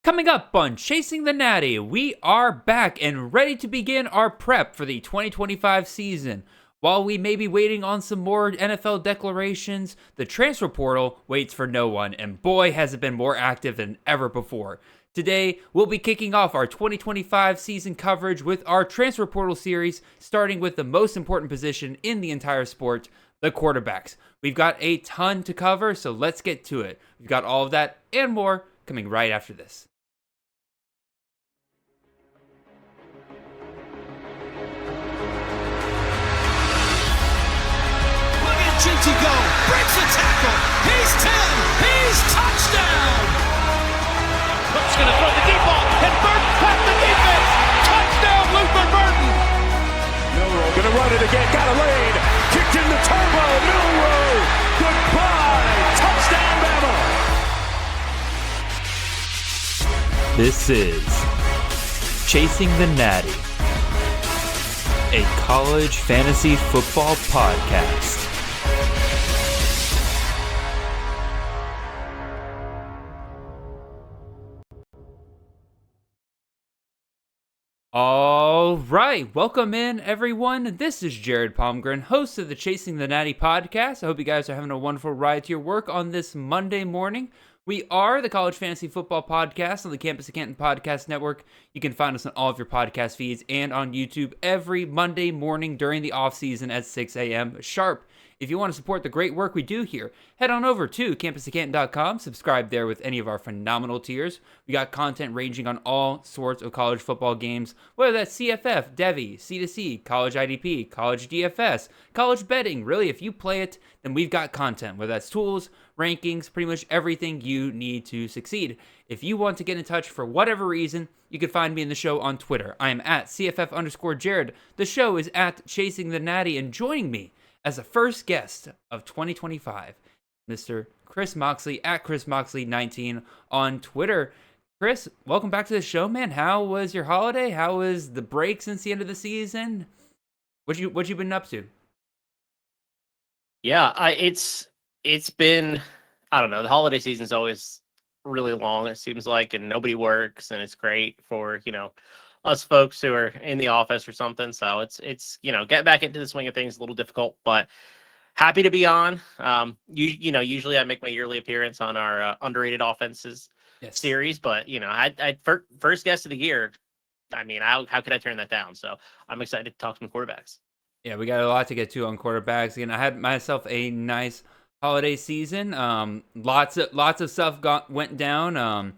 Coming up on Chasing the Natty, we are back and ready to begin our prep for the 2025 season. While we may be waiting on some more NFL declarations, the transfer portal waits for no one, and boy has it been more active than ever before. Today, we'll be kicking off our 2025 season coverage with our transfer portal series, starting with the most important position in the entire sport, the quarterbacks. We've got a ton to cover, so let's get to it. We've got all of that and more coming right after this. To go, breaks a tackle, he's 10, he's touchdown! Cook's gonna throw the deep ball, and Burton's past the defense! Touchdown, Luther Burton! Milroe gonna run it again, got a lane, kicked in the turbo, Milroe! Goodbye, touchdown Bama! This is Chasing the Natty, a college fantasy football podcast. All right, welcome in everyone. This is Jared Palmgren, host of the Chasing the Natty podcast. I hope you guys are having a wonderful ride to your work on this Monday morning. We are the College Fantasy Football Podcast on the Campus of Canton Podcast Network. You can find us on all of your podcast feeds and on YouTube every Monday morning during the off season at 6 a.m. sharp. If you want to support the great work we do here, head on over to campusofcanton.com, subscribe there with any of our phenomenal tiers. We got content ranging on all sorts of college football games, whether that's CFF, Devy, C2C, College IDP, College DFS, college betting. Really, if you play it, then we've got content, whether that's tools, rankings, pretty much everything you need to succeed. If you want to get in touch for whatever reason, you can find me in the show on Twitter. I am at CFF_Jared. The show is at Chasing the Natty, and joining me as the first guest of 2025, Mr. Chris Moxley at Chris Moxley19 on Twitter. Chris, welcome back to the show, man. How was your holiday? How was the break since the end of the season? What you been up to? Yeah, it's been, I don't know, the holiday season's always really long, it seems like, and nobody works, and it's great for, us folks who are in the office or something. So it's get back into the swing of things, a little difficult, but happy to be on. Usually I make my yearly appearance on our underrated offenses series, but I first guest of the year. I mean, how could I turn that down? So I'm excited to talk some quarterbacks. Yeah, we got a lot to get to on quarterbacks. Again, I had myself a nice holiday season. Lots of stuff went down.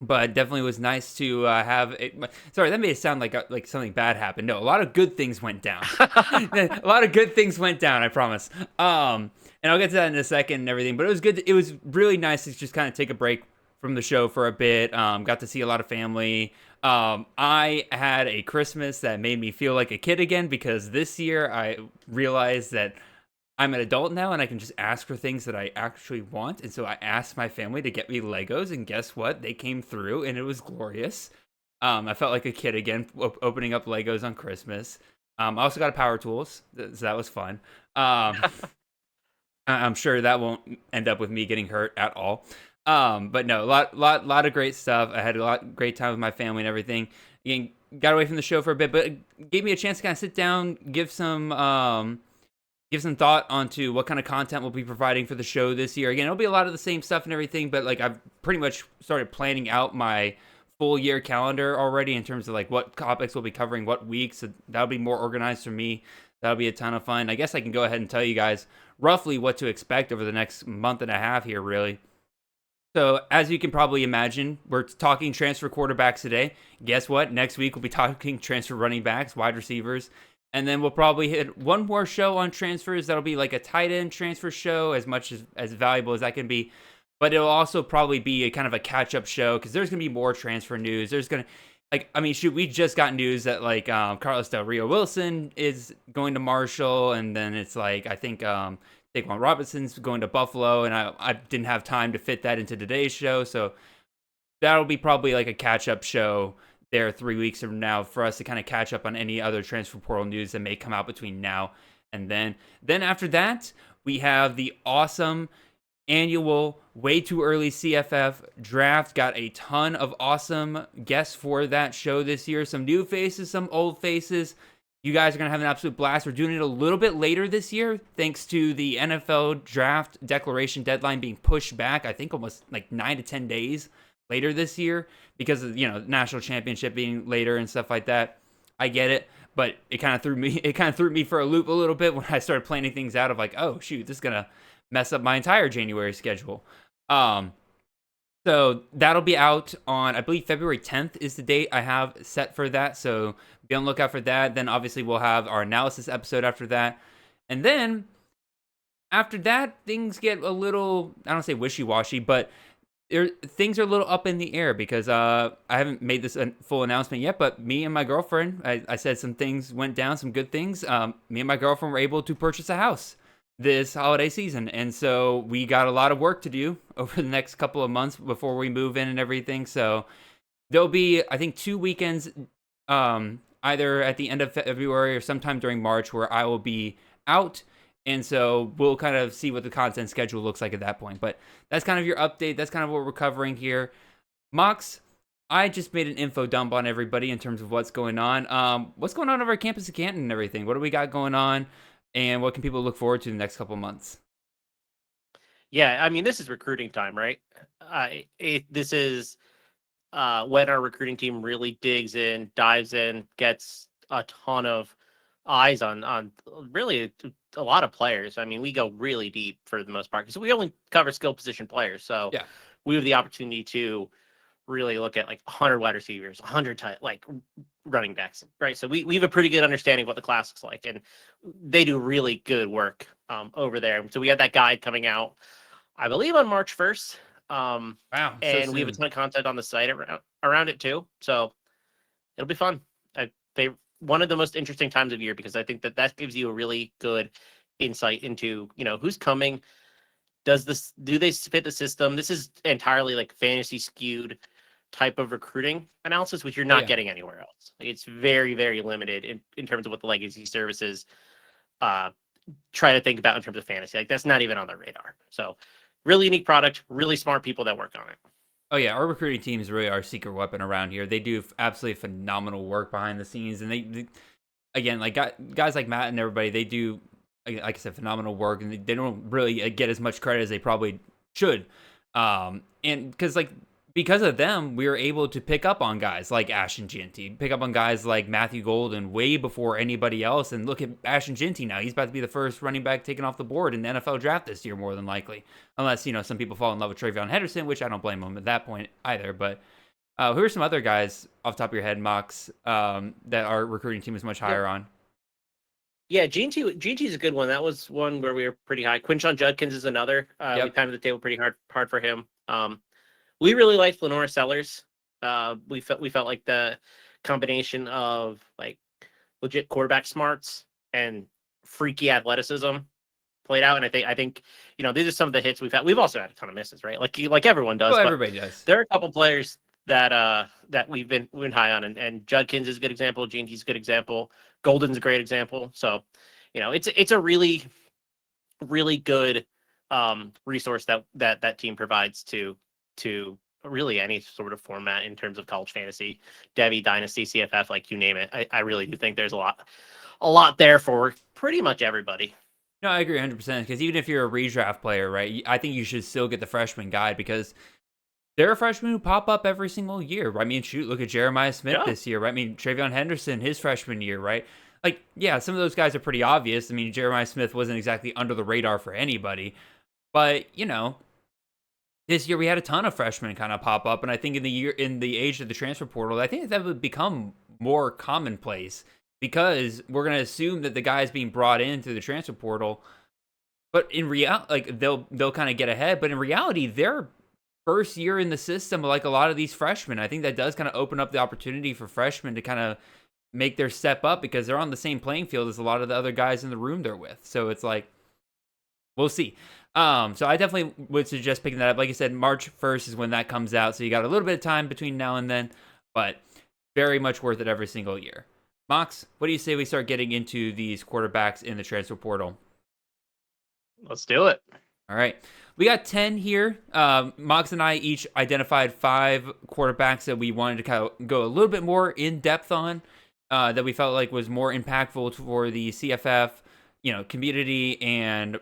But definitely was nice to have it. Sorry, that made it sound like something bad happened. No, a lot of good things went down. A lot of good things went down, I promise. And I'll get to that in a second and everything. But it was good. It was really nice to just kind of take a break from the show for a bit. Got to see a lot of family. I had a Christmas that made me feel like a kid again, because this year I realized that I'm an adult now and I can just ask for things that I actually want. And so I asked my family to get me Legos, and guess what? They came through and it was glorious. I felt like a kid again, opening up Legos on Christmas. I also got a power tools, so that was fun. I'm sure that won't end up with me getting hurt at all. But no, a lot of great stuff. I had great time with my family and everything. Again, got away from the show for a bit, but it gave me a chance to kind of sit down, give some thought onto what kind of content we'll be providing for the show this year. Again, it'll be a lot of the same stuff and everything, but I've pretty much started planning out my full year calendar already in terms of what topics we'll be covering what weeks. So that'll be more organized for me. That'll be a ton of fun. I guess I can go ahead and tell you guys roughly what to expect over the next month and a half here, really. So as you can probably imagine, we're talking transfer quarterbacks today. Guess what? Next week we'll be talking transfer running backs, wide receivers. And then we'll probably hit one more show on transfers. That'll be like a tight end transfer show, as much as valuable as that can be. But it'll also probably be a kind of a catch-up show, because there's going to be more transfer news. There's going to, we just got news that Carlos Del Rio Wilson is going to Marshall. And then it's I think Daquan Robinson's going to Buffalo. And I didn't have time to fit that into today's show. So that'll be probably a catch-up show there 3 weeks from now for us to kind of catch up on any other transfer portal news that may come out between now and then. Then after that, we have the awesome annual, way too early CFF draft. Got a ton of awesome guests for that show this year. Some new faces, some old faces. You guys are going to have an absolute blast. We're doing it a little bit later this year, thanks to the NFL draft declaration deadline being pushed back, I think almost like 9 to 10 days later this year because of, national championship being later and stuff like that. I get it, but it kind of threw me for a loop a little bit when I started planning things out of like, oh shoot, this is going to mess up my entire January schedule. So that'll be out on, I believe, February 10th is the date I have set for that. So be on the lookout for that. Then obviously we'll have our analysis episode after that. And then after that, things get a little, I don't say wishy-washy, but things are a little up in the air because I haven't made this a full announcement yet, but me and my girlfriend, I said some things went down, some good things. Me and my girlfriend were able to purchase a house this holiday season, and so we got a lot of work to do over the next couple of months before we move in and everything. So there'll be, I think, 2 weekends, either at the end of February or sometime during March, where I will be out, and so we'll kind of see what the content schedule looks like at that point. But that's kind of your update. That's kind of what we're covering here. Mox, I just made an info dump on everybody in terms of what's going on. What's going on over at campus of Canton and everything? What do we got going on? And what can people look forward to in the next couple of months? Yeah, I mean, this is recruiting time, right? This is when our recruiting team really dives in, gets a ton of eyes on really a lot of players. I mean, we go really deep for the most part because we only cover skill position players. So yeah, we have the opportunity to really look at like 100 wide receivers, 100 like running backs, right? So we have a pretty good understanding of what the class looks like, and they do really good work over there. So we have that guide coming out, I believe, on March 1st. Wow. And we have a ton of content on the site around it too. So it'll be fun. One of the most interesting times of year because I think that gives you a really good insight into, who's coming. Do they fit the system? This is entirely like fantasy skewed type of recruiting analysis, which you're not getting anywhere else. Like, it's very, very limited in terms of what the legacy services try to think about in terms of fantasy. Like, that's not even on their radar. So really unique product, really smart people that work on it. Oh yeah, our recruiting team is really our secret weapon around here. They do absolutely phenomenal work behind the scenes, and they again, like guys like Matt and everybody, they do, like I said, phenomenal work, and they don't really get as much credit as they probably should. And because of them, we were able to pick up on guys like Ashton Jeanty, pick up on guys like Matthew Golden way before anybody else. And look at Ashton Jeanty now. He's about to be the first running back taken off the board in the NFL draft this year, more than likely. Unless, some people fall in love with Travion Henderson, which I don't blame them at that point either. But who are some other guys off the top of your head, Mox, that our recruiting team is much higher on? Yeah, Jeanty's a good one. That was one where we were pretty high. Quinshon Judkins is another. We climbed the table pretty hard for him. We really liked Lenora Sellers. We felt like the combination of like legit quarterback smarts and freaky athleticism played out. And I think these are some of the hits we've had. We've also had a ton of misses, right? Like everyone does. Well, everybody does. There are a couple players that we've been high on, and Judkins is a good example. Jeanty's a good example. Golden's a great example. So it's a really, really good resource that team provides to really any sort of format in terms of college fantasy, Devy, Dynasty, CFF, like you name it. I really do think there's a lot there for pretty much everybody. No, I agree 100% because even if you're a redraft player, right, I think you should still get the freshman guide because there are freshmen who pop up every single year. I mean, shoot, look at Jeremiah Smith this year, right? I mean, Travion Henderson, his freshman year, right? Like, yeah, some of those guys are pretty obvious. I mean, Jeremiah Smith wasn't exactly under the radar for anybody, but, this year we had a ton of freshmen kind of pop up, and I think in the age of the transfer portal, I think that would become more commonplace because we're going to assume that the guys being brought in through the transfer portal, but in reality, like they'll kind of get ahead, but in reality, their first year in the system, like a lot of these freshmen, I think that does kind of open up the opportunity for freshmen to kind of make their step up because they're on the same playing field as a lot of the other guys in the room they're with. So it's like, we'll see. So I definitely would suggest picking that up. Like I said, March 1st is when that comes out. So you got a little bit of time between now and then, but very much worth it every single year. Mox, what do you say we start getting into these quarterbacks in the transfer portal? Let's do it. All right. We got 10 here. Mox and I each identified 5 quarterbacks that we wanted to kind of go a little bit more in depth on, that we felt like was more impactful for the CFF, community, and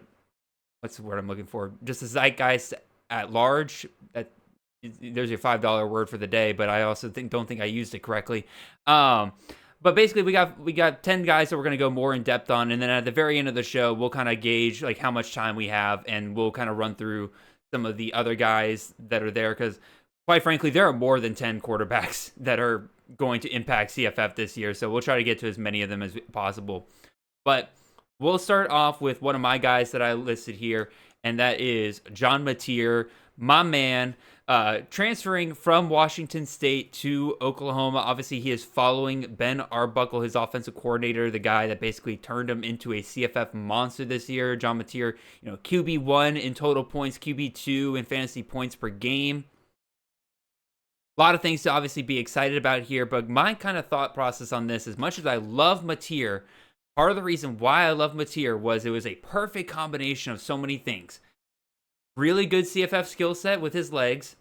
what's the word I'm looking for? Just the zeitgeist at large. There's your $5 word for the day, but I also don't think I used it correctly. But basically, we got 10 guys that we're going to go more in depth on, and then at the very end of the show, we'll kind of gauge like how much time we have, and we'll kind of run through some of the other guys that are there, because quite frankly, there are more than 10 quarterbacks that are going to impact CFF this year, so we'll try to get to as many of them as possible. But we'll start off with one of my guys that I listed here, and that is John Mateer, my man. Transferring from Washington State to Oklahoma. Obviously, he is following Ben Arbuckle, his offensive coordinator, the guy that basically turned him into a CFF monster this year. John Mateer, QB1 in total points, QB2 in fantasy points per game. A lot of things to obviously be excited about here, but my kind of thought process on this, as much as I love Mateer, part of the reason why I love Mateer was it was a perfect combination of so many things. Really good CFF skill set with his legs,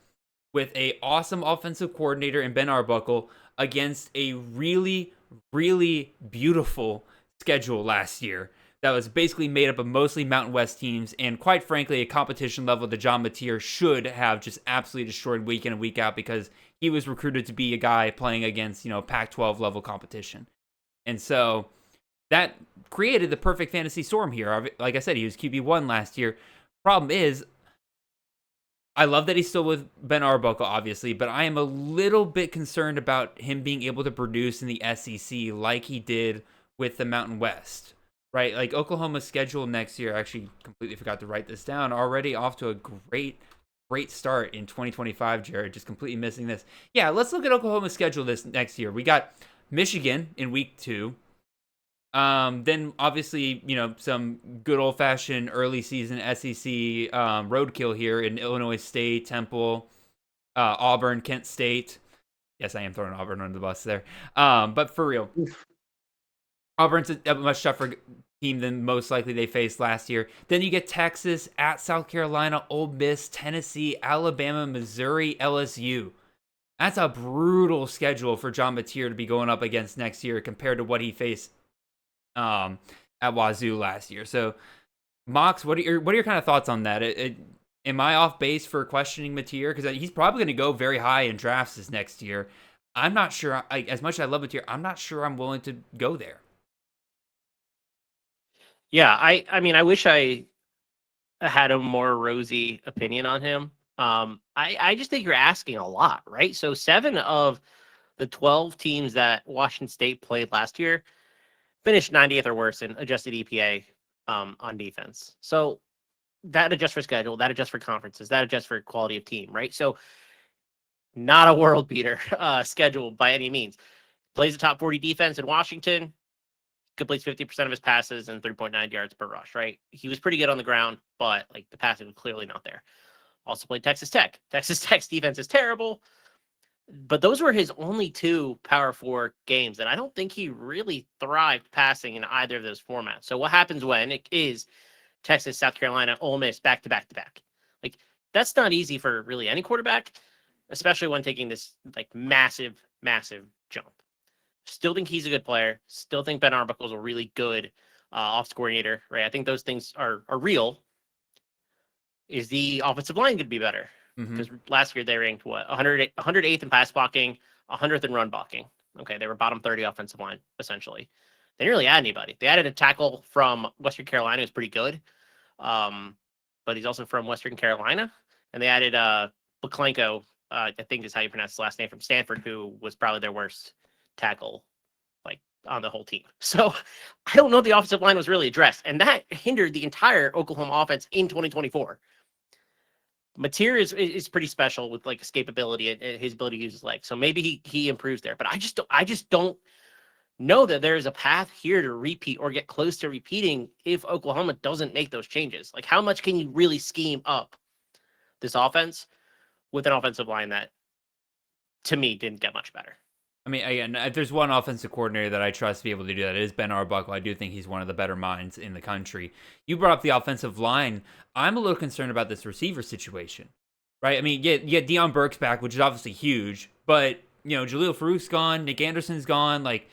with a awesome offensive coordinator in Ben Arbuckle, against a really, really beautiful schedule last year that was basically made up of mostly Mountain West teams, and quite frankly, a competition level that John Mateer should have just absolutely destroyed week in and week out, because he was recruited to be a guy playing against, Pac-12 level competition. And so that created the perfect fantasy storm here. Like I said, he was QB1 last year. Problem is, I love that he's still with Ben Arbuckle, obviously, but I am a little bit concerned about him being able to produce in the SEC like he did with the Mountain West, right? Like Oklahoma's schedule next year, I actually completely forgot to write this down, already off to a great start in 2025, Jared, just completely missing this. Yeah, let's look at Oklahoma's schedule this next year. We got Michigan in week 2. Then obviously, some good old fashioned early season SEC roadkill here in Illinois State, Temple, Auburn, Kent State. Yes, I am throwing Auburn under the bus there. But for real, Auburn's a much tougher team than most likely they faced last year. Then you get Texas, at South Carolina, Ole Miss, Tennessee, Alabama, Missouri, LSU. That's a brutal schedule for John Mateer to be going up against next year compared to what he faced at Wazoo last year. So, Mox, what are your kind of thoughts on that? Am I off base for questioning Mateer? Because he's probably going to go very high in drafts this next year. I'm not sure. As much as I love Mateer, I'm not sure I'm willing to go there. Yeah, I mean, I wish I had a more rosy opinion on him. I just think you're asking a lot, right? So 7 of the 12 teams that Washington State played last year finished 90th or worse in adjusted EPA on defense. So that adjusts for schedule, that adjusts for conferences, that adjusts for quality of team, right? So not a world beater schedule by any means. Plays a top 40 defense in Washington, completes 50% of his passes and 3.9 yards per rush, right? He was pretty good on the ground, but like the passing was clearly not there. Also played Texas Tech. Texas Tech's defense is terrible. But those were his only 2 Power 4 games, and I don't think he really thrived passing in either of those formats. So what happens when it is Texas, South Carolina, Ole Miss, back to back to back? Like, that's not easy for really any quarterback, especially when taking this like massive, massive jump. Still think he's a good player. Still think Ben Arbuckle's a really good offensive coordinator, right? I think those things are real. Is the offensive line going to be better? Because last year they ranked 108th in pass blocking, 100th in run blocking. Okay, they were bottom 30 offensive line essentially. They didn't really add anybody. They added a tackle from Western Carolina who's pretty good, but he's also from Western Carolina. And they added Buklenko, I think is how you pronounce his last name, from Stanford, who was probably their worst tackle like on the whole team. So I don't know if the offensive line was really addressed, and that hindered the entire Oklahoma offense in 2024. Mateer is pretty special with like escapability and his ability to use his legs. So maybe he improves there. But I just don't know that there is a path here to repeat or get close to repeating if Oklahoma doesn't make those changes. Like, how much can you really scheme up this offense with an offensive line that, to me, didn't get much better? I mean, again, if there's one offensive coordinator that I trust to be able to do that, it is Ben Arbuckle. I do think he's one of the better minds in the country. You brought up the offensive line. I'm a little concerned about this receiver situation, right? I mean, you get Deion Burks back, which is obviously huge, but, Jaleel Farouk's gone, Nick Anderson's gone. Like,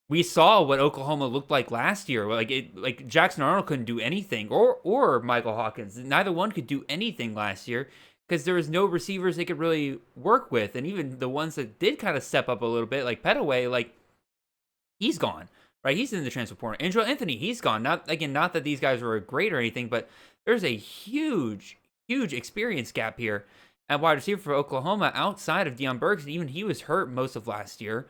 we saw what Oklahoma looked like last year. Like Jackson Arnold couldn't do anything, or Michael Hawkins. Neither one could do anything last year, because there was no receivers they could really work with. And even the ones that did kind of step up a little bit, like Petaway, like, he's gone, right? He's in the transfer portal. Andrew Anthony, he's gone. Not that these guys were great or anything, but there's a huge experience gap here at wide receiver for Oklahoma outside of Deion Burks. Even he was hurt most of last year.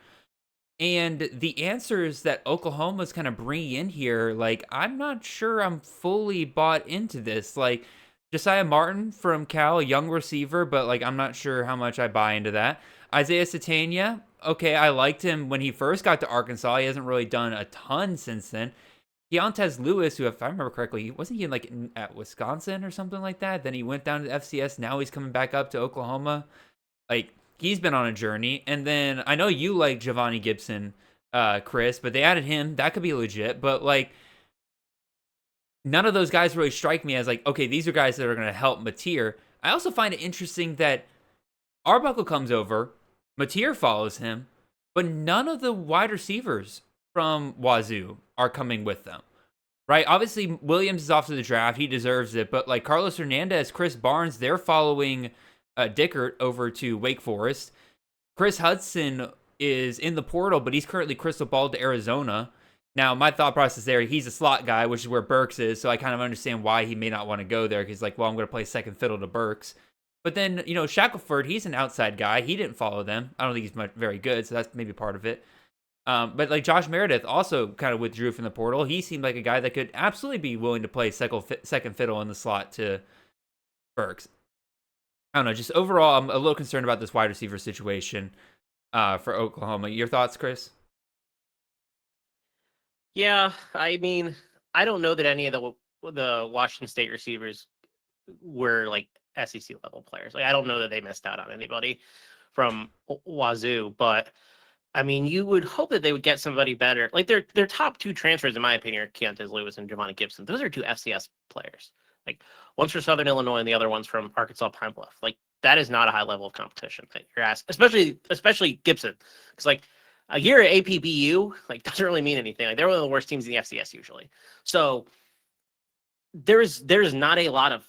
And the answers that Oklahoma's kind of bringing in here, like, I'm not sure I'm fully bought into this. Like, Josiah Martin from Cal, a young receiver, but, like, I'm not sure how much I buy into that. Isaiah Satania, okay, I liked him when he first got to Arkansas. He hasn't really done a ton since then. Keontez Lewis, who, if I remember correctly, wasn't he at Wisconsin or something like that? Then he went down to the FCS. Now he's coming back up to Oklahoma. Like, he's been on a journey. And then I know you like Giovanni Gibson, Chris, but they added him. That could be legit. But, like, none of those guys really strike me as, like, okay, these are guys that are going to help Mateer. I also find it interesting that Arbuckle comes over, Mateer follows him, but none of the wide receivers from Wazoo are coming with them, right? Obviously, Williams is off to the draft. He deserves it. But, like, Carlos Hernandez, Chris Barnes, they're following Dickert over to Wake Forest. Chris Hudson is in the portal, but he's currently crystal balled to Arizona. Now, my thought process there, he's a slot guy, which is where Burks is, so I kind of understand why he may not want to go there, because, like, well, I'm going to play second fiddle to Burks. But then, Shackelford, he's an outside guy. He didn't follow them. I don't think he's very good, so that's maybe part of it. But, like, Josh Meredith also kind of withdrew from the portal. He seemed like a guy that could absolutely be willing to play second fiddle in the slot to Burks. I don't know. Just overall, I'm a little concerned about this wide receiver situation for Oklahoma. Your thoughts, Chris? Yeah, I mean, I don't know that any of the Washington State receivers were, like, SEC level players. Like, I don't know that they missed out on anybody from Wazoo, but I mean, you would hope that they would get somebody better. Like, their top two transfers, in my opinion, are Keontez Lewis and Giovanni Gibson. Those are two FCS players. Like, one's from Southern Illinois and the other one's from Arkansas Pine Bluff. Like, that is not a high level of competition that you're asking, especially Gibson, because, like, a year at APBU, like, doesn't really mean anything. Like, they're one of the worst teams in the FCS usually. So there's not a lot of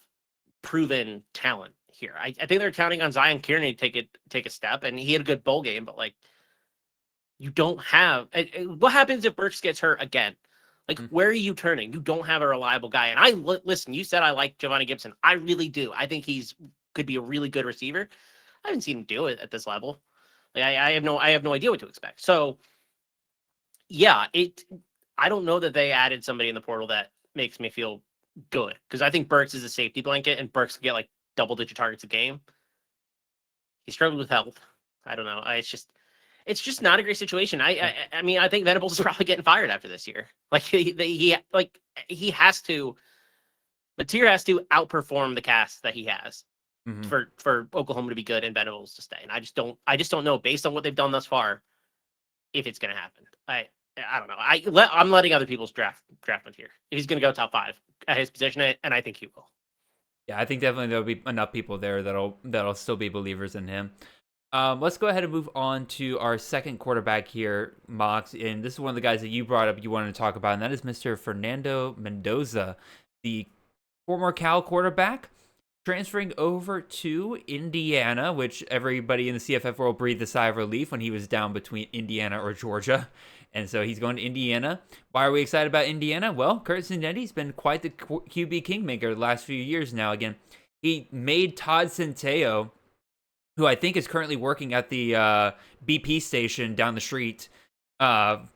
proven talent here. I think they're counting on Zion Kearney to take a step, and he had a good bowl game, but, like, you don't have what happens if Burks gets hurt again? Like, where are you turning? You don't have a reliable guy. And listen, you said I like Giovanni Gibson. I really do. I think could be a really good receiver. I haven't seen him do it at this level. Like, I have no idea what to expect. So yeah, I don't know that they added somebody in the portal that makes me feel good, because I think Burks is a safety blanket, and Burks can get, like, double-digit targets a game. He struggled with health. I don't know. It's just not a great situation. I mean, I think Venables is probably getting fired after this year. Like, he has to. Mateer has to outperform the cast that he has for Oklahoma to be good and Venables to stay. And I just don't know, based on what they've done thus far, if it's going to happen. I don't know. I'm letting other people's draft Mateer. If he's going to go top 5 at his position, and I think he will. Yeah, I think definitely there'll be enough people there that'll still be believers in him. Let's go ahead and move on to our second quarterback here, Mox. And this is one of the guys that you brought up you wanted to talk about, and that is Mr. Fernando Mendoza, the former Cal quarterback, transferring over to Indiana, which everybody in the CFF world breathed a sigh of relief when he was down between Indiana or Georgia. And so he's going to Indiana. Why are we excited about Indiana? Well, Kurt Cignetti been quite the QB kingmaker the last few years now. Again, he made Todd Centeio, who I think is currently working at the BP station down the street from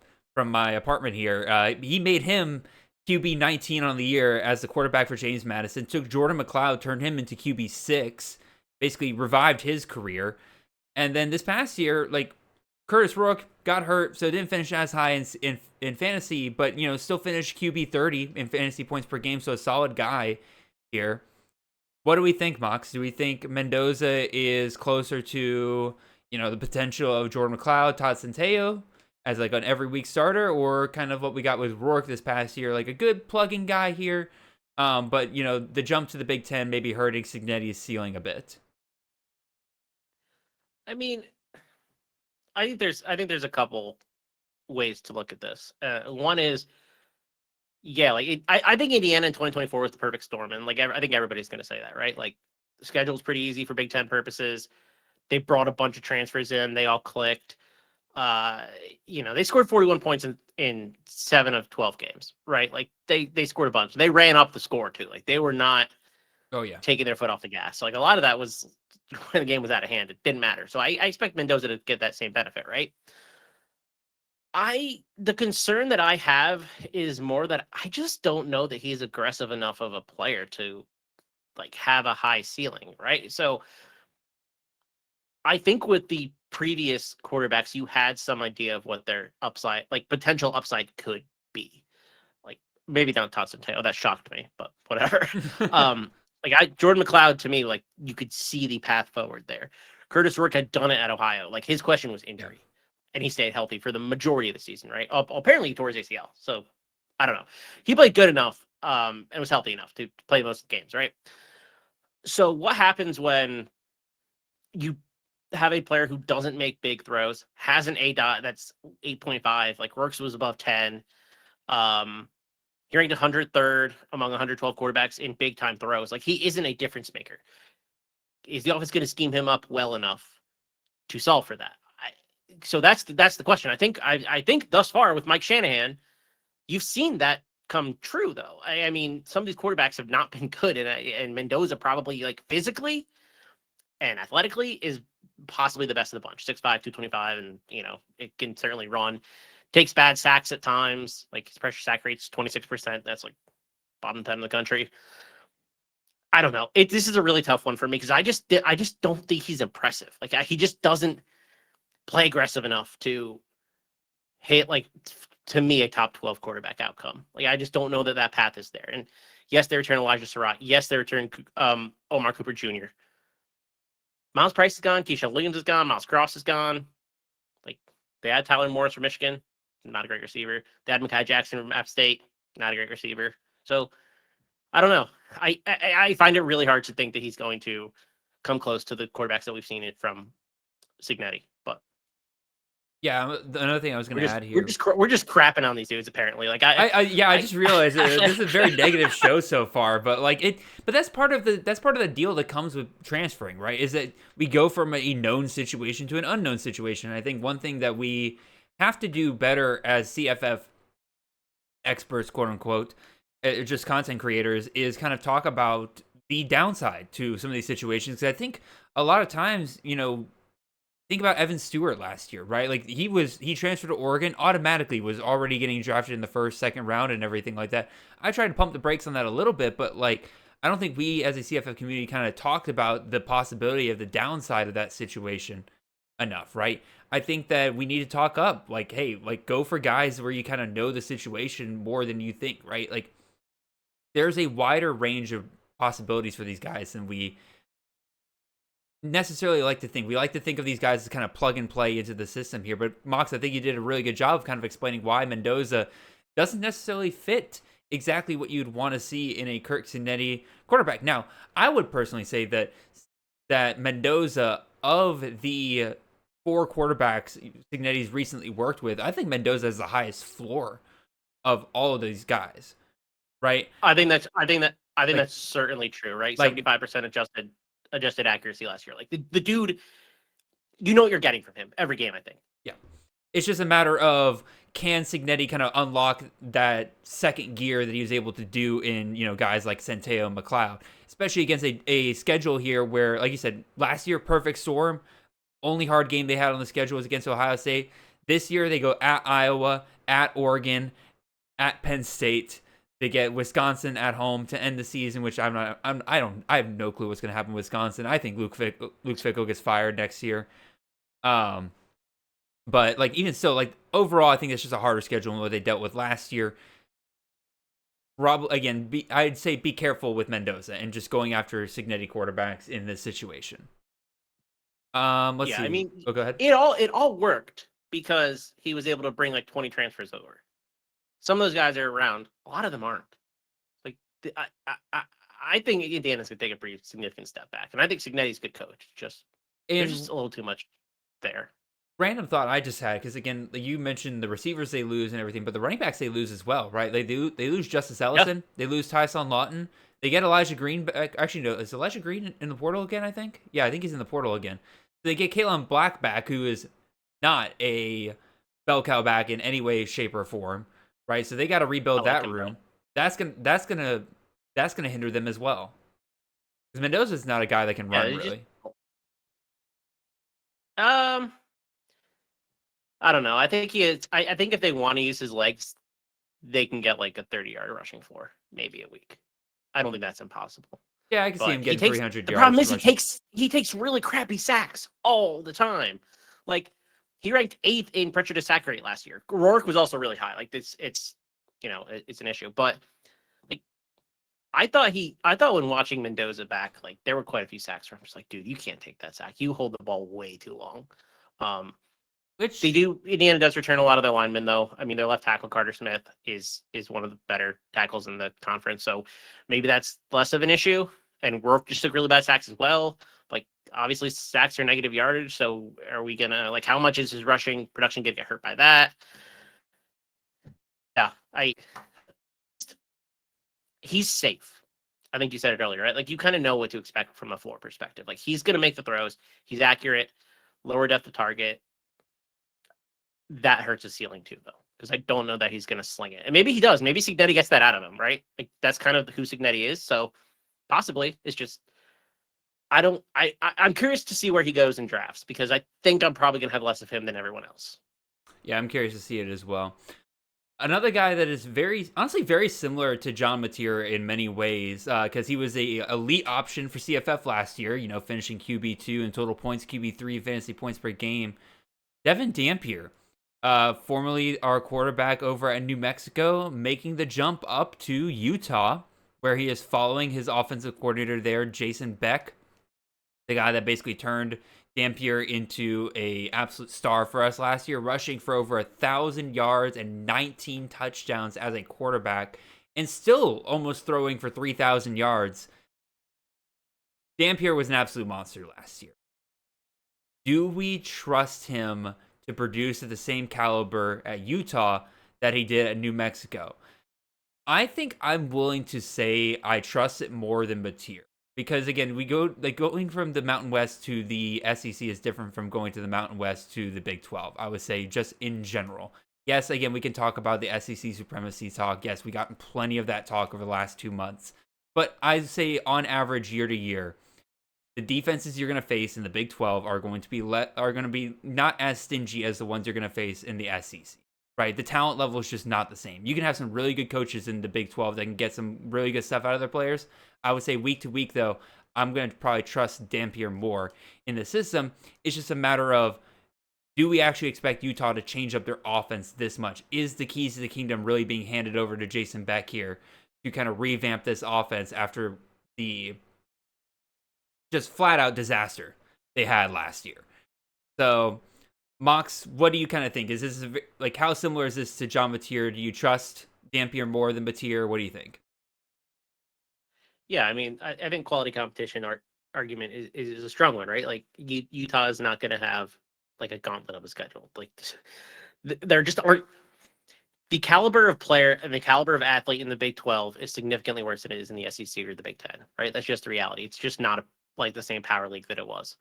my apartment here. He made him QB 19 on the year as the quarterback for James Madison. Took Jordan McLeod, turned him into QB 6, basically revived his career. And then this past year, like, Curtis Rook got hurt, so didn't finish as high in fantasy, but, still finished QB 30 in fantasy points per game, so a solid guy here. What do we think, Mox? Do we think Mendoza is closer to, the potential of Jordan McLeod, Todd Centeio as like an every week starter, or kind of what we got with Rourke this past year, like a good plug-in guy here. But the jump to the Big Ten may be hurting Cignetti's ceiling a bit. I mean, I think there's a couple ways to look at this. One is, yeah, like I think Indiana in 2024 was the perfect storm, and like I think everybody's going to say that, right? Like the schedule's pretty easy for Big Ten purposes. They brought a bunch of transfers in, they all clicked. They scored 41 points in 7 of 12 games, right? Like they scored a bunch. They ran up the score too. Like they were not taking their foot off the gas. So like a lot of that was when the game was out of hand. It didn't matter. So I expect Mendoza to get that same benefit, right? The concern that I have is more that I just don't know that he's aggressive enough of a player to like have a high ceiling, right? So I think with the previous quarterbacks, you had some idea of what their upside, like potential upside could be. Like maybe not Todd Centeio. That shocked me, but whatever. Jordan McLeod, to me, like you could see the path forward there. Curtis Rourke had done it at Ohio. Like his question was injury, and he stayed healthy for the majority of the season, right? Apparently he tore his ACL. So I don't know. He played good enough and was healthy enough to play most of the games, right? So what happens when you have a player who doesn't make big throws, has an ADOT that's 8.5, like Rourke's was above 10. He ranked 103rd among 112 quarterbacks in big time throws. Like he isn't a difference maker. Is the offense going to scheme him up well enough to solve for that? So that's the question. I think thus far with Mike Shanahan, you've seen that come true though. I mean, some of these quarterbacks have not been good, and Mendoza probably like physically and athletically is possibly the best of the bunch. 6'5", 225, and it can certainly run. Takes bad sacks at times. Like his pressure sack rate's 26%. That's like bottom 10 in the country. I don't know. This is a really tough one for me because I just don't think he's impressive. Like he just doesn't play aggressive enough to hit like to me a top 12 quarterback outcome. Like I just don't know that path is there. And yes, they return Elijah Surratt. Yes, they return Omar Cooper Jr. Miles Price is gone. Keyshawn Williams is gone. Miles Cross is gone. Like they had Tyler Morris from Michigan, not a great receiver. They had Mekhi Jackson from App State, not a great receiver. So I don't know. I find it really hard to think that he's going to come close to the quarterbacks that we've seen it from Cignetti. But yeah, another thing I was going to add here. We're just crapping on these dudes apparently. Like I just realized this is a very negative show so far, but that's part of the deal that comes with transferring, right? Is that we go from a known situation to an unknown situation. And I think one thing that we have to do better as CFF experts, quote unquote, just content creators, is kind of talk about the downside to some of these situations. Because I think a lot of times, think about Evan Stewart last year, right? Like he transferred to Oregon, automatically was already getting drafted in the first, second round and everything like that. I tried to pump the brakes on that a little bit, but like I don't think we as a CFF community kind of talked about the possibility of the downside of that situation enough, right? I think that we need to talk up, like, hey, like go for guys where you kind of know the situation more than you think, right? Like there's a wider range of possibilities for these guys than we necessarily like to think. We like to think of these guys as kind of plug and play into the system here, but Mox, I think you did a really good job of kind of explaining why Mendoza doesn't necessarily fit exactly what you'd want to see in a Kirk Cignetti quarterback. Now, I would personally say that Mendoza, of the 4 quarterbacks Cignetti's recently worked with, I think Mendoza has the highest floor of all of these guys, right? I think that's certainly true, right? 75% adjusted accuracy last year. Like the dude, you know what you're getting from him every game, I think. Yeah. It's just a matter of, can Cignetti kind of unlock that second gear that he was able to do in, guys like Centeio and McLeod, especially against a schedule here where, like you said, last year, perfect storm. Only hard game they had on the schedule was against Ohio State. This year they go at Iowa, at Oregon, at Penn State. They get Wisconsin at home to end the season, which I have no clue what's going to happen with Wisconsin. I think Luke Fickell gets fired next year. But like even so, like overall, I think it's just a harder schedule than what they dealt with last year. Probably again, I'd say be careful with Mendoza and just going after Cignetti quarterbacks in this situation. Let's Yeah, see. I mean, Go ahead. it all worked because he was able to bring like 20 transfers over. Some of those guys are around. A lot of them aren't. Like I think Indiana's gonna take a pretty significant step back, and I think Cignetti's a good coach. There's And just a little too much there. random thought I just had, because again, like you mentioned the receivers they lose and everything, but the running backs they lose as well, right? They lose Justice Ellison, they lose Tyson Lawton, they get Elijah Green back. Actually, no, is Elijah Green in the portal again? I think he's in the portal again. They get Kalen Black back, who is not a bell cow back in any way, shape, or form, right? So they got to rebuild that room. That's gonna hinder them as well. Because Mendoza's not a guy that can run really. I don't know. I think he is. I think if they want to use his legs, they can get like a 30-yard rushing floor, maybe a week. I don't think that's impossible. Yeah, I can see him getting 300 yards. The problem is he takes really crappy sacks all the time. Like he ranked 8th in pressure to sack rate last year. Rourke was also really high. Like it's it's an issue. But like I thought when watching Mendoza back, like there were quite a few sacks where I'm just like, dude, you can't take that sack. You hold the ball way too long. Which Indiana does return a lot of their linemen, though. I mean, their left tackle Carter Smith is one of the better tackles in the conference, so maybe that's less of an issue. And Rourke just took really bad sacks as well. Like, obviously, sacks are negative yardage, so are we gonna how much is his rushing production gonna get hurt by that? Yeah, he's safe. I think you said it earlier, right? Like, you kind of know what to expect from a floor perspective. Like, he's gonna make the throws. He's accurate, lower depth of target. That hurts his ceiling too, though, because I don't know that he's going to sling it. And maybe he does. Maybe Cignetti gets that out of him, right? Like that's kind of who Cignetti is. So possibly it's just I'm curious to see where he goes in drafts, because I think I'm probably going to have less of him than everyone else. Yeah, I'm curious to see it as well. Another guy that is honestly very similar to John Mateer in many ways, because he was a elite option for CFF last year, finishing QB2 in total points, QB3 fantasy points per game. Devin Dampier. Formerly our quarterback over at New Mexico, making the jump up to Utah, where he is following his offensive coordinator there, Jason Beck, the guy that basically turned Dampier into a absolute star for us last year, rushing for over 1,000 yards and 19 touchdowns as a quarterback, and still almost throwing for 3,000 yards. Dampier was an absolute monster last year. Do we trust him to produce at the same caliber at Utah that he did at New Mexico? I think I'm willing to say I trust it more than Mateer. Because again, going from the Mountain West to the SEC is different from going to the Mountain West to the Big 12. I would say just in general. Yes, again, we can talk about the SEC supremacy talk. Yes, we got plenty of that talk over the last 2 months. But I'd say on average, year to year, the defenses you're going to face in the Big 12 are going to be not as stingy as the ones you're going to face in the SEC, right? The talent level is just not the same. You can have some really good coaches in the Big 12 that can get some really good stuff out of their players. I would say week to week, though, I'm going to probably trust Dampier more in the system. It's just a matter of, do we actually expect Utah to change up their offense this much? Is the keys to the kingdom really being handed over to Jason Beck here to kind of revamp this offense after the just flat out disaster they had last year? So, Mox, what do you kind of think? Is this like, how similar is this to John Mateer? Do you trust Dampier more than Mateer? What do you think? Yeah, I mean, I think quality competition argument is a strong one, right? Like Utah is not going to have like a gauntlet of a schedule. Like there just aren't. The caliber of player and the caliber of athlete in the Big 12 is significantly worse than it is in the SEC or the Big 10, right? That's just the reality. It's just not like the same power league that it was.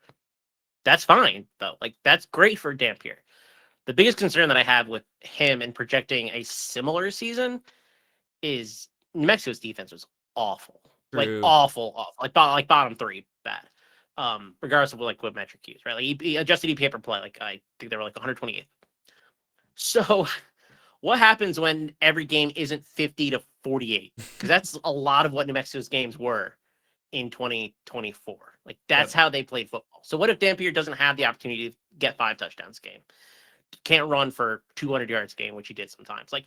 That's fine, though. Like, that's great for Dampier. The biggest concern that I have with him and projecting a similar season is New Mexico's defense was awful. True. Like, awful. Like bottom 3 bad. Regardless of what metric you use, right? Like, he adjusted EPA per play. Like, I think they were like 128th. So, what happens when every game isn't 50-48? Because that's a lot of what New Mexico's games were in 2024. Like, that's how they played football. So what if Dampier doesn't have the opportunity to get 5 touchdowns a game? Can't run for 200 yards a game, which he did sometimes. Like,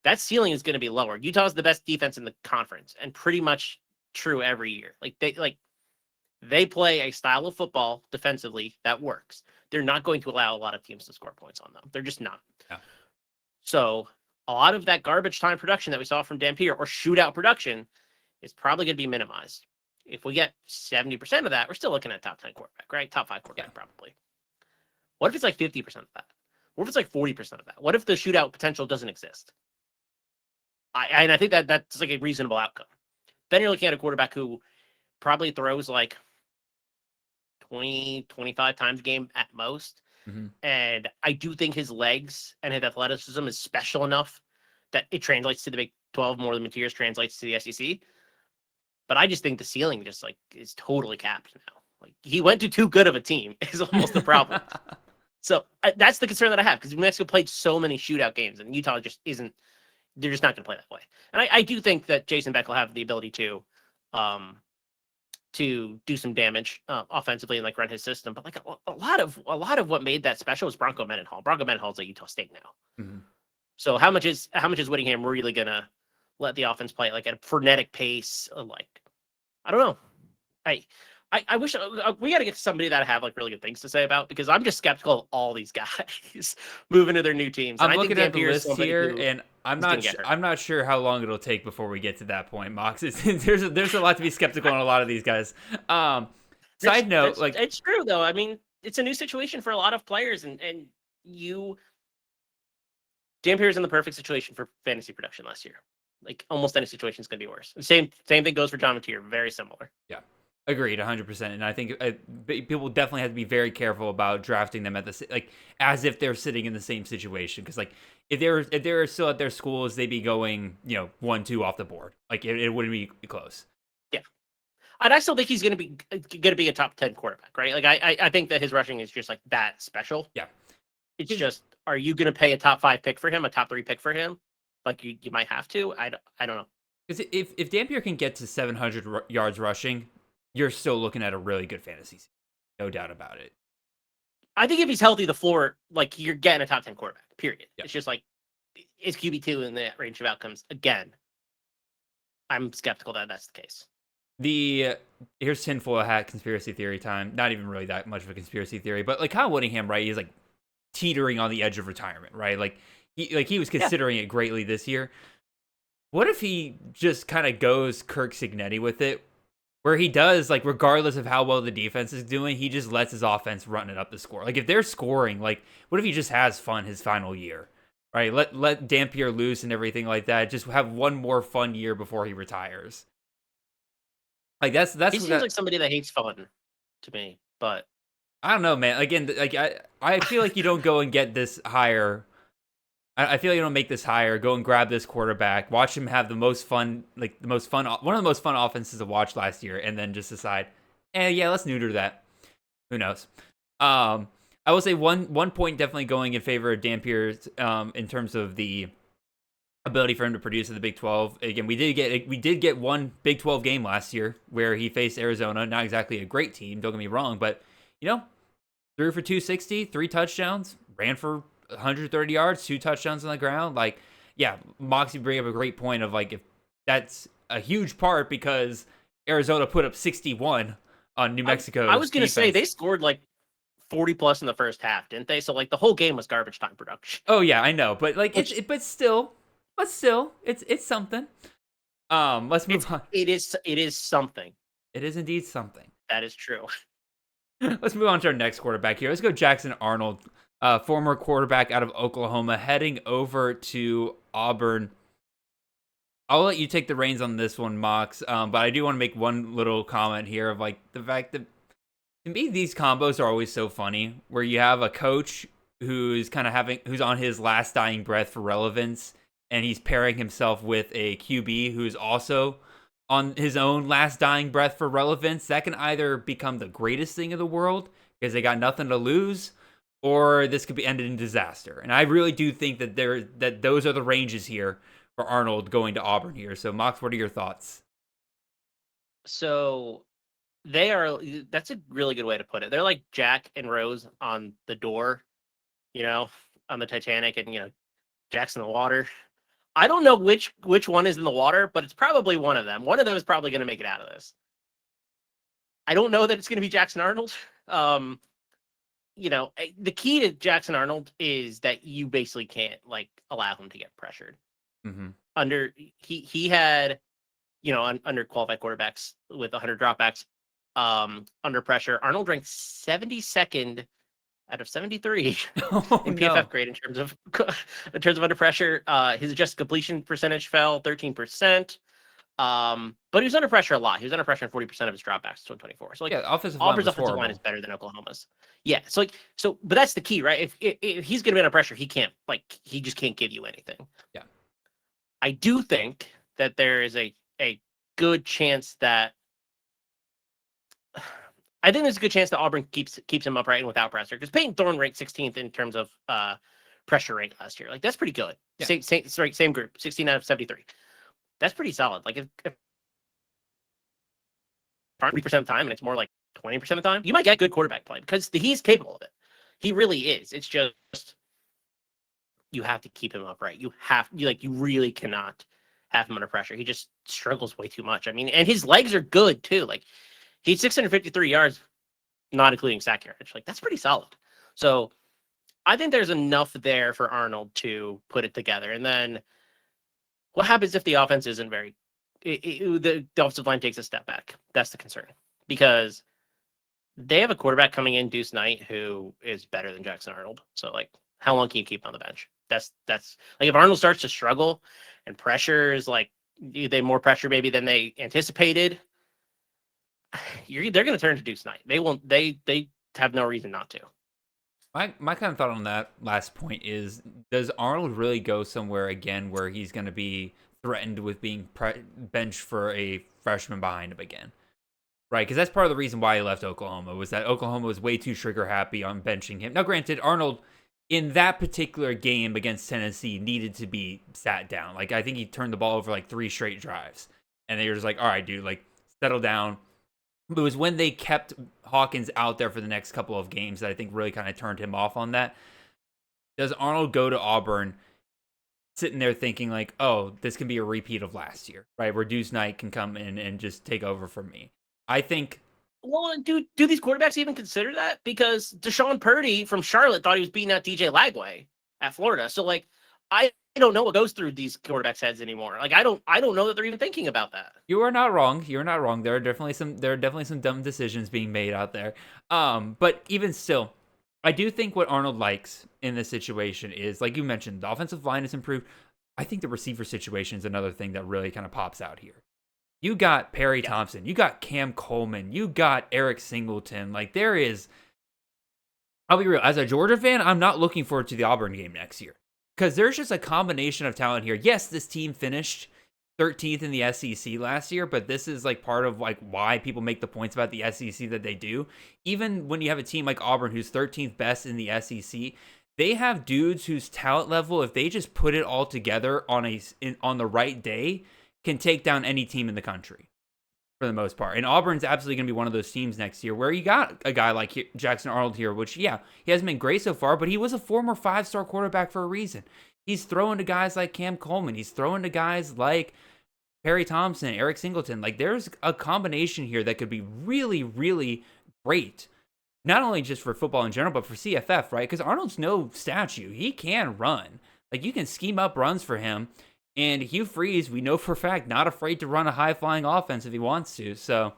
that ceiling is going to be lower. Utah's the best defense in the conference, and pretty much true every year. Like, They play a style of football defensively that works. They're not going to allow a lot of teams to score points on them. They're just not. Yeah. So a lot of that garbage time production that we saw from Dampier or shootout production is probably going to be minimized. If we get 70% of that, we're still looking at top 10 quarterback, right? Top 5 quarterback, probably. What if it's like 50% of that? What if it's like 40% of that? What if the shootout potential doesn't exist? I think that's like a reasonable outcome. Then you're looking at a quarterback who probably throws like 20, 25 times a game at most. Mm-hmm. And I do think his legs and his athleticism is special enough that it translates to the Big 12 more than Mateers translates to the SEC. But I just think the ceiling just like is totally capped now. Like he went to too good of a team is almost the problem. So that's the concern that I have because New Mexico played so many shootout games and Utah just isn't. They're just not going to play that way. And I do think that Jason Beck will have the ability to do some damage offensively and like run his system. But like a lot of what made that special was Bronco Mendenhall. Bronco Mendenhall's at Utah State now. Mm-hmm. So how much is Whittingham really gonna let the offense play like at a frenetic pace? Like I don't know. I wish we got to get to somebody that I have like really good things to say about because I'm just skeptical of all these guys moving to their new teams. I'm and looking at the list here, and I'm not sure how long it'll take before we get to that point, Mox. There's a lot to be skeptical on a lot of these guys. Side note, like it's true though. I mean, it's a new situation for a lot of players, and Dampier's in the perfect situation for fantasy production last year. Like almost any situation is going to be worse. The same thing goes for John Mateer. Very similar. Yeah. Agreed, 100%. And I think people definitely have to be very careful about drafting them as if they're sitting in the same situation. Because like if they're still at their schools, they'd be going 1-2 off the board. Like it wouldn't be close. Yeah, and I still think he's going to be a top 10 quarterback, right? Like I think that his rushing is just like that special. Yeah, it's just are you going to pay a top 5 pick for him, a top 3 pick for him? Like you might have to. I don't know. Because if Dampier can get to 700 yards rushing, you're still looking at a really good fantasy season. No doubt about it. I think if he's healthy, the floor, like, you're getting a top 10 quarterback, period. Yep. It's just like, is QB2 in that range of outcomes? Again, I'm skeptical that that's the case. Here's tinfoil hat conspiracy theory time. Not even really that much of a conspiracy theory, but like Kyle Whittingham, right? He's like teetering on the edge of retirement, right? Like he was considering it greatly this year. What if he just kind of goes Kirk Cignetti with it? Where he does, like, regardless of how well the defense is doing, he just lets his offense run it up the score. Like, if they're scoring, like, what if he just has fun his final year, right? Let Dampier loose and everything like that. Just have one more fun year before he retires. Like, that's. He seems like somebody that hates fun to me, but I don't know, man. Again, like I feel like you don't go and get this higher. I feel like you don't make this higher. Go and grab this quarterback. Watch him have one of the most fun offenses to watch last year, and then just decide, yeah, let's neuter that. Who knows? I will say one point definitely going in favor of Dampier in terms of the ability for him to produce in the Big 12. Again, we did get one Big 12 game last year where he faced Arizona. Not exactly a great team, don't get me wrong, but threw for 260, 3 touchdowns, ran for 130 yards, 2 touchdowns on the ground. Like, yeah, Moxie bring up a great point of like if that's a huge part because Arizona put up 61 on New Mexico. I was going to say they scored like 40 plus in the first half, didn't they? So like the whole game was garbage time production. Oh yeah, I know, but like but still, it's something. Let's move on. It is something. It is indeed something. That is true. Let's move on to our next quarterback here. Let's go Jackson Arnold. Former quarterback out of Oklahoma, heading over to Auburn. I'll let you take the reins on this one, Mox. But I do want to make one little comment here of like the fact that to me these combos are always so funny, where you have a coach who's who's on his last dying breath for relevance, and he's pairing himself with a QB who's also on his own last dying breath for relevance. That can either become the greatest thing in the world because they got nothing to lose, or this could be ended in disaster. And I really do think that those are the ranges here for Arnold going to Auburn here. So, Mox, what are your thoughts? So that's a really good way to put it. They're like Jack and Rose on the door, on the Titanic, and, Jack's in the water. I don't know which one is in the water, but it's probably one of them. One of them is probably going to make it out of this. I don't know that it's going to be Jackson Arnold. The key to Jackson Arnold is that you basically can't like allow him to get pressured. Mm-hmm. He had, under qualified quarterbacks with 100 dropbacks, under pressure. Arnold ranked 72nd out of 73 in PFF grade in terms of under pressure. His adjusted completion percentage fell 13%. But he was under pressure a lot. He was under pressure in 40% of his dropbacks in 2024. So Auburn's offensive line is better than Oklahoma's. Yeah. But that's the key, right? If he's going to be under pressure, he just can't give you anything. Yeah. I do think that there is a good chance that Auburn keeps him upright and without pressure, because Peyton Thorne ranked 16th in terms of pressure rate last year. Like, that's pretty good. Yeah. Same group, 16 out of 73. That's pretty solid. Like, if 40% of the time, and it's more like 20% of the time, you might get good quarterback play because he's capable of it. He really is. It's just you have to keep him upright. You really cannot have him under pressure. He just struggles way too much. I mean, and his legs are good too. Like, he's 653 yards, not including sack yardage. Like, that's pretty solid. So I think there's enough there for Arnold to put it together. And then what happens if the offense isn't the offensive line takes a step back? That's the concern, because they have a quarterback coming in, Deuce Knight, who is better than Jackson Arnold. So, like, how long can you keep on the bench? That's like, if Arnold starts to struggle and pressure is like, they more pressure maybe than they anticipated, they're going to turn to Deuce Knight. They won't. They have no reason not to. My kind of thought on that last point is, does Arnold really go somewhere again where he's going to be threatened with being benched for a freshman behind him again? Right, because that's part of the reason why he left Oklahoma, was that Oklahoma was way too trigger happy on benching him. Now, granted, Arnold, in that particular game against Tennessee, needed to be sat down. Like, I think he turned the ball over like 3 straight drives. And they were just like, all right, dude, like, settle down. But it was when they kept Hawkins out there for the next couple of games that I think really kind of turned him off on that. Does Arnold go to Auburn sitting there thinking like, oh, this can be a repeat of last year, right? Where Deuce Knight can come in and just take over from me. I think. Well, do these quarterbacks even consider that? Because Deshaun Purdy from Charlotte thought he was beating out DJ Lagway at Florida. So, like, I don't know what goes through these quarterbacks' heads anymore. Like, I don't know that they're even thinking about that. You are not wrong. You're not wrong. There are definitely some dumb decisions being made out there. But even still, I do think what Arnold likes in this situation is, like you mentioned, the offensive line has improved. I think the receiver situation is another thing that really kind of pops out here. You got Perry Thompson, you got Cam Coleman, you got Eric Singleton. Like, there is, I'll be real, as a Georgia fan, I'm not looking forward to the Auburn game next year, because there's just a combination of talent here. Yes, this team finished 13th in the SEC last year, but this is like part of like why people make the points about the SEC that they do. Even when you have a team like Auburn, who's 13th best in the SEC, they have dudes whose talent level, if they just put it all together on the right day, can take down any team in the country for the most part. And Auburn's absolutely going to be one of those teams next year where you got a guy like Jackson Arnold here, which, yeah, he hasn't been great so far, but he was a former 5-star quarterback for a reason. He's throwing to guys like Cam Coleman. He's throwing to guys like Perry Thompson, Eric Singleton. Like, there's a combination here that could be really, really great. Not only just for football in general, but for CFF, right? Because Arnold's no statue. He can run. Like, you can scheme up runs for him. And Hugh Freeze, we know for a fact, not afraid to run a high-flying offense if he wants to. So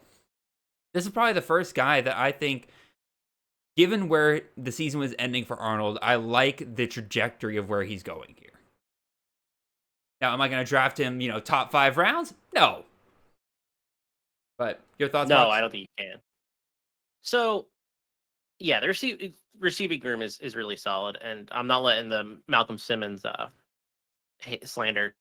this is probably the first guy that I think, given where the season was ending for Arnold, I like the trajectory of where he's going here. Now, am I going to draft him, top 5 rounds? No. But your thoughts? No, I don't think you can. So, yeah, the receiving room is really solid, and I'm not letting the Malcolm Simmons slander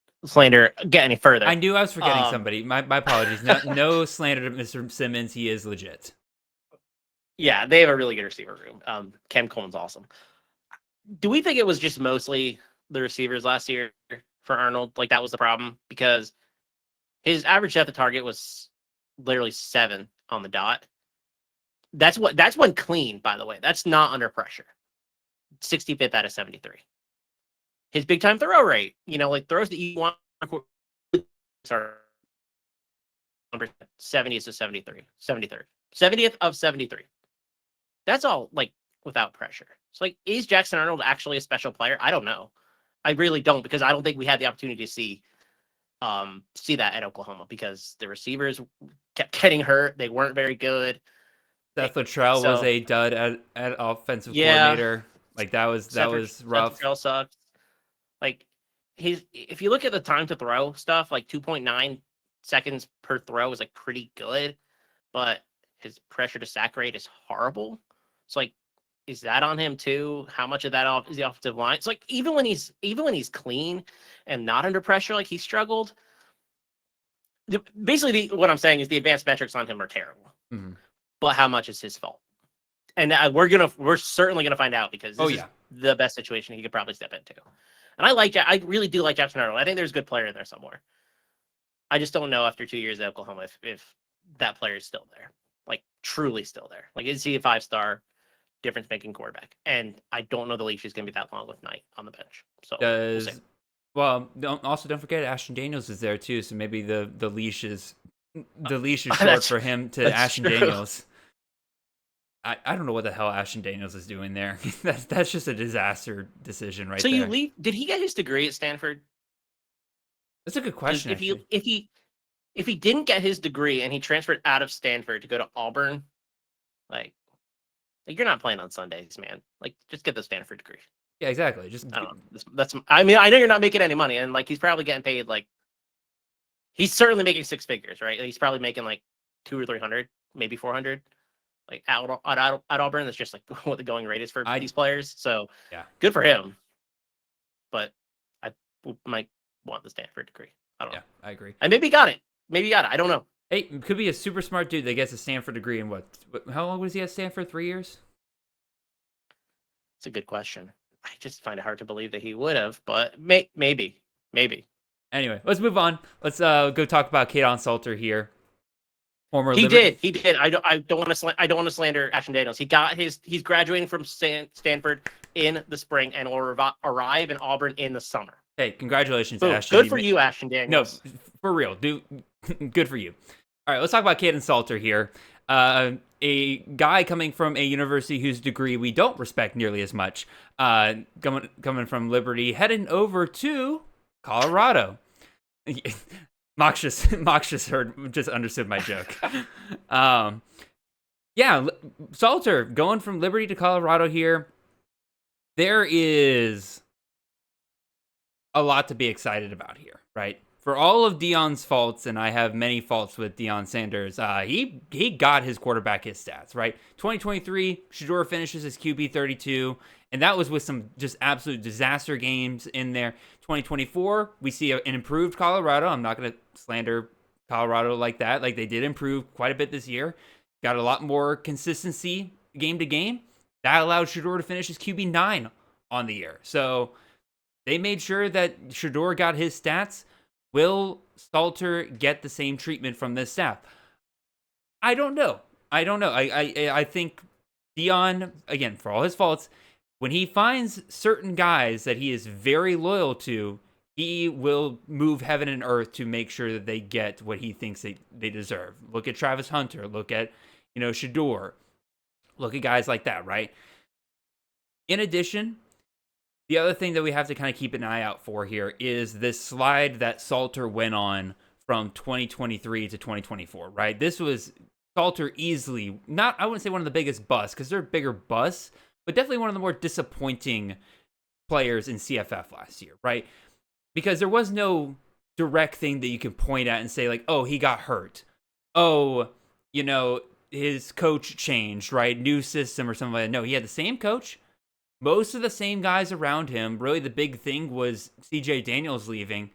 get any further. I knew I was forgetting somebody. My apologies. No slander to Mr. Simmons. He is legit. Yeah, they have a really good receiver room. Cam Coleman's awesome. Do we think it was just mostly the receivers last year for Arnold? Like, that was the problem? Because his average depth of target was literally 7 on the dot. That's when clean, by the way. That's not under pressure. 65th out of 73. His big time throw rate, like throws that you want are 70s to 73, 73rd. 70th of 73. That's all like without pressure. So like, is Jackson Arnold actually a special player? I don't know. I really don't, because I don't think we had the opportunity to see that at Oklahoma, because the receivers kept getting hurt. They weren't very good. Seth Luttrell was a dud at offensive coordinator. Like that was rough. Seth Luttrell sucks. Like if you look at the time to throw stuff, like 2.9 seconds per throw is like pretty good, but his pressure to sack rate is horrible. So like, is that on him too? How much of that is the offensive line? It's like even when he's clean and not under pressure, like he struggled. Basically, what I'm saying is the advanced metrics on him are terrible. Mm-hmm. But how much is his fault? And we're certainly gonna find out, because this is the best situation he could probably step into. And I really do like Jackson Arnold. I think there's a good player in there somewhere. I just don't know after 2 years at Oklahoma if that player is still there, like truly still there. Like, is he a 5-star difference-making quarterback? And I don't know the leash is going to be that long with Knight on the bench. So don't forget Ashton Daniels is there too. So maybe the leash is short for him to Ashton Daniels. I don't know what the hell Ashton Daniels is doing there. that's just a disaster decision right there. So did he get his degree at Stanford? That's a good question. If he didn't get his degree and he transferred out of Stanford to go to Auburn, like you're not playing on Sundays, man. Like, just get the Stanford degree. Yeah, exactly. I mean, I know you're not making any money, and like he's probably getting paid like, he's certainly making 6 figures, right? He's probably making like 200 or 300, maybe 400, like at Auburn. That's just like what the going rate is for these players. So yeah, good for him. But I might want the Stanford degree. I don't know. I agree. And maybe he got it. I don't know. Hey, could be a super smart dude that gets a Stanford degree in what? How long was he at Stanford? 3 years? It's a good question. I just find it hard to believe that he would have, but maybe. Anyway, let's move on. Let's go talk about Kaidon Salter here. He did. I don't want to slander Ashton Daniels. He's graduating from Stanford in the spring and will arrive in Auburn in the summer. Hey, congratulations, Ashton. Good for you, Ashton Daniels. No, for real. Good for you. All right, let's talk about Kaidon Salter here. A guy coming from a university whose degree we don't respect nearly as much. Coming from Liberty, heading over to Colorado. Mox just understood my joke. Salter going from Liberty to Colorado here. There is a lot to be excited about here, right? For all of Deion's faults, and I have many faults with Deion Sanders, he got his quarterback his stats, right? 2023, Shedeur finishes as QB 32, and that was with some just absolute disaster games in there. 2024, we see an improved Colorado. I'm not going to slander Colorado like that. Like, they did improve quite a bit this year. Got a lot more consistency game to game. That allowed Shedeur to finish as QB 9 on the year. So they made sure that Shedeur got his stats. Will Salter get the same treatment from this staff? I don't know. I think Deion, again, for all his faults, when he finds certain guys that he is very loyal to, he will move heaven and earth to make sure that they get what he thinks they deserve. Look at Travis Hunter. Look at, Shedeur. Look at guys like that, right? In addition, the other thing that we have to kind of keep an eye out for here is this slide that Salter went on from 2023 to 2024, right? This was Salter easily, I wouldn't say one of the biggest busts, because they're bigger busts, but definitely one of the more disappointing players in CFF last year, right? Because there was no direct thing that you can point at and say like, oh, he got hurt. Oh, his coach changed, right? New system or something like that. No, he had the same coach. Most of the same guys around him. Really, the big thing was CJ Daniels leaving.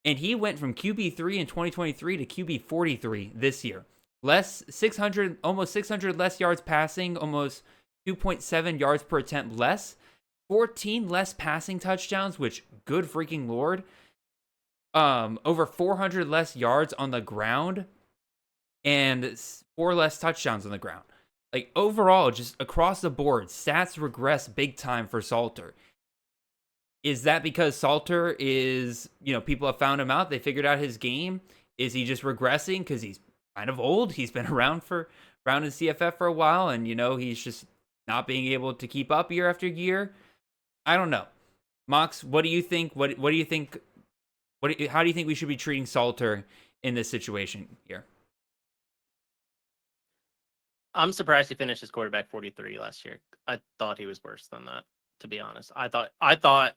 And he went from QB3 in 2023 to QB43 this year. Almost 600 less yards passing, almost 2.7 yards per attempt less. 14 less passing touchdowns, which, good freaking Lord. Over 400 less yards on the ground. And 4 less touchdowns on the ground. Like, overall, just across the board, stats regress big time for Salter. Is that because Salter is, people have found him out, they figured out his game? Is he just regressing because he's kind of old? He's been around for around in CFF for a while, and he's just not being able to keep up year after year. I don't know. Mox, what do you think? What do you think? How do you think we should be treating Salter in this situation here? I'm surprised he finished his quarterback 43 last year. I thought he was worse than that, to be honest. I thought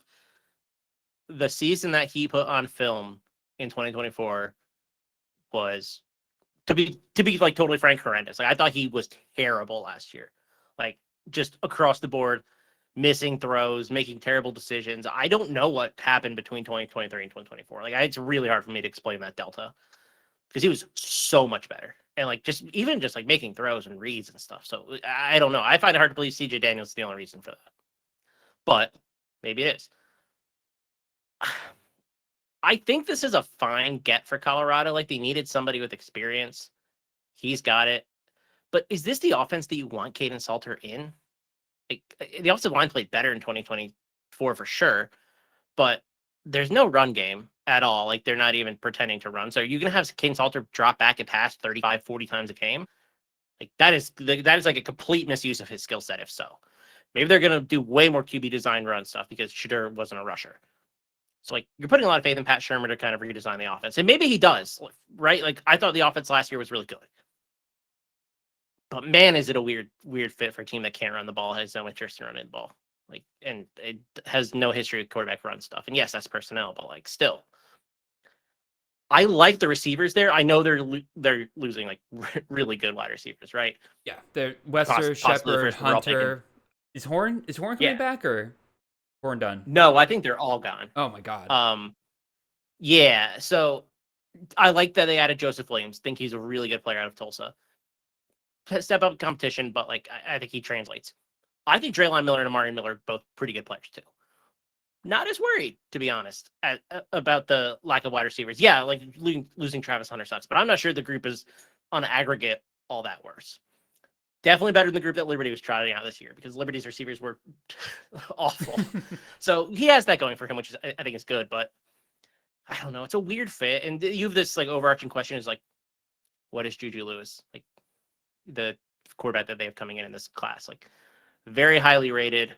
the season that he put on film in 2024 was, to be like totally frank, horrendous. Like, I thought he was terrible last year. Like, just across the board, missing throws, making terrible decisions. I don't know what happened between 2023 and 2024. Like, it's really hard for me to explain that delta, because he was so much better. And like, just like making throws and reads and stuff. So I don't know. I find it hard to believe CJ Daniels is the only reason for that. But maybe it is. I think this is a fine get for Colorado. Like, they needed somebody with experience. He's got it. But is this the offense that you want Caden Salter in? Like, the offensive line played better in 2024 for sure, but there's no run game at all. Like, they're not even pretending to run. So are you going to have Caden Salter drop back and pass 35, 40 times a game? Like, that is like a complete misuse of his skill set, if so. Maybe they're going to do way more QB design run stuff because Shadur wasn't a rusher. So, like, you're putting a lot of faith in Pat Shermer to kind of redesign the offense. And maybe he does, right? Like, I thought the offense last year was really good. But, man, is it a weird fit for a team that can't run the ball, has no interest in running the ball. Like, and it has no history of quarterback run stuff. And, yes, that's personnel, but, like, still. I like the receivers there. I know they're losing, like, really good wide receivers, right? Yeah, they're Wester, Shepard, Hunter. Is Horn coming back, or Horn done? No, I think they're all gone. Oh my god. Yeah. So I like that they added Joseph Williams. Think he's a really good player out of Tulsa. Step up competition, but like I think he translates. I think Draylon Miller and Amari Miller are both pretty good players too. Not as worried, to be honest, about the lack of wide receivers. Yeah, like losing Travis Hunter sucks, but I'm not sure the group is on aggregate all that worse. Definitely better than the group that Liberty was trotting out this year, because Liberty's receivers were awful. So he has that going for him, which is, I think is good, but I don't know. It's a weird fit. And you have this like overarching question is like, what is Juju Lewis? Like, the quarterback that they have coming in this class, like, very highly rated.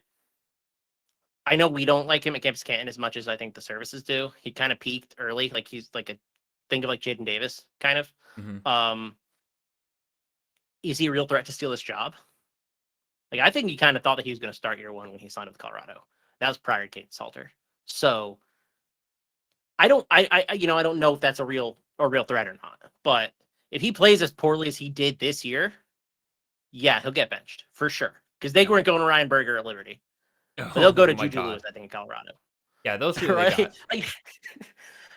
I know we don't like him at Campus Canton as much as I think the services do. He kind of peaked early. Like, he's like think of like Jaden Davis kind of. Mm-hmm. Is he a real threat to steal this job? Like, I think he kind of thought that he was going to start year one when he signed with Colorado. That was prior to Caden Salter. So I don't know if that's a real threat or not. But if he plays as poorly as he did this year, yeah, he'll get benched for sure. Because they weren't going to Ryan Berger at Liberty. But they'll go to Juju Lewis, I think, in Colorado. Yeah, those two right?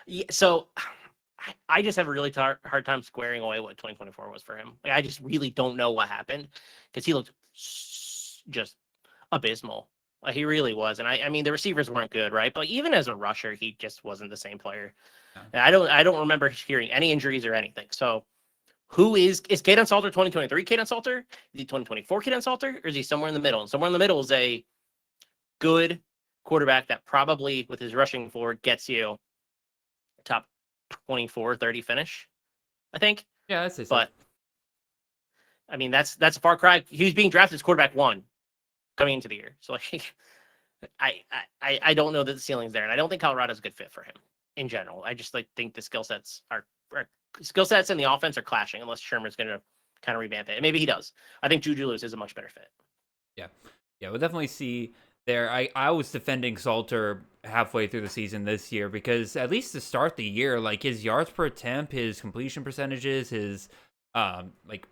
Yeah, so I just have a really hard time squaring away what 2024 was for him. Like, I just really don't know what happened, because he looked just abysmal. Like, he really was. And I mean, the receivers weren't good, right? But like, even as a rusher, he just wasn't the same player. No. And I don't remember hearing any injuries or anything. So who is Caden Salter 2023 Caden Salter? Is he 2024 Caden Salter? Or is he somewhere in the middle? And somewhere in the middle is a good quarterback that probably, with his rushing forward, gets you top 24, 30 finish, I think. Yeah, that's it. But I mean, that's a far cry. He was being drafted as quarterback 1 coming into the year. So like, I don't know that the ceiling's there, and I don't think Colorado's a good fit for him in general. I just like think the skill sets and the offense are clashing, unless Shermer's going to kind of revamp it. And maybe he does. I think Juju Lewis is a much better fit. Yeah, we'll definitely see there. I was defending Salter halfway through the season this year, because at least to start the year, like, his yards per attempt, his completion percentages, his like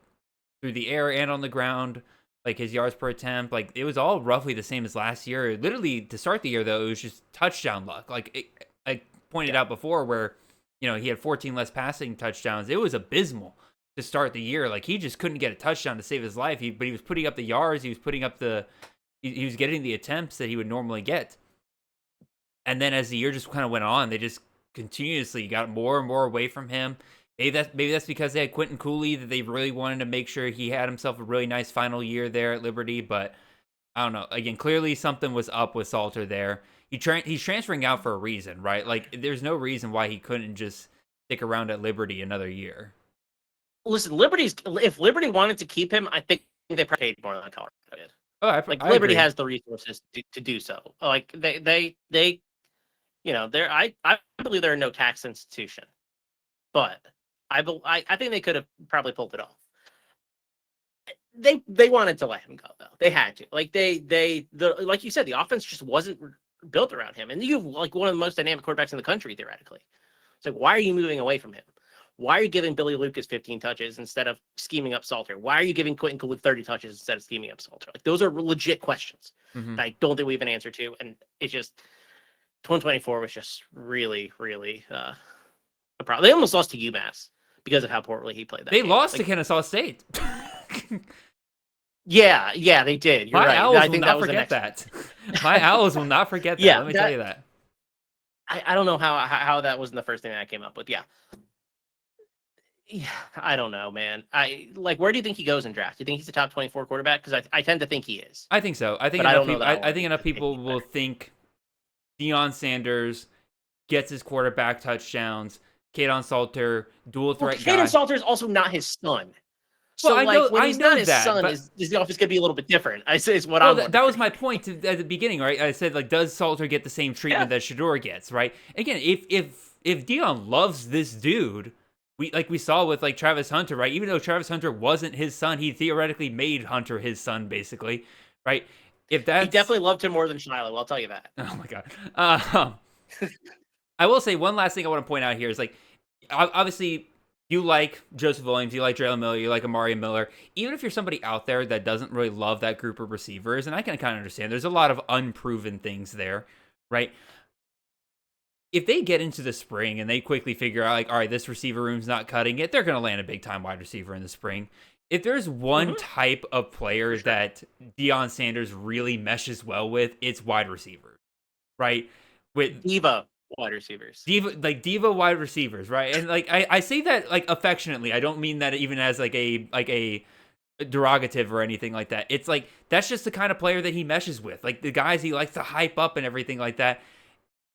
through the air and on the ground, like his yards per attempt, like it was all roughly the same as last year. Literally to start the year though, it was just touchdown luck. Like I pointed out before, where he had 14 less passing touchdowns. It was abysmal to start the year. Like, he just couldn't get a touchdown to save his life. But he was putting up the yards. He was putting up he was getting the attempts that he would normally get. And then as the year just kind of went on, they just continuously got more and more away from him. Maybe that's because they had Quentin Cooley, that they really wanted to make sure he had himself a really nice final year there at Liberty. But I don't know. Again, clearly something was up with Salter there. He's transferring out for a reason, right? Like, there's no reason why he couldn't just stick around at Liberty another year. Listen, if Liberty wanted to keep him, I think they probably paid more than Colorado did. Oh, Like I Liberty agree. has the resources to do so. Like they they're I believe they're no tax institution, but I think they could have probably pulled it off. They wanted to let him go though. They had to. Like like you said, the offense just wasn't built around him. And you have like one of the most dynamic quarterbacks in the country theoretically. It's like, why are you moving away from him? Why are you giving Billy Lucas 15 touches instead of scheming up Salter? Why are you giving Quentin Kaluk 30 touches instead of scheming up Salter? Like those are legit questions that I don't think we have an answer to. And it's just 2024 was just really, really a problem. They almost lost to UMass because of how poorly he played that They game. lost to Kennesaw State. Yeah, they did. You're My right. Owls I will think not that was forget the next that. My Owls will not forget that. Yeah, Let me tell you that. I don't know how that wasn't the first thing that I came up with. Yeah, I don't know, man. Where do you think he goes in draft? Do you think he's a top 24 quarterback? Because I tend to think he is. I think so. I think But I enough don't know people. that I think enough to people think will better. think Deion Sanders gets his quarterback touchdowns. Kadon Salter, dual threat guy. Kaden Salter is also not his son. Well, So when I he's know not his that, son, but is the offense gonna be a little bit different? I say is what well, I'm. that was my point at the beginning, right? I said like, does Salter get the same treatment Yeah. that Shador gets, right? Again, if Deion loves this dude, we saw with like Travis Hunter, right? Even though Travis Hunter wasn't his son, he theoretically made Hunter his son, basically, right? If that's He definitely loved him more than Shiloh. I'll tell you that. oh my god. I will say one last thing I want to point out here is like, obviously, you like Joseph Williams, you like Jalen Miller, you like Amari Miller. Even if you're somebody out there that doesn't really love that group of receivers, and I can kind of understand, there's a lot of unproven things there, right? If they get into the spring and they quickly figure out, like, all right, this receiver room's not cutting it, they're going to land a big time wide receiver in the spring. If there's one type of player that Deion Sanders really meshes well with, it's wide receivers, right? With Diva wide receivers. diva wide receivers, right? And like I say that like affectionately. I don't mean that even as like a derogative or anything like that. It's like that's just the kind of player that he meshes with. Like the guys he likes to hype up and everything like that.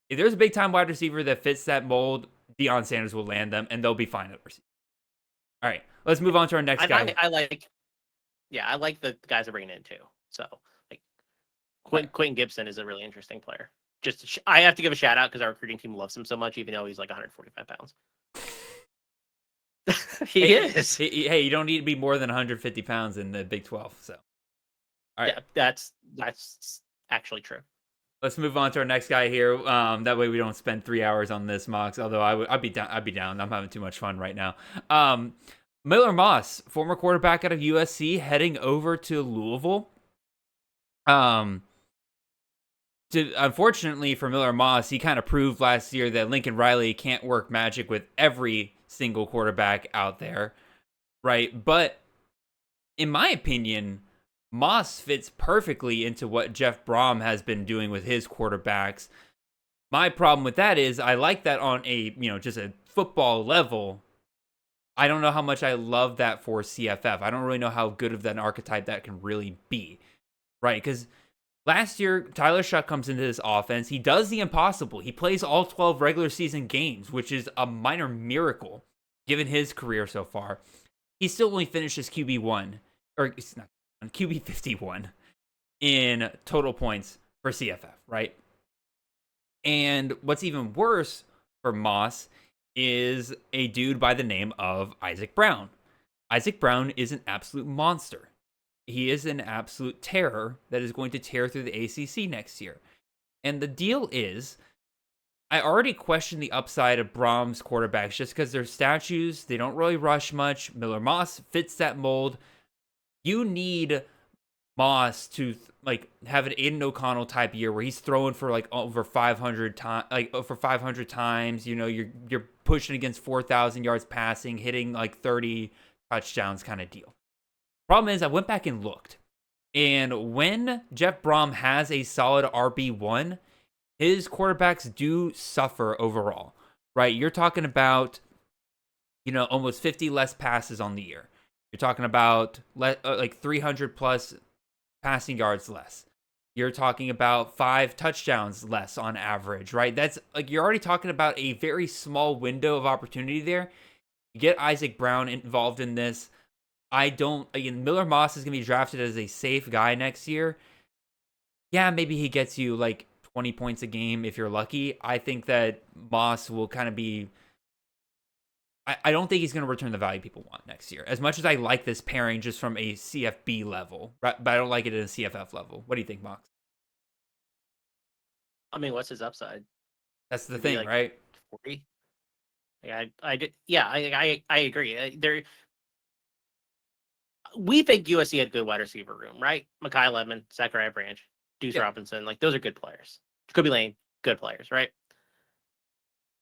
If there's a big time wide receiver that fits that mold, Deion Sanders will land them and they'll be fine at receiver. All right, let's move on to our next guy. I like the guys they're bringing in too. So like Quentin Gibson is a really interesting player. I have to give a shout out because our recruiting team loves him so much, even though he's like 145 pounds. He is. Hey, you don't need to be more than 150 pounds in the Big 12. So, all right, yeah, that's actually true. Let's move on to our next guy here. That way we don't spend 3 hours on this, Mox. Although I'd be down. I'm having too much fun right now. Miller Moss, former quarterback out of USC, heading over to Louisville. Unfortunately for Miller Moss, he kind of proved last year that Lincoln Riley can't work magic with every single quarterback out there, right? But in my opinion, Moss fits perfectly into what Jeff Brom has been doing with his quarterbacks. My problem with that is I like that on a, just a football level. I don't know how much I love that for CFF. I don't really know how good of an archetype that can really be, right? Because last year, Tyler Shuck comes into this offense. He does the impossible. He plays all 12 regular season games, which is a minor miracle given his career so far. He still only finishes QB1, or it's not QB 51 in total points for CFF, right? And what's even worse for Moss is a dude by the name of Isaac Brown. Isaac Brown is an absolute monster. He is an absolute terror that is going to tear through the ACC next year. And the deal is, I already question the upside of Brom's quarterbacks just because they're statues. They don't really rush much. Miller Moss fits that mold. You need Moss to have an Aiden O'Connell type year where he's throwing for over 500 times, over 500 times. You're pushing against 4,000 yards passing, hitting 30 touchdowns kind of deal. Problem is, I went back and looked, and when Jeff Brom has a solid RB1, his quarterbacks do suffer overall, right? You're talking about, almost 50 less passes on the year. You're talking about 300 plus passing yards less. You're talking about 5 touchdowns less on average, right? That's you're already talking about a very small window of opportunity there. You get Isaac Brown involved in this. Miller Moss is going to be drafted as a safe guy next year. Yeah, maybe he gets you like 20 points a game if you're lucky. I think that Moss will kind of be... I don't think he's going to return the value people want next year. As much as I like this pairing just from a CFB level, but I don't like it at a CFF level. What do you think, Mox? I mean, what's his upside? That's the Could be thing, like right? 40. I agree. We think USC had good wide receiver room, right? Mekhi Ledman, Zachariah Branch, Deuce Robinson, like those are good players. Jacoby Lane, good players, right?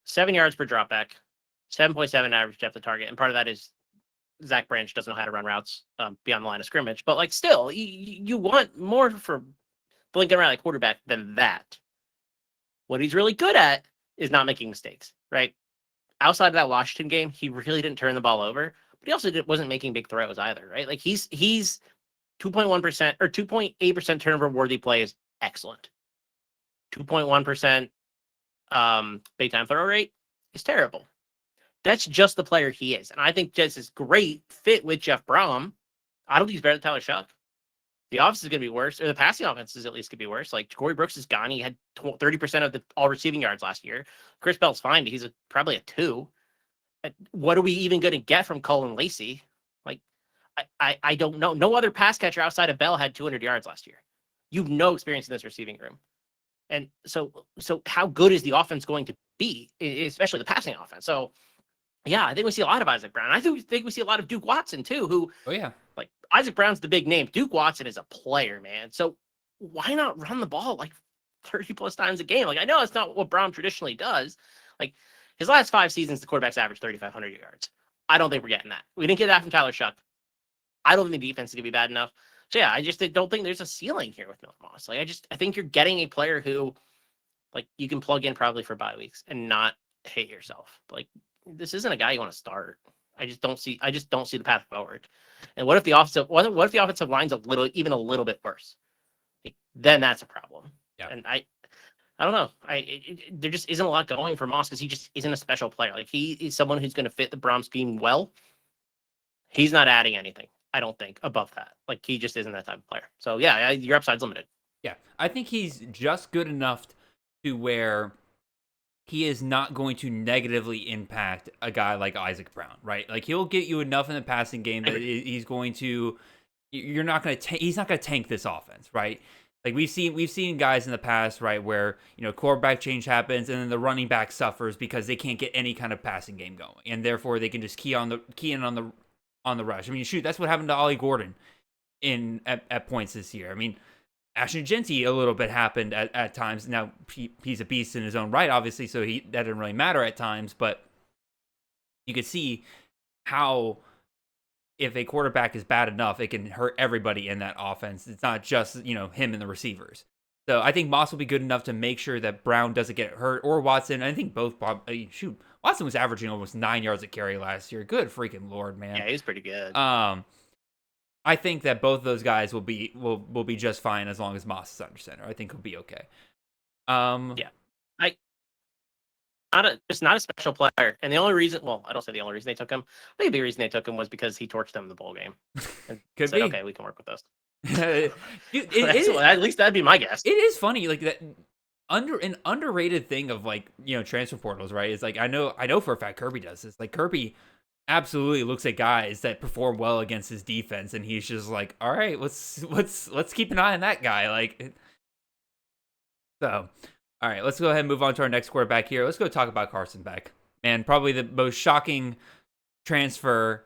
7 yards per dropback, 7.7 average depth of target, and part of that is Zach Branch doesn't know how to run routes beyond the line of scrimmage. But like, still, you want more for Lincoln Riley quarterback than that. What he's really good at is not making mistakes, right? Outside of that Washington game, he really didn't turn the ball over, but he also wasn't making big throws either, right? Like he's 2.1% or 2.8% turnover worthy play is excellent. 2.1% big time throw rate is terrible. That's just the player he is. And I think this is great fit with Jeff Brom. I don't think he's better than Tyler Shuck. The offense is going to be worse, or the passing offense is at least going to be worse. Like Corey Brooks is gone. He had 30% of the all receiving yards last year. Chris Bell's fine, but he's probably a 2. What are we even going to get from Cullen Lacey? Like, I don't know. No other pass catcher outside of Bell had 200 yards last year. You've no experience in this receiving room. And so how good is the offense going to be, especially the passing offense? So, yeah, I think we see a lot of Isaac Brown. I think we see a lot of Duke Watson, too, who, like, Isaac Brown's the big name. Duke Watson is a player, man. So why not run the ball like 30-plus times a game? Like, I know it's not what Brown traditionally does. Like, his last 5 seasons, the quarterback's averaged 3,500 yards. I don't think we're getting that. We didn't get that from Tyler Shuck. I don't think the defense is going to be bad enough. So, yeah, I just don't think there's a ceiling here with Miller Moss. Like, I think you're getting a player who, like, you can plug in probably for bye weeks and not hate yourself. Like, this isn't a guy you want to start. I just don't see the path forward. And what if the offensive line's even a little bit worse? Then that's a problem. Yeah. And I don't know. There just isn't a lot going for Moss because he just isn't a special player. Like he is someone who's going to fit the Browns scheme well. He's not adding anything, I don't think, above that. Like he just isn't that type of player. So yeah, your upside's limited. Yeah, I think he's just good enough to where he is not going to negatively impact a guy like Isaac Brown, right? Like he'll get you enough in the passing game that he's going to. You're not going to. He's not going to tank this offense, right? Like we've seen guys in the past, right, where quarterback change happens and then the running back suffers because they can't get any kind of passing game going, and therefore they can just key in on the rush. I mean, shoot, that's what happened to Ollie Gordon at points this year. I mean, Ashton Genty a little bit happened at times. Now he's a beast in his own right, obviously, so that didn't really matter at times. But you could see how if a quarterback is bad enough, it can hurt everybody in that offense. It's not just him and the receivers. So I think Moss will be good enough to make sure that Brown doesn't get hurt or Watson. I think both. Watson was averaging almost 9 yards a carry last year. Good freaking Lord, man. Yeah, he's pretty good. I think that both those guys will be just fine as long as Moss is under center. I think he'll be okay. Yeah, just not a special player. And the only reason, well, I don't say the only reason they took him. I think the reason they took him was because he torched them in the bowl game. And Could said, be. Okay, we can work with this. Dude, At least that'd be my guess. It is funny, like that an underrated thing of like transfer portals, right? It's like I know for a fact Kirby does this. Like Kirby absolutely looks at guys that perform well against his defense, and he's just like, all right, let's keep an eye on that guy. Like, so, all right, let's go ahead and move on to our next quarterback here. Let's go talk about Carson Beck, and probably the most shocking transfer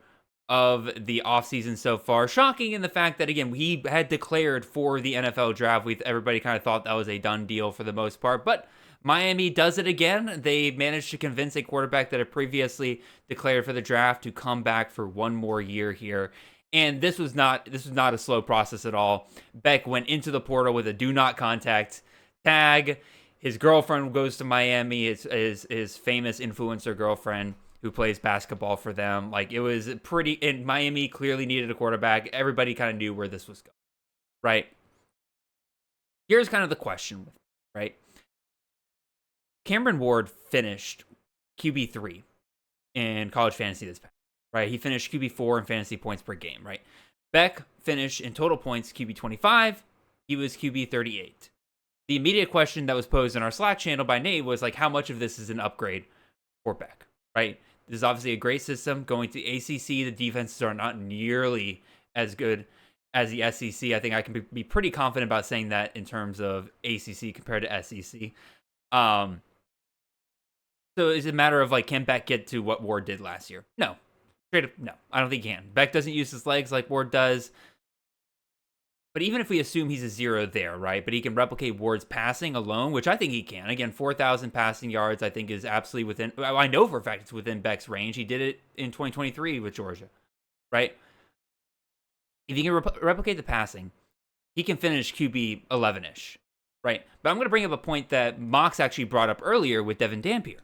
of the offseason so far. Shocking in the fact that, again, he had declared for the NFL draft. Everybody kind of thought that was a done deal for the most part, but Miami does it again. They managed to convince a quarterback that had previously declared for the draft to come back for one more year here. And this was not a slow process at all. Beck went into the portal with a do not contact tag. His girlfriend goes to Miami. It's his famous influencer girlfriend who plays basketball for them. Like, it was pretty, and Miami clearly needed a quarterback. Everybody kind of knew where this was going, right? Here's kind of the question, right? Cameron Ward finished QB3 in college fantasy this past. right? He finished QB4 in fantasy points per game, right? Beck finished in total points QB 25. He was QB 38. The immediate question that was posed in our Slack channel by Nate was like, how much of this is an upgrade for Beck, right? This is obviously a great system. Going to ACC, the defenses are not nearly as good as the SEC. I think I can be pretty confident about saying that in terms of ACC compared to SEC. So is it a matter of like, can Beck get to what Ward did last year? No. Straight up, no. I don't think he can. Beck doesn't use his legs like Ward does. But even if we assume he's a 0 there, right? But he can replicate Ward's passing alone, which I think he can. Again, 4,000 passing yards, I think, is absolutely within. I know for a fact it's within Beck's range. He did it in 2023 with Georgia, right? If he can replicate the passing, he can finish QB 11-ish, right? But I'm going to bring up a point that Mox actually brought up earlier with Devin Dampier.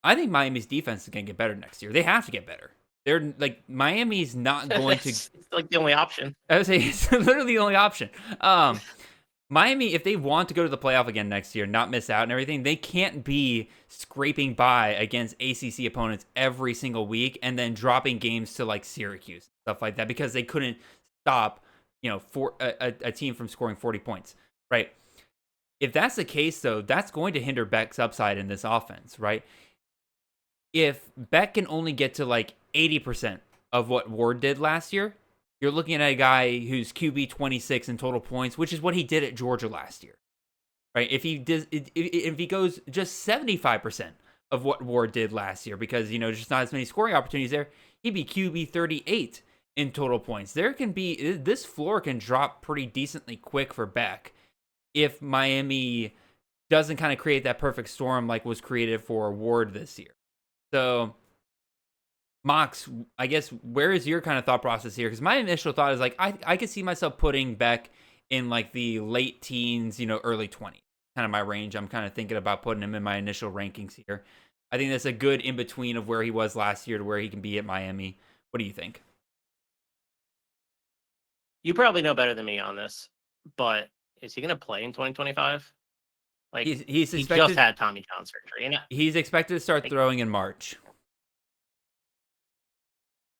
I think Miami's defense is going to get better next year. They have to get better. They're like, Miami's not going to. It's like the only option. I would say it's literally the only option. Miami, if they want to go to the playoff again next year, not miss out and everything, they can't be scraping by against ACC opponents every single week and then dropping games to like Syracuse, stuff like that, because they couldn't stop, for a team from scoring 40 points, right? If that's the case, though, that's going to hinder Beck's upside in this offense, right? If Beck can only get to like 80% of what Ward did last year, you're looking at a guy who's QB 26 in total points, which is what he did at Georgia last year, right? If he goes just 75% of what Ward did last year, because just not as many scoring opportunities there, he'd be QB 38 in total points. This floor can drop pretty decently quick for Beck if Miami doesn't kind of create that perfect storm like was created for Ward this year. So, Mox, I guess, where is your kind of thought process here? Because my initial thought is like, I could see myself putting Beck in like the late teens, early 20s, kind of my range. I'm kind of thinking about putting him in my initial rankings here. I think that's a good in between of where he was last year to where he can be at Miami. What do you think? You probably know better than me on this, but is he going to play in 2025? Like, he just had Tommy John surgery. He's expected to start throwing in March.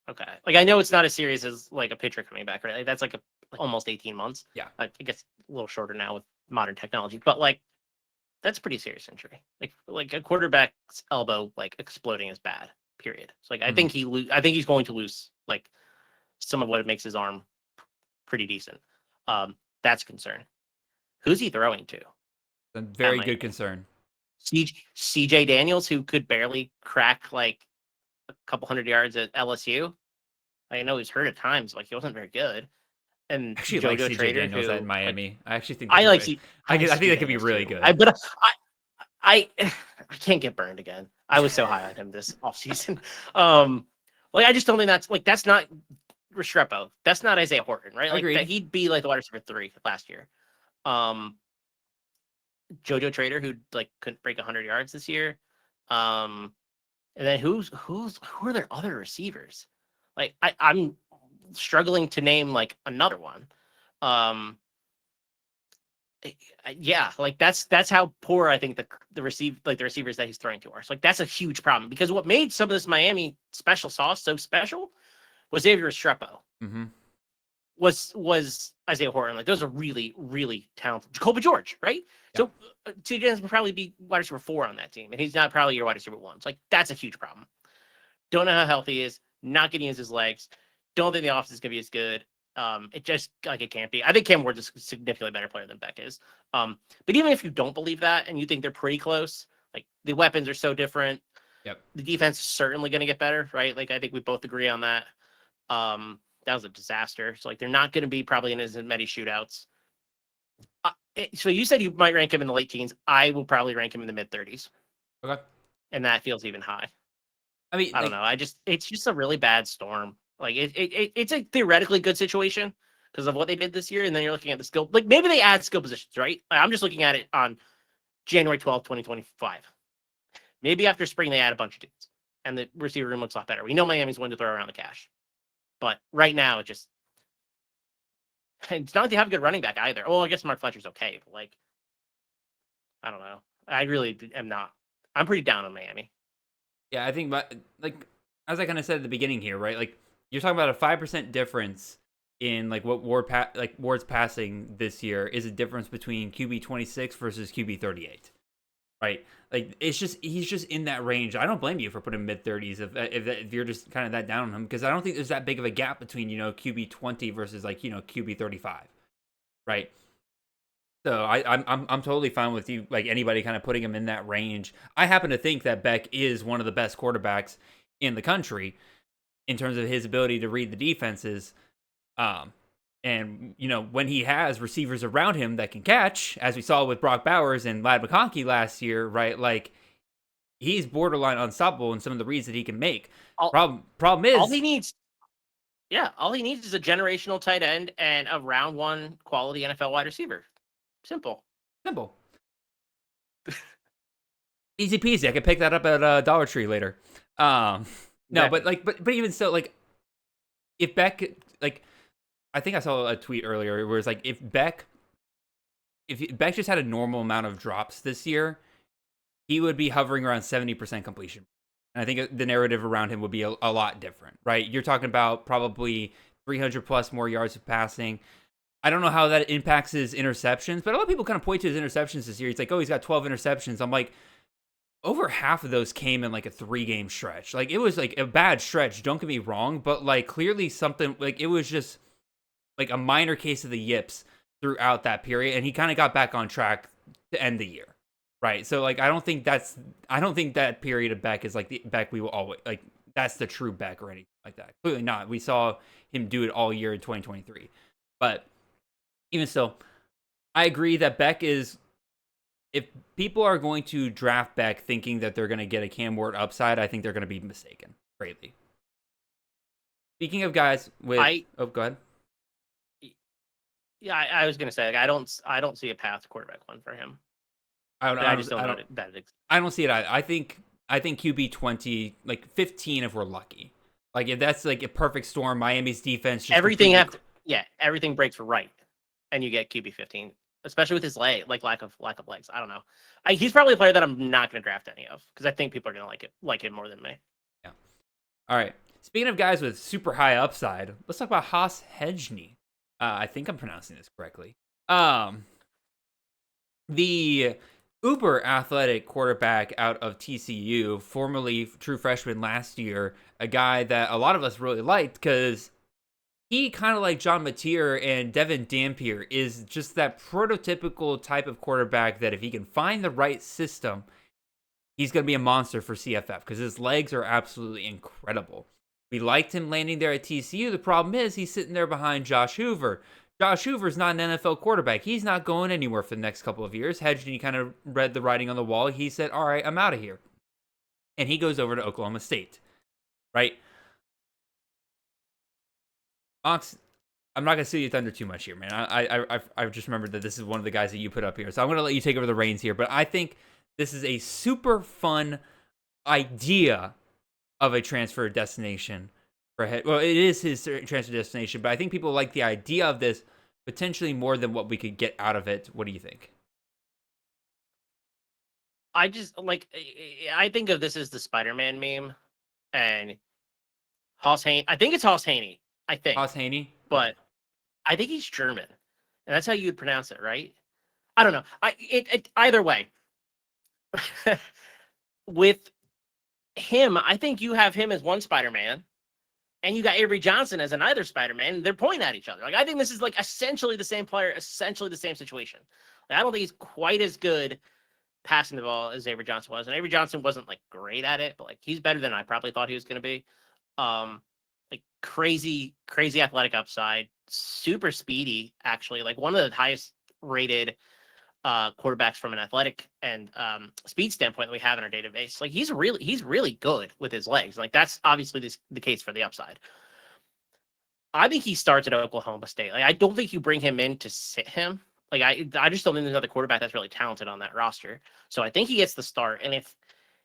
Okay. Like, I know it's not as serious as like a pitcher coming back, right? Like, that's like almost 18 months. Yeah. I guess a little shorter now with modern technology, but like, that's pretty serious injury. Like a quarterback's elbow like exploding is bad. Period. So like, I think he's going to lose like some of what makes his arm pretty decent. That's a concern. Who's he throwing to? A very good concern. CJ Daniels, who could barely crack like a couple hundred yards at LSU. I know he's hurt at times, like he wasn't very good. And actually, JoJo like CJ Trader, Daniels at Miami. I actually think I like. I think that could be really good. I can't get burned again. I was so high on him this offseason. Like I just don't think that's not Restrepo. That's not Isaiah Horton, right? Like that he'd be like the wide receiver 3 last year. JoJo Trader, who like couldn't break 100 yards this year. And then who are their other receivers? Like I'm struggling to name like another one. Yeah, like that's how poor I think the receivers that he's throwing to are. So like that's a huge problem because what made some of this Miami special sauce so special was Xavier Restrepo. Mm-hmm. Was Isaiah Horton. Like those are really, really talented. Jacoby George, right? Yeah. So CJ Daniels would probably be wide receiver 4 on that team, and he's not probably your wide receiver 1. So like that's a huge problem. Don't know how healthy he is. Not getting his legs. Don't think the offense is gonna be as good. It just like it can't be. I think Cam Ward's a significantly better player than Beck is. But even if you don't believe that and you think they're pretty close, like the weapons are so different. Yep. The defense is certainly going to get better, right? Like I think we both agree on that. That was a disaster. So like they're not going to be probably in as many shootouts. So you said you might rank him in the late teens. I will probably rank him in the mid 30s. Okay. And that feels even high. I mean, I don't know. It's just a really bad storm. Like it's a theoretically good situation because of what they did this year. And then you're looking at the skill, like maybe they add skill positions, right? Like, I'm just looking at it on January 12th, 2025. Maybe after spring, they add a bunch of dudes and the receiver room looks a lot better. We know Miami's willing to throw around the cash, but right now it's not like they have a good running back either. Well, I guess Mark Fletcher's okay, but like, I don't know. I really am not. I'm pretty down on Miami. Yeah, I think as I kind of said at the beginning here, right? Like you're talking about a 5% difference in like what Ward's passing this year is a difference between QB 26 versus QB 38, right? Like it's just he's just in that range. I don't blame you for putting mid 30s if you're just kind of that down on him, because I don't think there's that big of a gap between QB 20 versus like QB 35, right? So I'm totally fine with you, like anybody kind of putting him in that range. I happen to think that Beck is one of the best quarterbacks in the country in terms of his ability to read the defenses. And when he has receivers around him that can catch, as we saw with Brock Bowers and Lad McConkey last year, right? Like he's borderline unstoppable in some of the reads that he can make. Problem is all he needs is a generational tight end and a round one quality NFL wide receiver. Simple. Easy peasy. I could pick that up at Dollar Tree later. No, Exactly. but even so, like if Beck, like I think I saw a tweet earlier where it's like if Beck just had a normal amount of drops this year, he would be hovering around 70% completion. And I think the narrative around him would be a lot different, right? You're talking about probably 300 plus more yards of passing. I don't know how that impacts his interceptions, but a lot of people kind of point to his interceptions this year. It's like, oh, he's got 12 interceptions. I'm like, over half of those came in like a 3-game stretch. Like it was like a bad stretch. Don't get me wrong, but like clearly something like it was just like a minor case of the yips throughout that period. And he kind of got back on track to end the year. Right. So like, I don't think that period of Beck is like the Beck we will always like, that's the true Beck or anything like that. Clearly not. We saw him do it all year in 2023, but even so, I agree that Beck is, if people are going to draft Beck thinking that they're going to get a Cam Ward upside, I think they're going to be mistaken greatly. Speaking of guys with, go ahead. Yeah, I was going to say, like, I don't see a path to quarterback one for him. I just don't know that it exists. I don't see it either. I think QB 20, like 15 if we're lucky. Like if that's like a perfect storm, Miami's defense just everything breaks right, and you get QB 15, especially with his lack of legs. I don't know. He's probably a player that I'm not going to draft any of because I think people are going to like him more than me. Yeah. All right. Speaking of guys with super high upside, let's talk about Haas Hedgeny. I think I'm pronouncing this correctly. The uber athletic quarterback out of TCU, formerly true freshman last year, a guy that a lot of us really liked because he kind of like John Mateer and Devin Dampier is just that prototypical type of quarterback that if he can find the right system, he's going to be a monster for CFF because his legs are absolutely incredible. We liked him landing there at TCU. The problem is he's sitting there behind Josh Hoover. Josh Hoover's not an NFL quarterback. He's not going anywhere for the next couple of years. Hedgeny kind of read the writing on the wall. He said, all right, I'm out of here. And he goes over to Oklahoma State, right? Ox, I'm not going to steal your thunder too much here, man. I've just remembered that this is one of the guys that you put up here. So I'm going to let you take over the reins here. But I think this is a super fun idea of a transfer destination for Well, it is his transfer destination, but I think people like the idea of this potentially more than what we could get out of it. What do you think? I think of this as the Spider-Man meme, and Haas Haney. I think it's Haas Haney. Haas Haney, but I think he's German, and that's how you would pronounce it, right? I don't know. Either way, with him, I think you have him as one Spider-Man, and you got Avery Johnson as another Spider-Man. They're pointing at each other. Like I think this is like essentially the same player, essentially the same situation. Like, I don't think he's quite as good passing the ball as Avery Johnson was, and Avery Johnson wasn't like great at it, but like he's better than I probably thought he was going to be. Like crazy athletic upside, super speedy, actually, like one of the highest rated quarterbacks from an athletic and speed standpoint that we have in our database. Like he's really good with his legs. Like that's obviously the case for the upside. I think he starts at Oklahoma State. Like I don't think you bring him in to sit him. Like I just don't think there's another quarterback that's really talented on that roster. So I think he gets the start. And if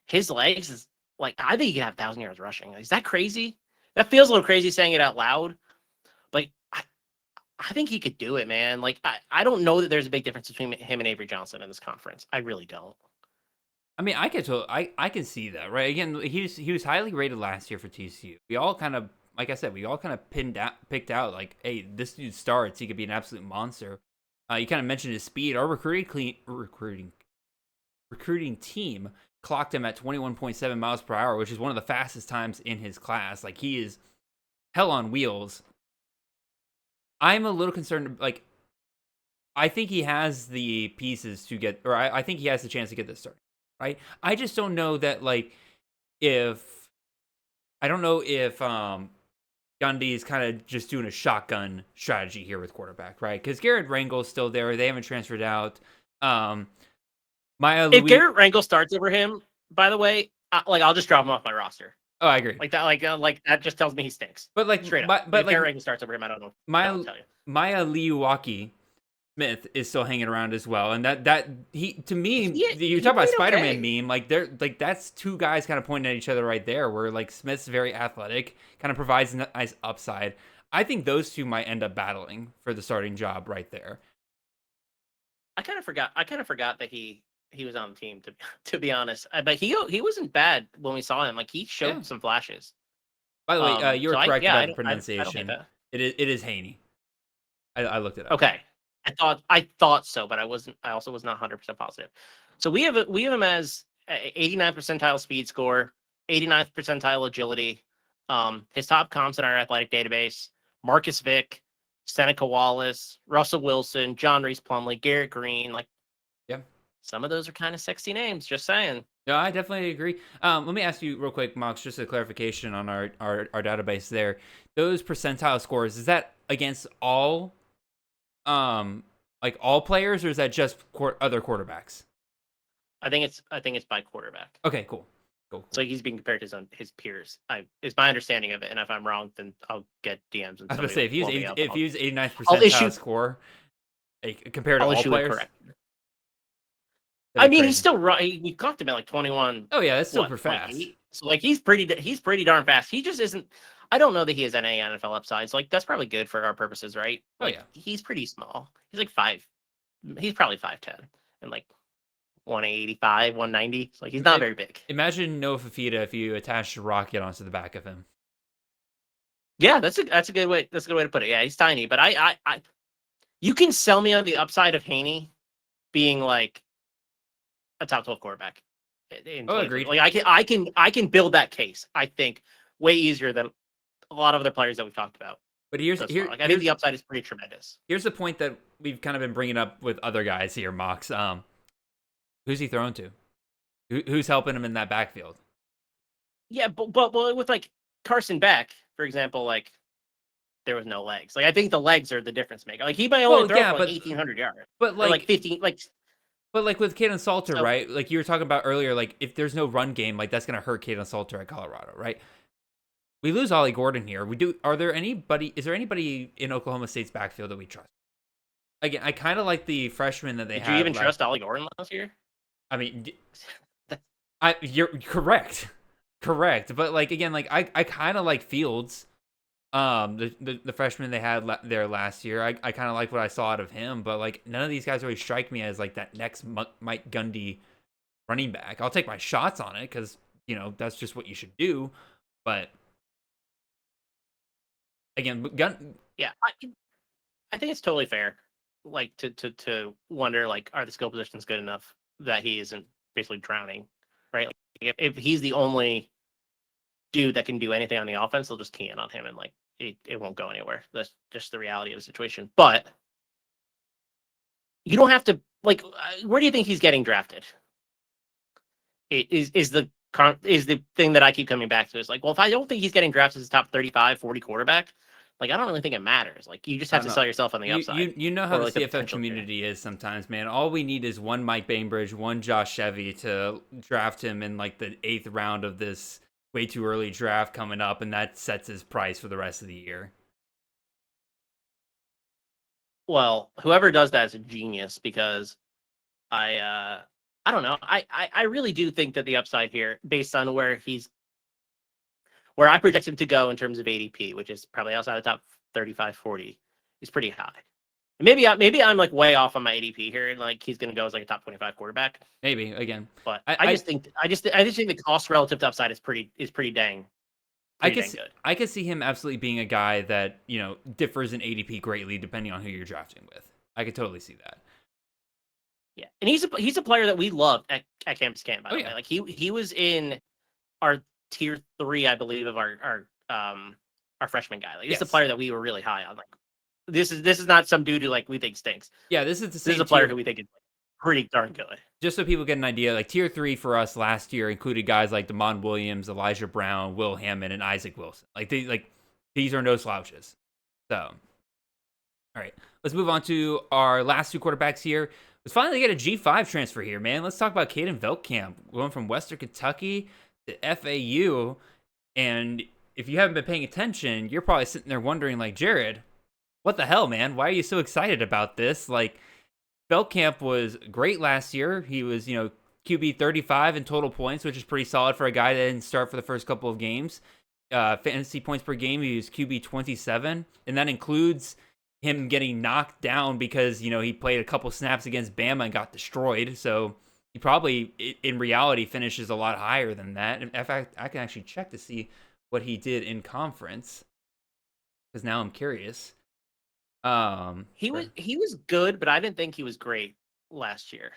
his legs is like, I think he can have 1,000 yards rushing. Is that crazy? That feels a little crazy saying it out loud. Like I think he could do it, man. Like I don't know that there's a big difference between him and Avery Johnson in this conference. I really don't. I mean, I can see that, right? Again, he was highly rated last year for TCU. We all kind of, like I said, we all kind of picked out like, hey, this dude starts, he could be an absolute monster. You kind of mentioned his speed. Our recruiting team clocked him at 21.7 miles per hour, which is one of the fastest times in his class. Like, he is hell on wheels. I'm a little concerned. Like, I think he has the pieces to get, or I think he has the chance to get this start. Right? I just don't know that, like, if I don't know if Gundy is kind of just doing a shotgun strategy here with quarterback, right? Because Garrett Rangel's still there; they haven't transferred out. If Garrett Rangel starts over him, by the way, I'll just drop him off my roster. Oh, I agree. Like that just tells me he stinks. But like straight up, but if like Garrett Rangel starts over him, I don't know. I'll tell you. Maya Liuwaki Smith is still hanging around as well, and that he to me, you talk about Spider-Man meme, like they're like that's two guys kind of pointing at each other right there. Where like Smith's very athletic, kind of provides a nice upside. I think those two might end up battling for the starting job right there. I kind of forgot that he was on the team, to be honest. But he wasn't bad when we saw him. Like, he showed some flashes. By the way, you were correct about the pronunciation. It is Haney. I looked it up. Okay, I thought so, but I wasn't. I also was not 100% positive. So we have him as 89th percentile speed score, 89th percentile agility. His top comps in our athletic database: Marcus Vick, Seneca Wallace, Russell Wilson, John Reese Plumlee, Garrett Green. Like, yeah, some of those are kind of sexy names. Just saying. Yeah, I definitely agree. Let me ask you real quick, Mox, just a clarification on our database there. Those percentile scores, is that against all, like all players, or is that just other quarterbacks? I think it's by quarterback. Okay, cool. So he's being compared to his peers. Is my understanding of it, and if I'm wrong, then I'll get DMs. And I was going to say, if you use 89th percentile score compared to all players. Correct. I mean, he's still right. We clocked him at like 21. Oh yeah, that's still pretty fast. So like he's pretty darn fast. He just isn't. I don't know that he has any NFL upside. So like that's probably good for our purposes, right? Like, he's pretty small. He's like 5. He's probably 5'10" and like 185, 190. So like he's not very big. Imagine Noah Fafita if you attached a rocket onto the back of him. Yeah, that's a good way. That's a good way to put it. Yeah, he's tiny, but I you can sell me on the upside of Haney being like a top 12 quarterback. Oh, agreed. Like I can build that case. I think way easier than a lot of other players that we've talked about. But I think the upside is pretty tremendous. Here's the point that we've kind of been bringing up with other guys here, Mox. Who's he throwing to? Who's helping him in that backfield? Yeah, but with like Carson Beck, for example, like there was no legs. Like I think the legs are the difference maker. Like he might only throw for like 1,800 yards, but like 15, like. But like with Kaden Salter, right? Like you were talking about earlier, like if there's no run game, like that's gonna hurt Kaden Salter at Colorado, right? We lose Ollie Gordon here. Is there anybody in Oklahoma State's backfield that we trust? Again, I kind of like the freshman that they had. Did you even trust Ollie Gordon last year? I mean, you're correct. But like again, like I kind of like Fields. The freshman they had there last year, I kind of like what I saw out of him, but like none of these guys really strike me as like that next Mike Gundy running back. I'll take my shots on it because that's just what you should do. But again, yeah, I think it's totally fair. Like to wonder like are the skill positions good enough that he isn't basically drowning, right? Like, if he's the only dude that can do anything on the offense, they'll just key in on him and like. It won't go anywhere. That's just the reality of the situation. But you don't have to like. Where do you think he's getting drafted? Is the thing that I keep coming back to is like, well, if I don't think he's getting drafted as a top 35, 40 quarterback, like I don't really think it matters. Like you just have to sell yourself on the upside. You know how the CFF community is sometimes, man. All we need is one Mike Bainbridge, one Josh Chevy to draft him in like the 8th round of this way too early draft coming up, and that sets his price for the rest of the year. Well, whoever does that is a genius because I don't know. I really do think that the upside here, based on where I project him to go in terms of ADP, which is probably outside the top 35, 40, is pretty high. Maybe I'm like way off on my ADP here, and like he's going to go as like a top 25 quarterback. Maybe again, But I just think the cost relative to upside is pretty dang good. I could see him absolutely being a guy that differs in ADP greatly depending on who you're drafting with. I could totally see that. Yeah, and he's a player that we loved at Campus Camp. By the way, yeah. like he was in our tier 3, I believe, of our freshman guy. Like, he's a player that we were really high on. Like, this is not some dude who like we think stinks. Yeah, this is a player who we think is pretty darn good. Just so people get an idea, like tier 3 for us last year included guys like Damon Williams, Elijah Brown, Will Hammond, and Isaac Wilson. These are no slouches. So, all right, let's move on to our last 2 quarterbacks here. Let's finally get a G5 transfer here, man. Let's talk about Caden Veltkamp going from Western Kentucky to FAU. And if you haven't been paying attention, you're probably sitting there wondering, like, Jared, what the hell, man? Why are you so excited about this? Like, Veltkamp was great last year. He was, QB 35 in total points, which is pretty solid for a guy that didn't start for the first couple of games. Fantasy points per game, he was QB 27, and that includes him getting knocked down because, he played a couple snaps against Bama and got destroyed. So he probably, in reality, finishes a lot higher than that. In fact, I can actually check to see what he did in conference, because now I'm curious. He was good, but I didn't think he was great last year.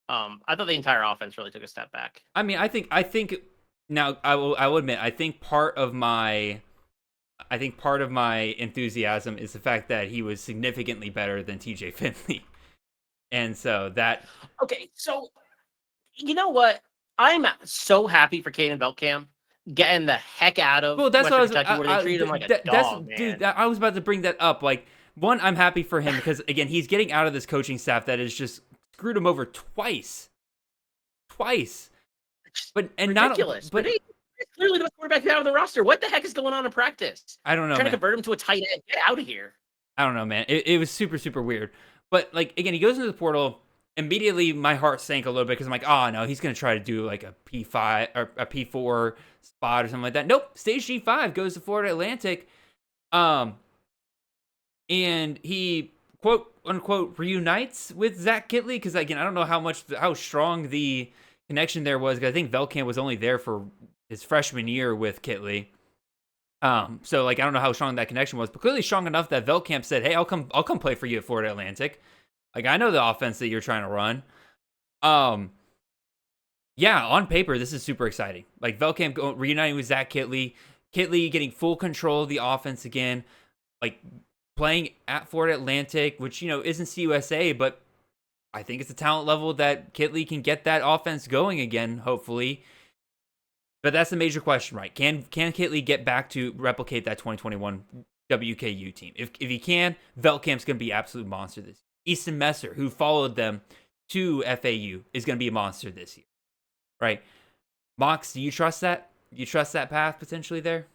I thought the entire offense really took a step back. I mean, I think now I will admit, I think part of my enthusiasm is the fact that he was significantly better than TJ Finley. And so that okay, so you know what? I'm so happy for Caden Veltkamp getting the heck out of that's Western what Kentucky, where they treat him like a dog, man. Dude, I was about to bring that up. Like, one, I'm happy for him because, again, he's getting out of this coaching staff that has just screwed him over twice. But ridiculous. But he's clearly the quarterback out of the roster. What the heck is going on in practice? I don't know. Trying to convert him to a tight end. Get out of here. I don't know, man. It was super, super weird. But, like, again, he goes into the portal. Immediately, my heart sank a little bit because I'm like, oh, no, he's going to try to do, like, a P5 or a P4 spot or something like that. Nope. Stage G5 goes to Florida Atlantic. And he, quote unquote, reunites with Zach Kitley because, again, I don't know how strong the connection there was, because I think Veltkamp was only there for his freshman year with Kitley. So, like, I don't know how strong that connection was, but clearly strong enough that Veltkamp said, "Hey, I'll come play for you at Florida Atlantic. Like, I know the offense that you're trying to run." Yeah, on paper, this is super exciting. Like, Veltkamp reuniting with Zach Kitley getting full control of the offense again, like playing at Florida Atlantic, which, isn't CUSA, but I think it's a talent level that Kitley can get that offense going again, hopefully. But that's the major question, right? Can Kitley get back to replicate that 2021 WKU team? If he can, Veltkamp's going to be an absolute monster this year. Easton Messer, who followed them to FAU, is going to be a monster this year, right? Mox, do you trust that? You trust that path potentially there?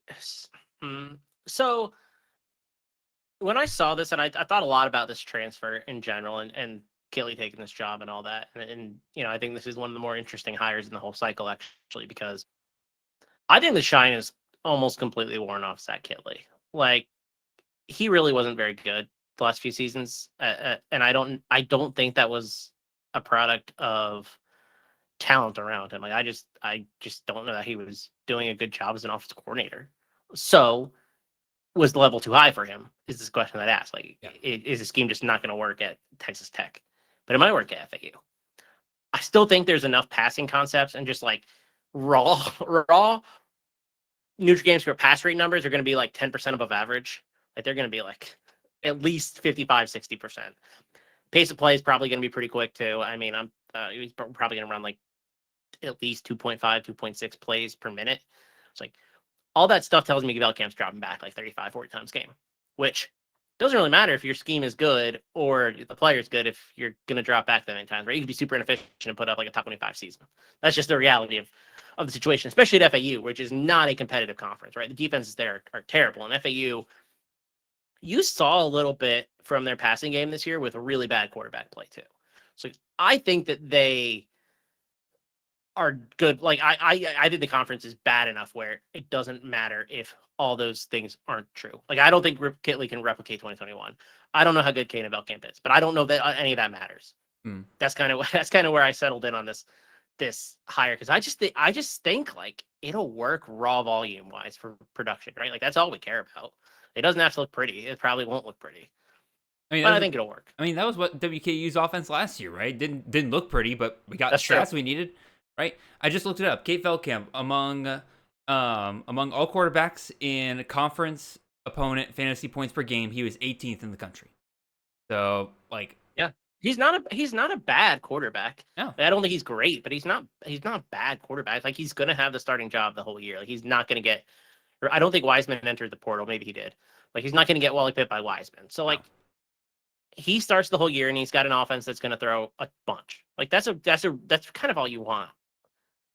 Yes. So when I saw this, and I thought a lot about this transfer in general, and Kitley taking this job and all that, and I think this is one of the more interesting hires in the whole cycle, actually, because I think the shine is almost completely worn off Zach Kitley. Like, he really wasn't very good the last few seasons, and I don't think that was a product of talent around him. Like, I just don't know that he was doing a good job as an offensive coordinator. So, was the level too high for him? Is this question that I asked. Like, is the scheme just not going to work at Texas Tech? But it might work at FAU. I still think there's enough passing concepts and just like raw Notre Dame's pass rate numbers are going to be like 10% above average. Like, they're going to be like at least 55-60%. Pace of play is probably going to be pretty quick too. I mean, he's probably going to run like at least 2.5, 2.6 plays per minute. It's like, all that stuff tells me Veltkamp's dropping back like 35, 40 times a game, which doesn't really matter if your scheme is good or the player's good if you're going to drop back that many times, right? You could be super inefficient and put up like a top 25 season. That's just the reality of the situation, especially at FAU, which is not a competitive conference, right? The defenses there are terrible. And FAU, you saw a little bit from their passing game this year with a really bad quarterback play too. So I think that they are good. Like, I think the conference is bad enough where it doesn't matter if all those things aren't true. Like, I don't think Rip Kitley can replicate 2021. I don't know how good Kane Camp is, but I don't know that any of that matters. That's kind of where I settled in on this hire, because I just think like it'll work raw volume wise for production, right? Like, that's all we care about. It doesn't have to look pretty. It probably won't look pretty. But I think it'll work. I mean, that was what WKU's offense last year, right? Didn't look pretty, but we got That's the stats true. we needed, right? I just looked it up. Kate Feldkamp among all quarterbacks in conference opponent fantasy points per game, he was 18th in the country. So, like, yeah, he's not a bad quarterback. No. I don't think he's great, but he's not a bad quarterback. Like, he's gonna have the starting job the whole year. Like, he's not gonna get. I don't think Wiseman entered the portal. Maybe he did. Like, he's not gonna get Wally Pitt by Wiseman. So like. He starts the whole year and he's got an offense that's going to throw a bunch. Like, that's kind of all you want,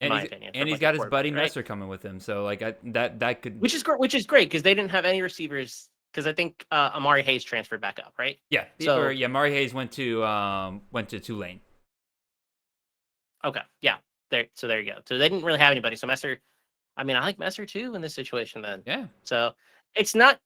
in my opinion. And he's got his buddy Messer coming with him, so like that could, which is great because they didn't have any receivers. Because I think Amari Hayes transferred back up, right? Yeah. So Amari Hayes went to Tulane. Okay. Yeah. There you go. So they didn't really have anybody. So Messer, I mean, I like Messer too in this situation. Then yeah. So it's not.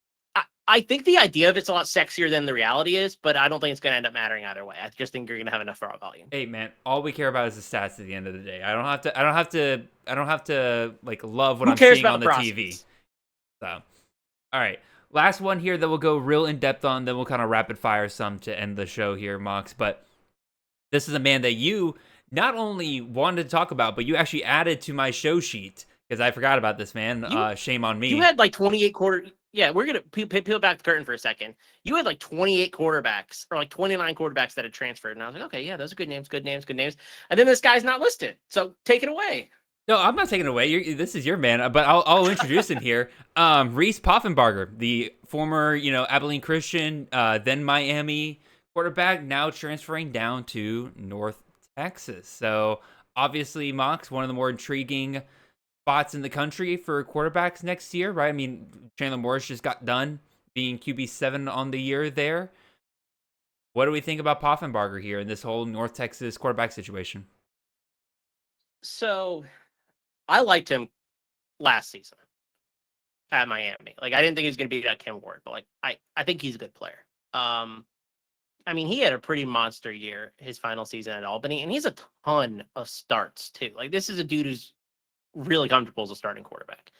I think the idea of it's a lot sexier than the reality is, but I don't think it's going to end up mattering either way. I just think you're going to have enough raw volume. Hey man, all we care about is the stats at the end of the day. I don't have to like love what I'm seeing on the TV. So, all right, last one here that we'll go real in depth on. Then we'll kind of rapid fire some to end the show here, Mox. But this is a man that you not only wanted to talk about, but you actually added to my show sheet because I forgot about this man. Shame on me. You had like 28 quarter. Yeah, we're going to peel back the curtain for a second. You had like 28 quarterbacks or like 29 quarterbacks that had transferred. And I was like, okay, yeah, those are good names. And then this guy's not listed. So take it away. No, I'm not taking it away. This is your man, but I'll introduce him here. Reese Poffenbarger, the former, Abilene Christian, then Miami quarterback, now transferring down to North Texas. So obviously, Mox, one of the more intriguing spots in the country for quarterbacks next year, right? I mean, Chandler Morris just got done being QB7 on the year there. What do we think about Poffenbarger here in this whole North Texas quarterback situation? So I liked him last season at Miami. Like, I didn't think he was going to be like Kim Ward, but like I think he's a good player. I mean, he had a pretty monster year his final season at Albany, and he's a ton of starts too. Like, this is a dude who's really comfortable as a starting quarterback.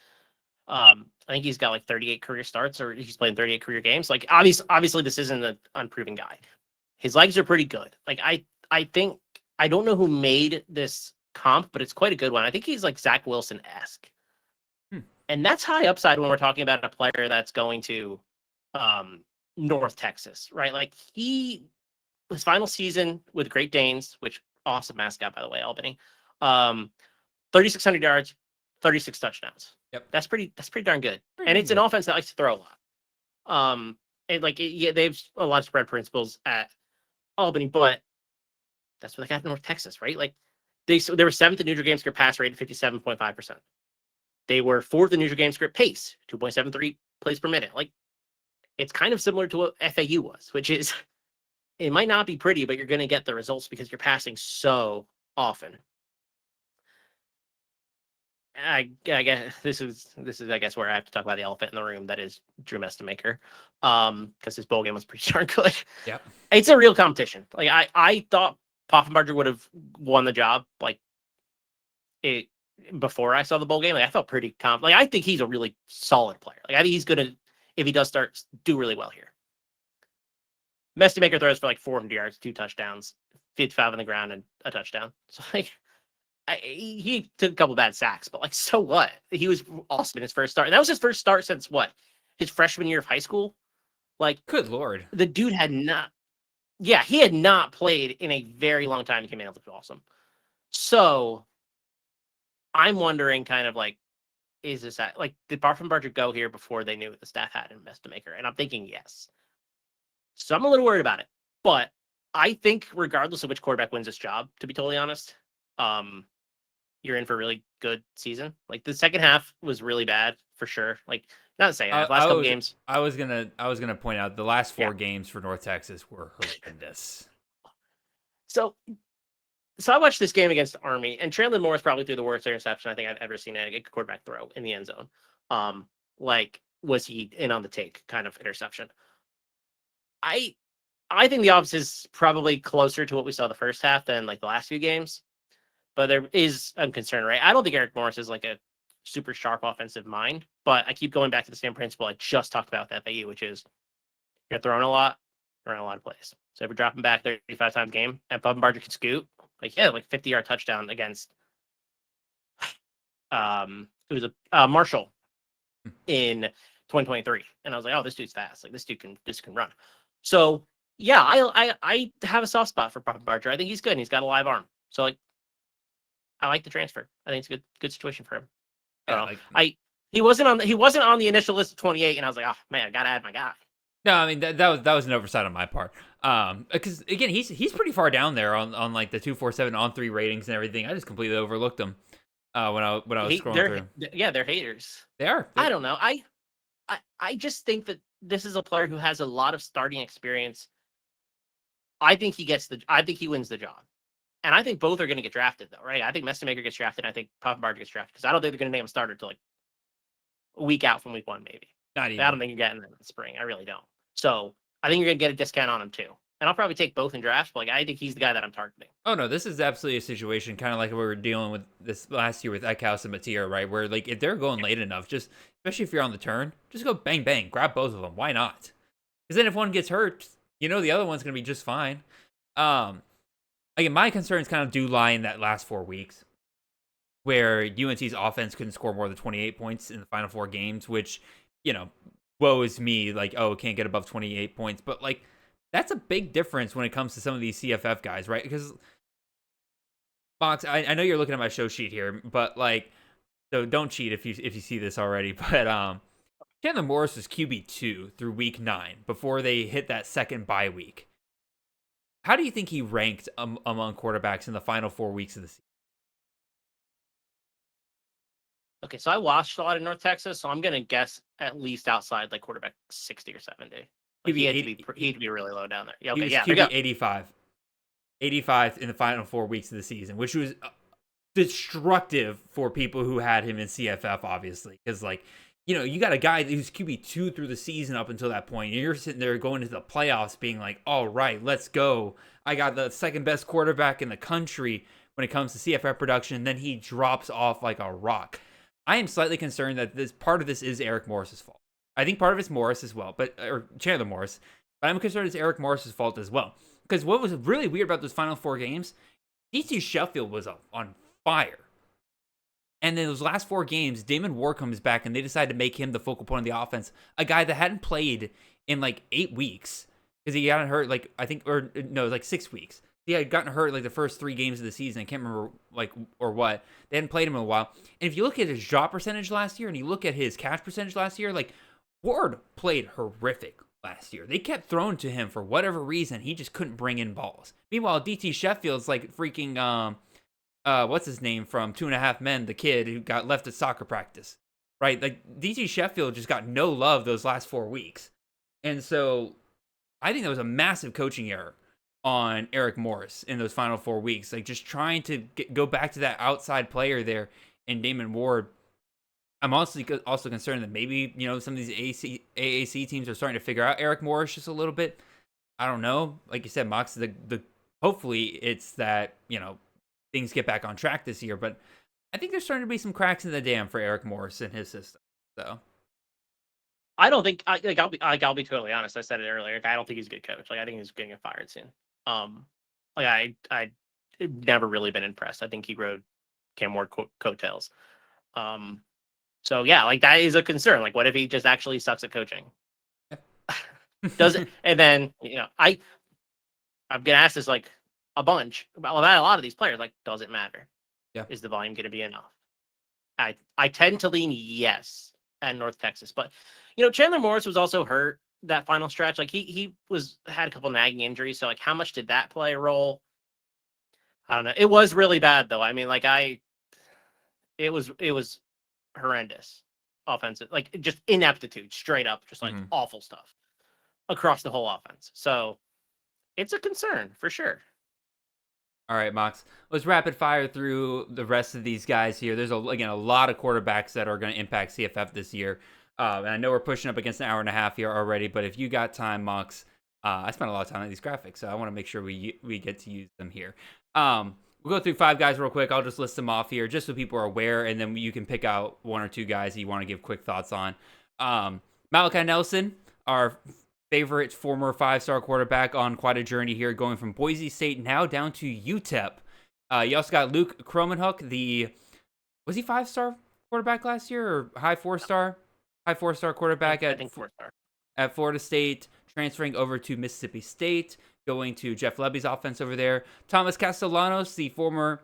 I think he's got like 38 career starts, or he's playing 38 career games. Like, obviously this isn't an unproven guy. His legs are pretty good. Like, I think, I don't know who made this comp, but it's quite a good one. I think he's like Zach Wilson-esque. And that's high upside when we're talking about a player that's going to North Texas, right? Like, his final season with Great Danes, which awesome mascot, by the way, Albany, 3,600 yards, 36 touchdowns. Yep. That's pretty darn good. And it's an offense that likes to throw a lot. They have a lot of spread principles at Albany, but that's what they got in North Texas, right? Like, they were 7th in neutral game script pass rate at 57.5%. They were 4th in neutral game script pace, 2.73 plays per minute. Like, it's kind of similar to what FAU was, which is, it might not be pretty, but you're going to get the results because you're passing so often. I guess this is I guess where I have to talk about the elephant in the room, that is Drew Mestemaker, because his bowl game was pretty darn good. Yeah, it's a real competition. Like, I thought Poffenbarger would have won the job like it before I saw the bowl game. Like, I felt pretty confident. Like, I think he's a really solid player. Like, I think he's gonna, if he does start, do really well here. Mestemaker throws for like 400 yards, 2 touchdowns, 55 on the ground, and a touchdown. So like, he took a couple bad sacks, but like, so what? He was awesome in his first start. And that was his first start since what? His freshman year of high school? Like, good Lord. The dude had not played in a very long time. He came in and looked awesome. So I'm wondering kind of like, is this like, did Poffenbarger go here before they knew what the staff had in Mestemaker? And I'm thinking yes. So I'm a little worried about it. But I think regardless of which quarterback wins this job, to be totally honest, you're in for a really good season. Like, the second half was really bad for sure. Like, not the second half, last couple games. I was gonna point out the last 4 games for North Texas were horrendous. So I watched this game against Army, and Chandler Morris probably threw the worst interception I think I've ever seen a quarterback throw in the end zone. Like, was he in on the take kind of interception. I think the offense is probably closer to what we saw the first half than like the last few games, but there is I'm concerned, right? I don't think Eric Morris is like a super sharp offensive mind, but I keep going back to the same principle I just talked about with FAU, which is you're throwing a lot of plays. So if you're dropping back 35 times a game and Palmgren can scoot, like 50-yard touchdown against it was a Marshall in 2023, and I was like, oh, this dude's fast. Like this can run. So yeah, I have a soft spot for Palmgren. I think he's good and he's got a live arm. So like I like the transfer. I think it's a good situation for him. He wasn't on the initial list of 28, and I was like, oh man, I gotta add my guy. No, I mean that was an oversight on my part. Because again, he's pretty far down there on like the 247 on 3 ratings and everything. I just completely overlooked him when I was scrolling through. Yeah, they're haters. They are. I don't know. I just think that this is a player who has a lot of starting experience. I think he wins the job. And I think both are going to get drafted, though, right? I think Mestemaker gets drafted, and I think Palmgren gets drafted, because I don't think they're going to name him starter until like a week out from week 1, maybe. Not even. I don't think you're getting them in the spring. I really don't. So I think you're going to get a discount on him, too. And I'll probably take both in drafts, but like I think he's the guy that I'm targeting. Oh, no, this is absolutely a situation kind of like we were dealing with this last year with Eckhouse and Mateer, right? Where like if they're going late enough, just especially if you're on the turn, just go bang, bang, grab both of them. Why not? Because then if one gets hurt, the other one's going to be just fine. Again, my concerns kind of do lie in that last 4 weeks where UNC's offense couldn't score more than 28 points in the final 4 games, which, woe is me, like, oh, can't get above 28 points. But, like, that's a big difference when it comes to some of these CFF guys, right? Because, Mox, I know you're looking at my show sheet here, but, like, so don't cheat if you see this already. But Chandler Morris was QB2 through week 9 before they hit that second bye week. How do you think he ranked among quarterbacks in the final 4 weeks of the season? Okay, so I watched a lot in North Texas, so I'm going to guess at least outside like quarterback 60 or 70. Like he had to be really low down there. Yeah, okay, he was QB 85. 85 in the final 4 weeks of the season, which was destructive for people who had him in CFF, obviously. Because, like, you got a guy who's QB2 through the season up until that point, and you're sitting there going into the playoffs being like, all right, let's go. I got the second best quarterback in the country when it comes to CFF production, and then he drops off like a rock. I am slightly concerned that part of this is Eric Morris's fault. I think part of it's Morris as well, or Chandler Morris, but I'm concerned it's Eric Morris's fault as well. Because what was really weird about those final 4 games, DC Sheffield was on fire. And then those last 4 games, Damon Ward comes back and they decide to make him the focal point of the offense. A guy that hadn't played in like 8 weeks because he got hurt like 6 weeks. He had gotten hurt like the first 3 games of the season. I can't remember or what. They hadn't played him in a while. And if you look at his drop percentage last year and you look at his catch percentage last year, like Ward played horrific last year. They kept throwing to him for whatever reason. He just couldn't bring in balls. Meanwhile, DT Sheffield's like freaking what's his name from 2.5 Men, the kid who got left at soccer practice, right? Like DT Sheffield just got no love those last 4 weeks. And so I think that was a massive coaching error on Eric Morris in those final 4 weeks. Like just trying to go back to that outside player there in Damon Ward. I'm also concerned that maybe, some of these AAC teams are starting to figure out Eric Morris just a little bit. I don't know. Like you said, Mox, hopefully it's that, things get back on track this year, but I think there's starting to be some cracks in the dam for Eric Morris in his system. So I don't think I'll be totally honest. I said it earlier. I don't think he's a good coach. Like I think he's getting fired soon. I never really been impressed. I think he rode Cam Ward coattails. So yeah, like that is a concern. Like what if he just actually sucks at coaching? Doesn't and then I'm gonna ask this like a bunch about a lot of these players. Like, does it matter? Yeah. Is the volume gonna be enough? I tend to lean yes at North Texas, but Chandler Morris was also hurt that final stretch. Like he had a couple nagging injuries. So like how much did that play a role? I don't know. It was really bad though. I mean, like it was horrendous offensive, like just ineptitude, straight up, just like awful stuff across the whole offense. So it's a concern for sure. All right, Mox, let's rapid fire through the rest of these guys here. There's a lot of quarterbacks that are going to impact CFF this year. And I know we're pushing up against an hour and a half here already, but if you got time, Mox, I spent a lot of time on these graphics, so I want to make sure we get to use them here. We'll go through 5 guys real quick. I'll just list them off here just so people are aware, and then you can pick out 1 or 2 guys that you want to give quick thoughts on. Malachi Nelson, our favorite former 5-star quarterback on quite a journey here, going from Boise State now down to UTEP. You also got Luke Kromenhoek, was he 5-star quarterback last year or high 4-star? High 4-star quarterback I think 4-star. At Florida State, transferring over to Mississippi State, going to Jeff Lebby's offense over there. Thomas Castellanos, the former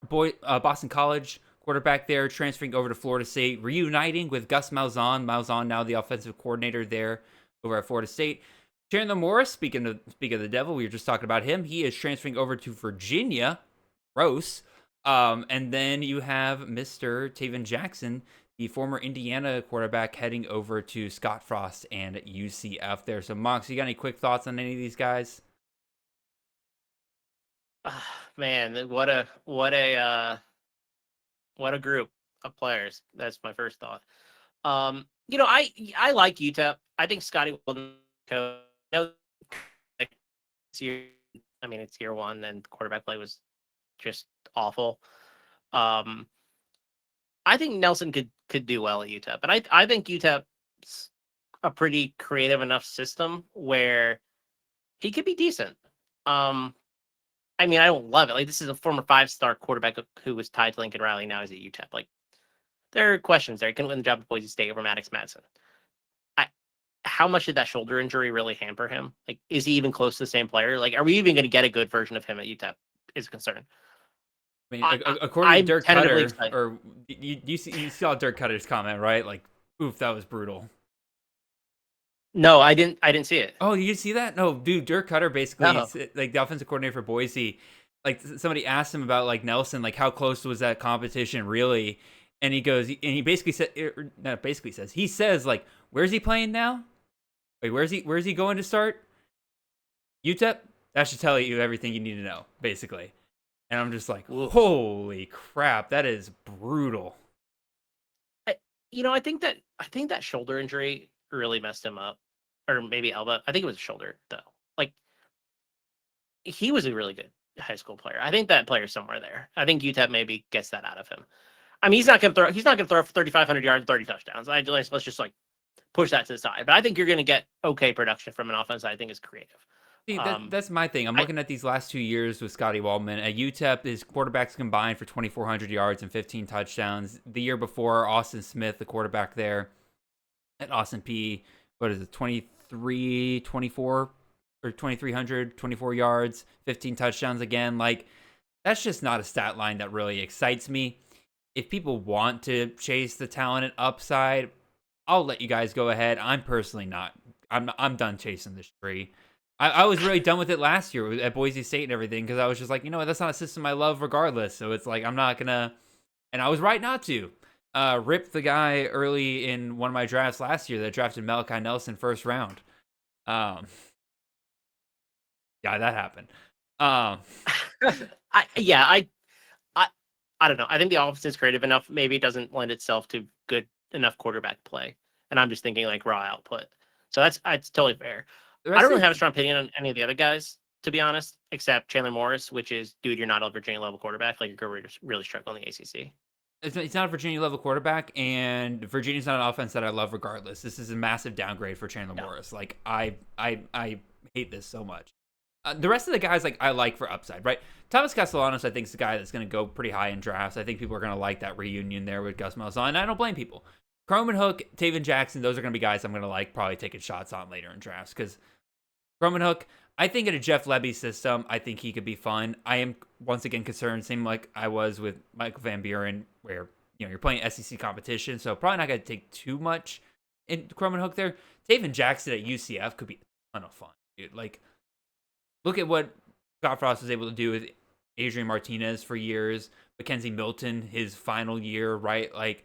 Boston College quarterback there, transferring over to Florida State, reuniting with Gus Malzahn. Malzahn now the offensive coordinator there over at Florida State. Chandler Morris, speaking of the devil, we were just talking about him. He is transferring over to Virginia. Gross. And then you have Mr. Taven Jackson, the former Indiana quarterback, heading over to Scott Frost and UCF there. So, Mox, you got any quick thoughts on any of these guys? Man, what a group of players. That's my first thought. I like UTEP. I think Scotty will it's year 1, and quarterback play was just awful. I think Nelson could do well at UTEP, but I think UTEP's a pretty creative enough system where he could be decent. I don't love it. Like, this is a former 5-star quarterback who was tied to Lincoln Riley. Now he's at UTEP. Like, there are questions there. He can win the job at Boise State over Maddox Madsen. How much did that shoulder injury really hamper him? Like, is he even close to the same player? Like, are we even going to get a good version of him at UTEP? Is a concern. According to Dirk Cutter, or you saw Dirk Cutter's comment, right? Like, oof, that was brutal. No, I didn't see it. Oh, you didn't see that? No, dude, Dirk Cutter basically, like, the offensive coordinator for Boise, like, somebody asked him about, like, Nelson, like, how close was that competition really? And he goes, and he basically said, he says, like, where's he playing now? Wait, where's he going to start? UTEP? That should tell you everything you need to know, basically. And I'm just like, holy crap, that is brutal. I think that shoulder injury really messed him up, or maybe elbow. I think it was a shoulder though. Like, he was a really good high school player. I think that player's somewhere there. I think UTEP maybe gets that out of him. I mean, he's not going to throw for 3,500 yards, 30 touchdowns. Let's just like push that to the side. But I think you're going to get okay production from an offense that I think is creative. See, that's my thing. I'm looking at these last 2 years with Scotty Waldman. At UTEP, his quarterbacks combined for 2,400 yards and 15 touchdowns. The year before, Austin Smith, the quarterback there at Austin P, 23, 24, or 2,300, 24 yards, 15 touchdowns again. Like, that's just not a stat line that really excites me. If people want to chase the talent and upside, I'll let you guys go ahead. I'm personally not. I'm done chasing this tree. I was really done with it last year at Boise State and everything, because I was just like, that's not a system I love regardless. So it's like, I'm not going to, and I was right not to. Rip the guy early in one of my drafts last year that drafted Malachi Nelson first round. Yeah, that happened. I don't know. I think the offense is creative enough. Maybe it doesn't lend itself to good enough quarterback play. And I'm just thinking like raw output. So that's totally fair. I don't really have a strong opinion on any of the other guys, to be honest, except Chandler Morris, which is, dude, you're not a Virginia level quarterback. Like, you're really struggling in the ACC. It's not a Virginia level quarterback, and Virginia's not an offense that I love regardless. This is a massive downgrade for Chandler Morris. Like, I hate this so much. The rest of the guys, like, I like for upside, right? Thomas Castellanos, I think, is the guy that's going to go pretty high in drafts. I think people are going to like that reunion there with Gus Malzahn, and I don't blame people. Kromenhoek, Taven Jackson, those are going to be guys I'm going to like probably taking shots on later in drafts, because Kromenhoek, I think in a Jeff Lebby system, I think he could be fun. I am, once again, concerned, same like I was with Michael Van Buren, where, you're playing SEC competition, so probably not going to take too much in Kromenhoek there. Taven Jackson at UCF could be a ton of fun, dude. Like, look at what Scott Frost was able to do with Adrian Martinez for years, Mackenzie Milton, his final year, right? Like,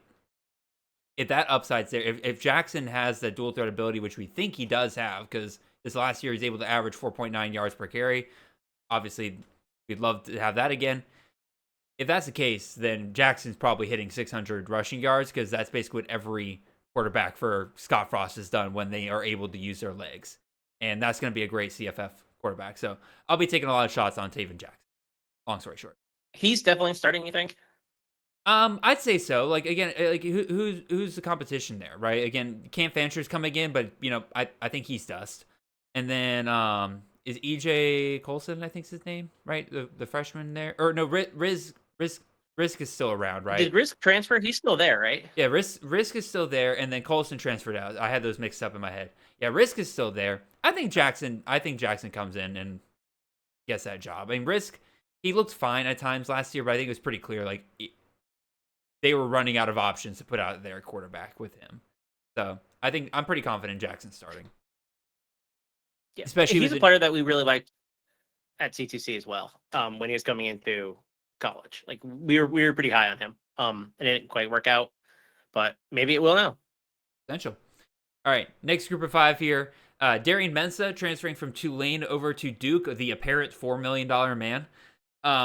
if that upside's there, if Jackson has the dual threat ability, which we think he does have, because this last year he's able to average 4.9 yards per carry. Obviously, we'd love to have that again. If that's the case, then Jackson's probably hitting 600 rushing yards, because that's basically what every quarterback for Scott Frost has done when they are able to use their legs. And that's going to be a great CFF quarterback. So I'll be taking a lot of shots on Taven Jackson. Long story short. He's definitely starting, you think? I'd say so. Like again, like who's the competition there, right? Again, Cam Fancher's coming in, but I think he's dust. And then is EJ Colson, I think's his name, right? The freshman there, or no, Risk is still around, right? Did Risk transfer? He's still there, right? Yeah, Risk is still there, and then Colson transferred out. I had those mixed up in my head. Yeah, Risk is still there. I think Jackson comes in and gets that job. I mean, Risk, he looked fine at times last year, but I think it was pretty clear like they were running out of options to put out their quarterback with him. So I think I'm pretty confident Jackson starting. Yeah, especially he's a player that we really liked at CTC as well. When he was coming into college, like we were pretty high on him. It didn't quite work out, but maybe it will now. Potential. All right, next group of 5 here. Darian Mensah transferring from Tulane over to Duke, the apparent $4 million man.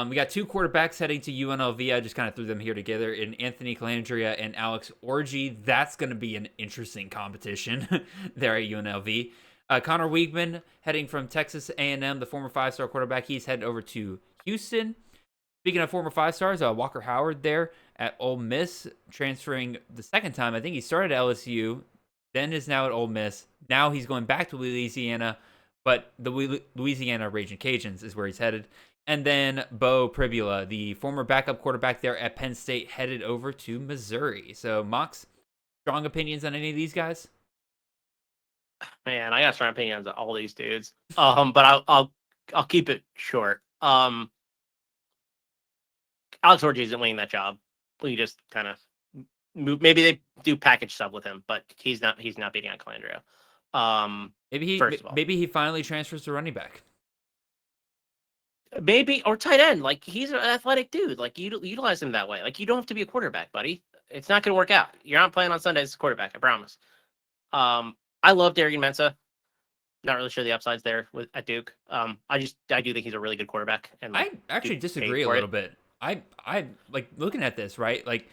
We got 2 quarterbacks heading to UNLV. I just kind of threw them here together in Anthony Calandria and Alex Orji. That's going to be an interesting competition there at UNLV. Connor Wiegman heading from Texas A&M, the former 5-star quarterback. He's heading over to Houston. Speaking of former 5-stars, Walker Howard there at Ole Miss, transferring the second time. I think he started at LSU, then is now at Ole Miss. Now he's going back to Louisiana, but the Louisiana Raging Cajuns is where he's headed. And then Bo Pribula, the former backup quarterback there at Penn State, headed over to Missouri. So, Mox, strong opinions on any of these guys? Man, I got strong opinions on all these dudes. But I'll keep it short. Alex Orji isn't winning that job. We just kind of move. Maybe they do package sub with him, but he's not beating out Calandria. Maybe he finally transfers to running back. Maybe, or tight end. Like, he's an athletic dude. Like, you utilize him that way. Like, you don't have to be a quarterback, buddy. It's not going to work out. You're not playing on Sunday as a quarterback, I promise. I love Darian Mensah. Not really sure the upsides there at Duke. I do think he's a really good quarterback. And I actually disagree a little bit. I like looking at this, right? Like,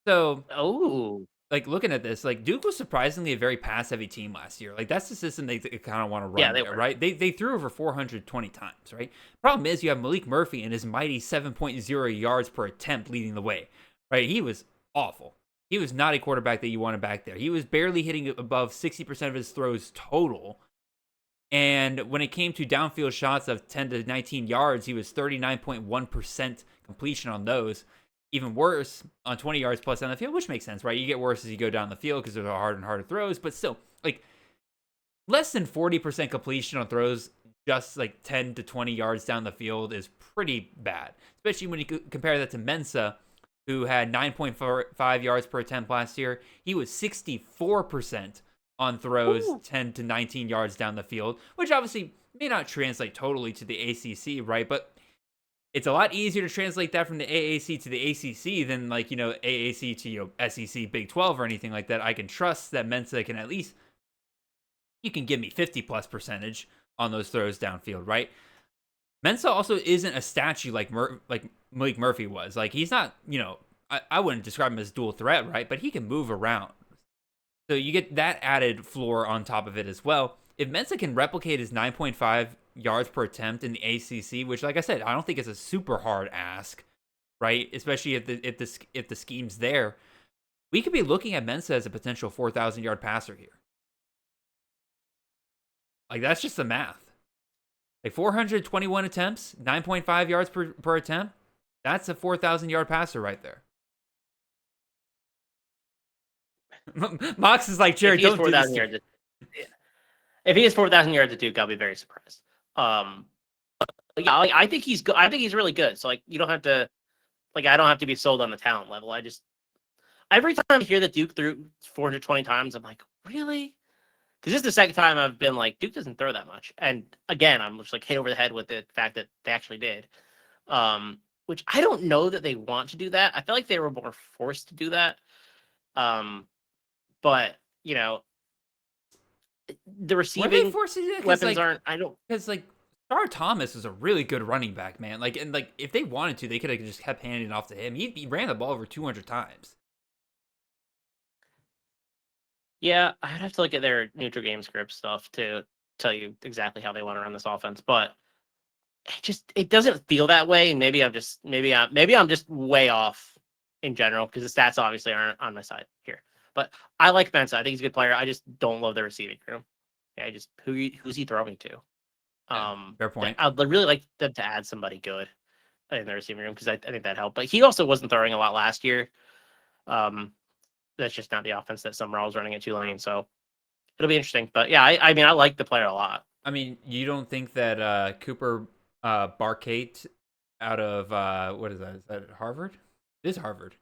so. Oh. Like, looking at this, like, Duke was surprisingly a very pass-heavy team last year. Like, that's the system they kind of want to run. Yeah, they there, were. right? They threw over 420 times, right? Problem is, you have Malik Murphy and his mighty 7.0 yards per attempt leading the way, right? He was awful. He was not a quarterback that you wanted back there. He was barely hitting above 60% of his throws total. And when it came to downfield shots of 10 to 19 yards, he was 39.1% completion on those. Even worse on 20 yards plus down the field, which makes sense, right? You get worse as you go down the field because they're harder and harder throws, but still, like, less than 40% completion on throws just like 10 to 20 yards down the field is pretty bad, especially when you compare that to Mensah, who had 9.5 yards per attempt last year. He was 64% on throws 10 to 19 yards down the field, which obviously may not translate totally to the ACC, right? But it's a lot easier to translate that from the AAC to the ACC than, like, AAC to, SEC, Big 12 or anything like that. I can trust that Mensah can at least, you can give me 50+% on those throws downfield, right? Mensah also isn't a statue like Malik Murphy was. Like, he's not, I wouldn't describe him as dual threat, right? But he can move around. So you get that added floor on top of it as well. If Mensah can replicate his 9.5 yards per attempt in the ACC, which, like I said, I don't think is a super hard ask, right? Especially if the scheme's there, we could be looking at Mensah as a potential 4,000 yard passer here. Like, that's just the math. Like, 421 attempts, 9.5 yards per attempt. That's a 4,000 yard passer right there. Mox is like, Jared, don't do this. If he has 4,000 yards at Duke, I'll be very surprised. Yeah, I think he's good. I think he's really good. So, like, you don't have to, like, I don't have to be sold on the talent level. Every time I hear that Duke threw 420 times, I'm like, really? Because this is the second time I've been like, Duke doesn't throw that much. And again, I'm just like hit over the head with the fact that they actually did. Which I don't know that they want to do that. I feel like they were more forced to do that. But, the receiving weapons aren't. I don't, because, like, Star Thomas is a really good running back, man. Like, and like, if they wanted to, they could have just kept handing it off to him. He ran the ball over 200 times. Yeah, I'd have to look at their neutral game script stuff to tell you exactly how they want to run this offense, but it doesn't feel that way. And maybe I'm just way off in general because the stats obviously aren't on my side here. But I like Mensa. I think he's a good player. I just don't love the receiving room. Yeah, who's he throwing to? Fair point. I'd really like them to add somebody good in the receiving room because I think that helped. But he also wasn't throwing a lot last year. That's just not the offense that Summerall's running at Tulane. So it'll be interesting. But yeah, I mean, I like the player a lot. I mean, you don't think that Cooper Barkate out of what is that? Is that Harvard? It is Harvard.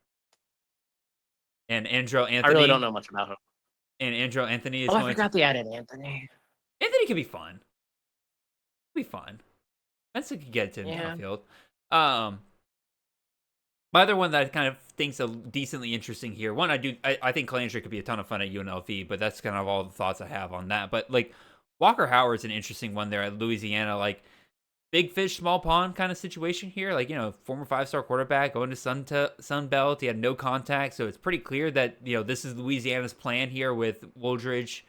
And Andrew Anthony. I really don't know much about him. And Andrew Anthony is I forgot they added Anthony. Anthony could be fun. Be fun. Mensa could get to him downfield. My other one that I kind of think's decently interesting here. One, I think Clandry could be a ton of fun at UNLV, but that's kind of all the thoughts I have on that. But like Walker Howard's an interesting one there at Louisiana. Like big fish, small pond kind of situation here. Like, former 5-star quarterback going to Sun Belt. He had no contact, so it's pretty clear that, this is Louisiana's plan here with Wooldridge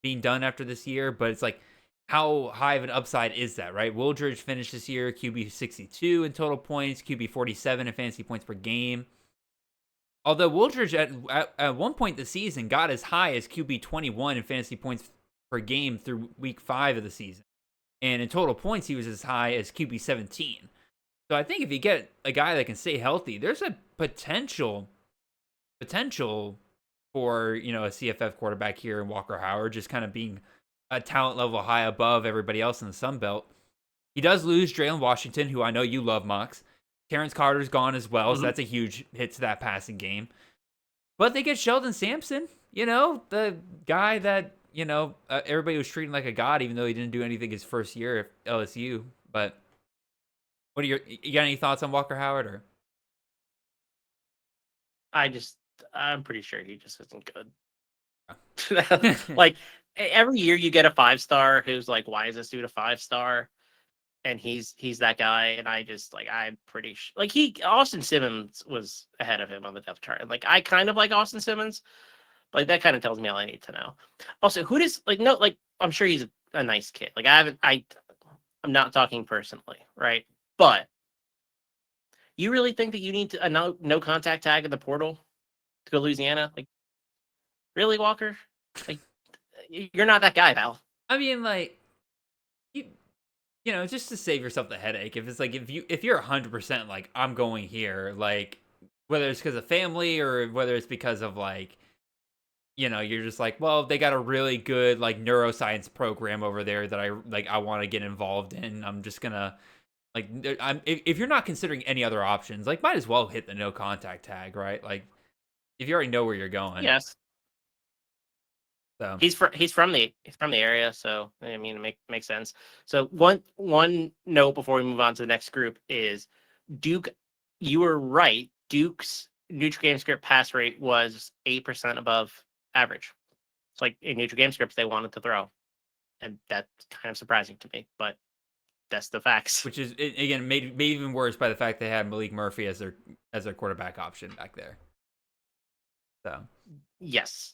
being done after this year. But it's like, how high of an upside is that, right? Wooldridge finished this year QB 62 in total points, QB 47 in fantasy points per game. Although Wooldridge at one point this season got as high as QB 21 in fantasy points per game through week 5 of the season. And in total points, he was as high as QB 17. So I think if you get a guy that can stay healthy, there's a potential for, a CFF quarterback here in Walker Howard, just kind of being a talent level high above everybody else in the Sun Belt. He does lose Draylen Washington, who I know you love, Mox. Terrence Carter's gone as well, so that's a huge hit to that passing game. But they get Sheldon Sampson, the guy that, everybody was treating like a god, even though he didn't do anything his first year at LSU. But you got any thoughts on Walker Howard? Or I'm pretty sure he just isn't good. Like every year you get a 5-star who's like, why is this dude a 5-star? And he's that guy. And I'm pretty sure Austin Simmons was ahead of him on the depth chart. And I kind of like Austin Simmons. Like that kind of tells me all I need to know. Also, I'm sure he's a nice kid. I'm not talking personally, right? But you really think that you need a no contact tag in the portal to go to Louisiana? Really, Walker? You're not that guy, pal. I mean, just to save yourself the headache. If it's if you're 100% like I'm going here, whether it's because of family or whether it's because of you're just well, they got a really good neuroscience program over there that I want to get involved in. I'm just gonna if you're not considering any other options, might as well hit the no contact tag, right? If you already know where you're going. Yes. So he's from the area, so I mean it makes sense. So one note before we move on to the next group is Duke. You were right. Duke's neutral game script pass rate was 8% above average. It's in neutral game scripts they wanted to throw, and that's kind of surprising to me, but that's the facts. Which is again made even worse by the fact they had Malik Murphy as their quarterback option back there. So yes.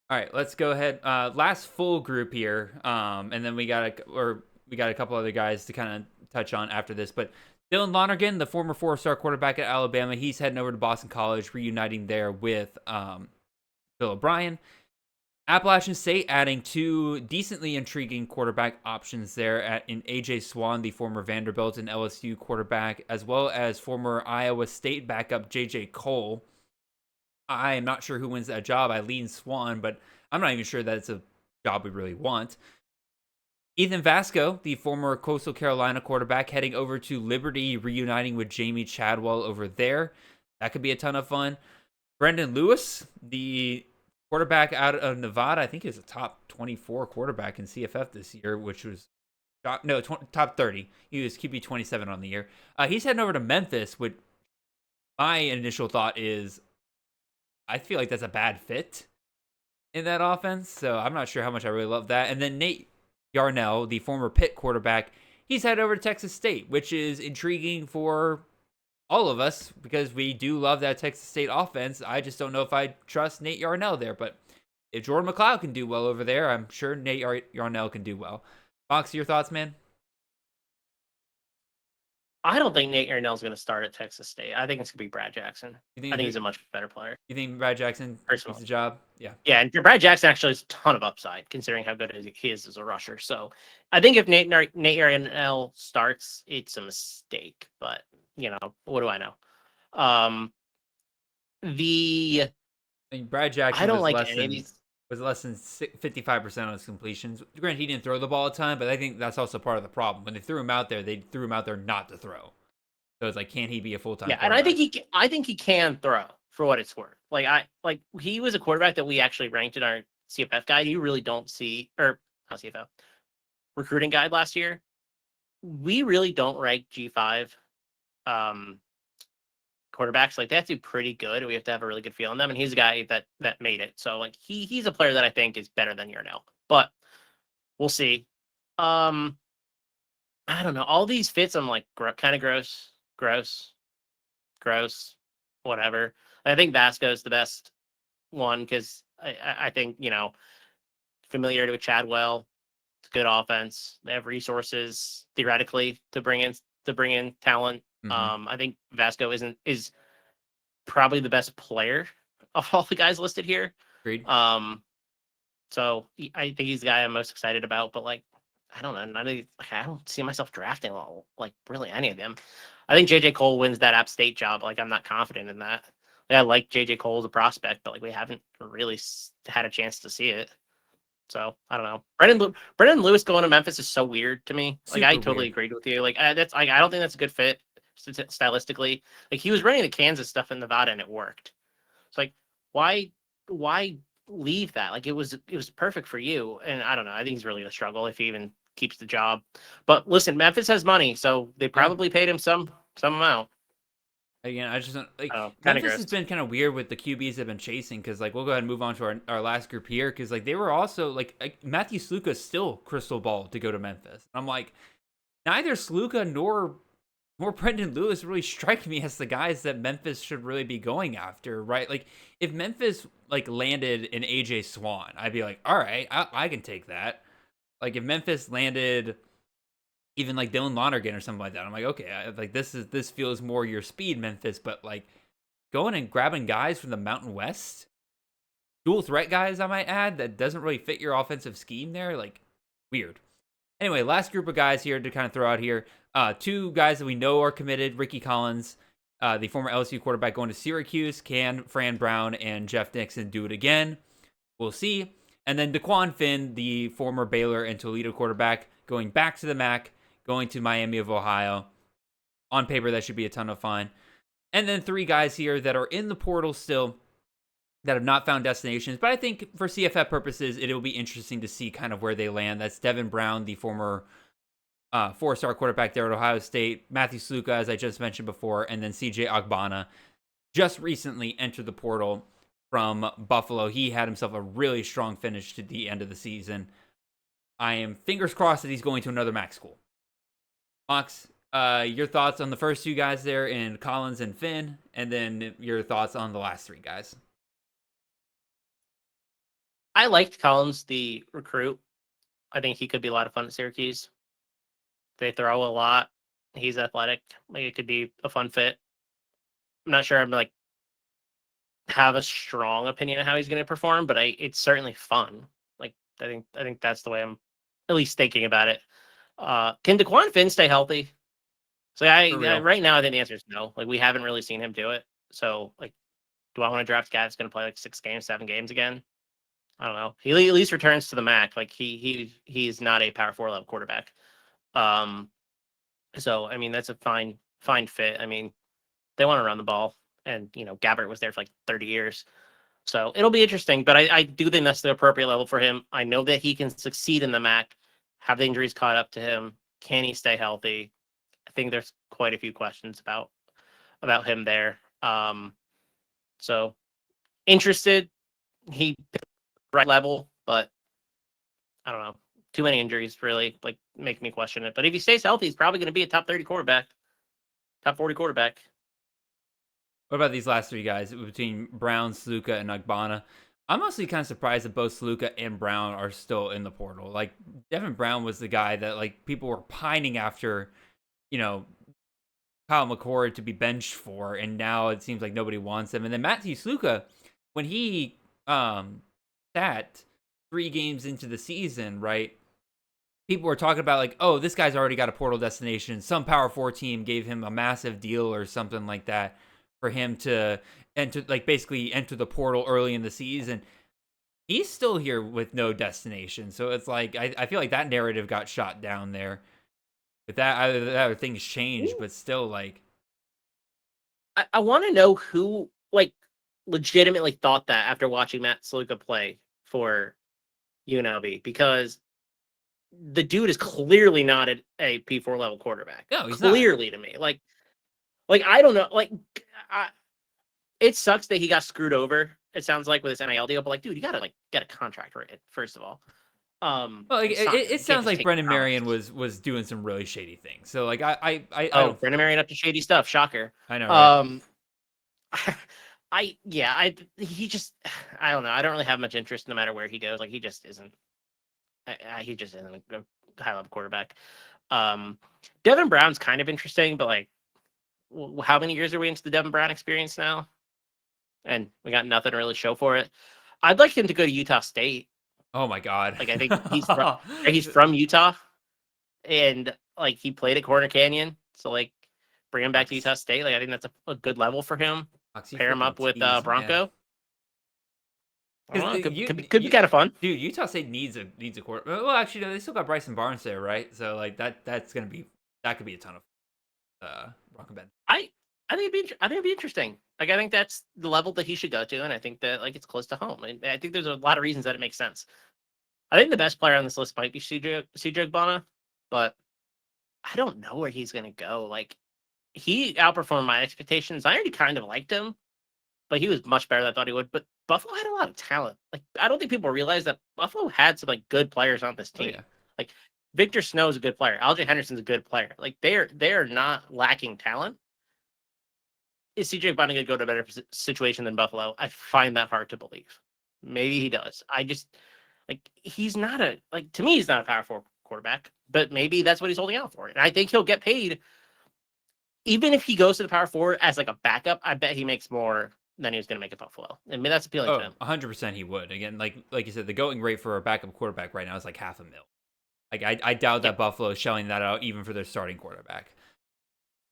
All right, let's go ahead. Last full group here, and then we got a couple other guys to kind of touch on after this. But Dylan Lonergan, the former 4-star quarterback at Alabama, he's heading over to Boston College, reuniting there with Bill O'Brien. Appalachian State adding 2 decently intriguing quarterback options there in A.J. Swan, the former Vanderbilt and LSU quarterback, as well as former Iowa State backup J.J. Cole. I am not sure who wins that job. I lean Swan, but I'm not even sure that it's a job we really want. Ethan Vasco, the former Coastal Carolina quarterback, heading over to Liberty, reuniting with Jamie Chadwell over there. That could be a ton of fun. Brendan Lewis, the quarterback out of Nevada, I think he was a top 24 quarterback in CFF this year, which was top 30. He was QB 27 on the year. He's heading over to Memphis, which my initial thought is I feel like that's a bad fit in that offense, so I'm not sure how much I really love that. And then Nate Yarnell, the former Pitt quarterback, he's headed over to Texas State, which is intriguing for all of us because we do love that Texas State offense. I just don't know if I trust Nate Yarnell there, but if Jordan McLeod can do well over there, I'm sure Nate Yarnell can do well. Fox, your thoughts, man? I don't think Nate Yarnell's going to start at Texas State. I think it's going to be Brad Jackson. I think he's a much better player. You think Brad Jackson takes the job? Yeah. Yeah, and Brad Jackson actually has a ton of upside considering how good he is as a rusher. So I think if Nate Yarnell starts, it's a mistake. But, what do I know? I mean, Brad Jackson I don't like any of these. Was less than 55% on his completions. Granted, he didn't throw the ball a ton, but I think that's also part of the problem. When they threw him out there not to throw. So it's like, can he be a full-time? Yeah, and I think he can throw for what it's worth. He was a quarterback that we actually ranked in our CFF guide. You really don't see, or not CFF recruiting guide last year. We really don't rank G5 quarterbacks. Like, they have to be pretty good. We have to have a really good feel on them. And he's a guy that made it. So like he's a player that I think is better than Yarnell. But we'll see. I don't know. All these fits, I'm like kind of gross, whatever. I think Vasco's the best one because I think, familiarity with Chadwell, it's a good offense. They have resources theoretically to bring in talent. Mm-hmm. I think Vasco is probably the best player of all the guys listed here. Agreed. So I think he's the guy I'm most excited about. But like, I don't know. I don't see myself drafting really any of them. I think JJ Cole wins that App State job. Like, I'm not confident in that. Like, I like JJ Cole as a prospect, but like we haven't really had a chance to see it. So I don't know. Brendan Lewis going to Memphis is so weird to me. Like, I totally agreed with you. Like, I don't think that's a good fit stylistically. Like, he was running the Kansas stuff in Nevada and it worked. It's like, why leave that? Like, it was perfect for you. And I don't know. I think he's really a struggle if he even keeps the job. But listen, Memphis has money, so they probably paid him some amount. Again, I just don't like. Memphis has been kind of weird with the QBs they've been chasing because, like, we'll go ahead and move on to our last group here because, like, they were also like Matthew Sluka still crystal ball to go to Memphis. I'm like, neither Sluka nor Brendan Lewis really strike me as the guys that Memphis should really be going after, right? Like, if Memphis like landed an AJ Swan, I'd be like, all right, I can take that. Like, if Memphis landed even like Dylan Lonergan or something like that, I'm like, okay, like this feels more your speed, Memphis. But like going and grabbing guys from the Mountain West, dual threat guys, I might add, that doesn't really fit your offensive scheme there. Like, weird. Anyway, last group of guys here to kind of throw out here. Two guys that we know are committed: Ricky Collins, the former LSU quarterback, going to Syracuse. Can Fran Brown and Jeff Nixon do it again? We'll see. And then DeQuan Finn, the former Baylor and Toledo quarterback, going back to the MAC, going to Miami of Ohio. On paper, that should be a ton of fun. And then three guys here that are in the portal still that have not found destinations. But I think for CFF purposes, it will be interesting to see kind of where they land. That's Devin Brown, the former four-star quarterback there at Ohio State. Matthew Sluka, as I just mentioned before. And then CJ Ogbonna just recently entered the portal from Buffalo. He had himself a really strong finish to the end of the season. I am fingers crossed that he's going to another MAC school. Mox, your thoughts on the first two guys there in Collins and Finn, and then your thoughts on the last three guys. I liked Collins, the recruit. I think he could be a lot of fun at Syracuse. They throw a lot. He's athletic. Like, it could be a fun fit. I'm not sure I'm like have a strong opinion of how he's going to perform, but it's certainly fun. Like, I think that's the way I'm at least thinking about it. Can DeQuan Finn stay healthy? So right now I think the answer is no. Like, we haven't really seen him do it. So like, do I want to draft a guy that's going to play like 6 games, 7 games again? I don't know. He at least returns to the MAC. Like, he's not a Power 4 level quarterback. So I mean, that's a fine fit. I mean, they want to run the ball, and Gabbert was there for like 30 years. So it'll be interesting, but I do think that's the appropriate level for him. I know that he can succeed in the MAC. Have the injuries caught up to him? Can he stay healthy? I think there's quite a few questions about him there. So interested. He right level, but I don't know. Too many injuries really like make me question it. But if he stays healthy, he's probably going to be a top 30 quarterback, top 40 quarterback. What about these last three guys between Brown, Sluka, and Ogbonna? I'm mostly kind of surprised that both Sluka and Brown are still in the portal. Like Devin Brown was the guy that like people were pining after, you know, Kyle McCord to be benched for, and now it seems like nobody wants him. And then Matthew Sluka, when he sat 3 games into the season, right? People were talking about like, oh, this guy's already got a portal destination. Some Power 4 team gave him a massive deal or something like that for him to enter, like basically enter the portal early in the season. He's still here with no destination. So it's like, I feel like that narrative got shot down there. But that either things changed, but still like. I want to know who like legitimately thought that after watching Matt Sluka play for UNLV, because the dude is clearly not a P4 level quarterback. No, he's clearly not. To me. Like I don't know. It sucks that he got screwed over. It sounds like with his NIL deal, but like, dude, you gotta like get a contract right first of all. Well, like, it sounds like Brendan Marion was doing some really shady things. So like I don't. Brendan Marion up to shady stuff. Shocker. I know. Right? He just, I don't know. I don't really have much interest no matter where he goes. Like he just isn't. He just isn't a high level quarterback. Devin Brown's kind of interesting, but like, how many years are we into the Devin Brown experience now? And we got nothing to really show for it. I'd like him to go to Utah State. Oh my God! Like I think he's from Utah, and like he played at Corner Canyon, so like bring him back to Utah State. Like I think that's a good level for him. Pair him up with Bronco. Yeah. Could be kind of fun, dude. Utah State needs a quarter. Well, actually, no, they still got Bryson Barnes there, right? So like that could be a ton of Bronco Ben. I think it'd be interesting. Like I think that's the level that he should go to, and I think that like it's close to home. And I think there's a lot of reasons that it makes sense. I think the best player on this list might be CJ Gbana, but I don't know where he's gonna go. Like he outperformed my expectations. I already kind of liked him, but he was much better than I thought he would. But Buffalo had a lot of talent. Like I don't think people realize that Buffalo had some like good players on this team. Oh, yeah. Like Victor Snow is a good player. Algie Henderson's a good player. Like they are not lacking talent. Is CJ Gbana going to go to a better situation than Buffalo? I find that hard to believe. Maybe he does. I just like he's not to me he's not a Power 4 quarterback, but maybe that's what he's holding out for. And I think he'll get paid even if he goes to the Power 4 as like a backup. I bet he makes more than he was going to make at Buffalo. I mean that's appealing to him. 100% he would. Again, like you said, the going rate for a backup quarterback right now is like $500,000. Like I doubt that Buffalo is shelling that out even for their starting quarterback.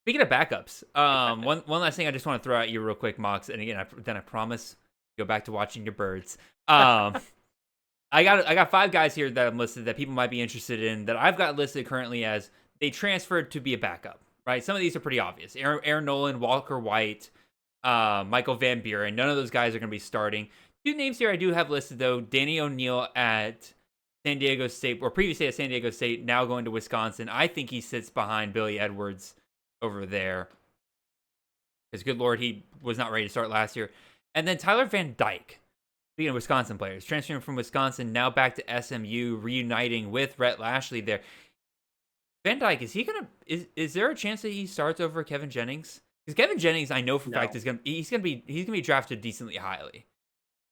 Speaking of backups, one last thing I just want to throw at you real quick, Mox, and again, I promise go back to watching your birds. I got 5 guys here that I'm listed that people might be interested in that I've got listed currently as they transferred to be a backup. Right, some of these are pretty obvious. Aaron Nolan, Walker White, Michael Van Buren. None of those guys are going to be starting. 2 names here I do have listed though: Danny O'Neal at San Diego State, or previously at San Diego State, now going to Wisconsin. I think he sits behind Billy Edwards over there, because good Lord, he was not ready to start last year. And then Tyler Van Dyke, speaking of Wisconsin players, transferring from Wisconsin now back to SMU, reuniting with Rhett Lashley there. Van Dyke, is there a chance that he starts over Kevin Jennings? Because Kevin Jennings, I know for a fact he's gonna be drafted decently highly,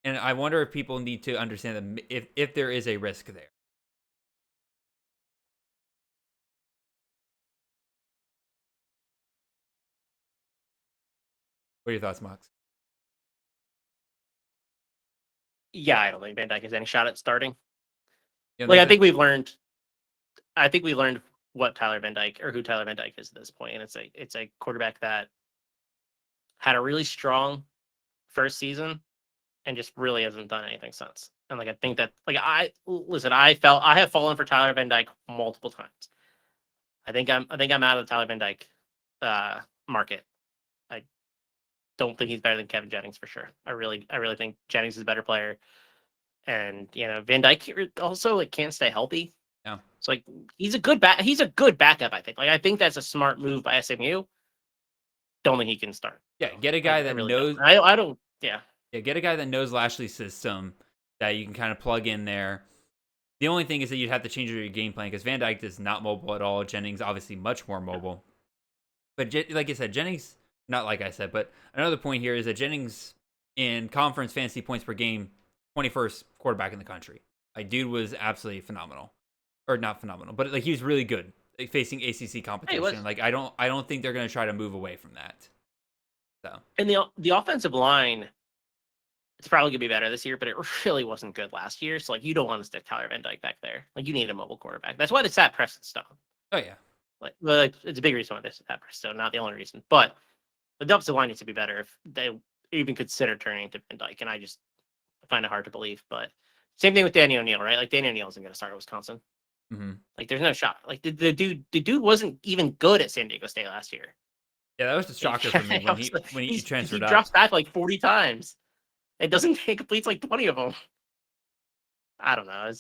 and I wonder if people need to understand that if there is a risk there. What are your thoughts, Mox? Yeah, I don't think Van Dyke has any shot at starting. I think we've learned. I think we learned what Tyler Van Dyke or who Tyler Van Dyke is at this point, and it's a quarterback that had a really strong first season and just really hasn't done anything since. And like I think that I have fallen for Tyler Van Dyke multiple times. I think I'm out of the Tyler Van Dyke market. I don't think he's better than Kevin Jennings for sure. I really think Jennings is a better player. And Van Dyke also can't stay healthy. Yeah. So he's a good backup, I think. I think that's a smart move by SMU. Don't think he can start. Yeah, get a guy that really knows. I don't. Yeah. Yeah, get a guy that knows Lashley's system that you can kind of plug in there. The only thing is that you'd have to change your game plan because Van Dyke is not mobile at all. Jennings obviously much more mobile. But like I said, Jennings, not like I said, but another point here is that Jennings in conference fantasy points per game 21st quarterback in the country. Like, dude was absolutely phenomenal, or not phenomenal, but like he was really good facing ACC competition. Like, I don't think they're gonna try to move away from that. So, And the offensive line, it's probably gonna be better this year, but it really wasn't good last year. So like, you don't want to stick Tyler Van Dyke back there. Like, you need a mobile quarterback. That's why they sat Preston Stone. oh yeah, Like it's a big reason why they sat Preston Stone, not the only reason. But the offensive line needs to be better if they even consider turning to Van Dyke, and I just find it hard to believe. But same thing with Danny O'Neal, right? Like, Danny O'Neal isn't going to start at Wisconsin. mm-hmm. Like, there's no shot. Like, the dude wasn't even good at San Diego State last year. Yeah, that was the shocker for me when he transferred up. He drops back like 40 times. It doesn't. He completes like 20 of them. I don't know.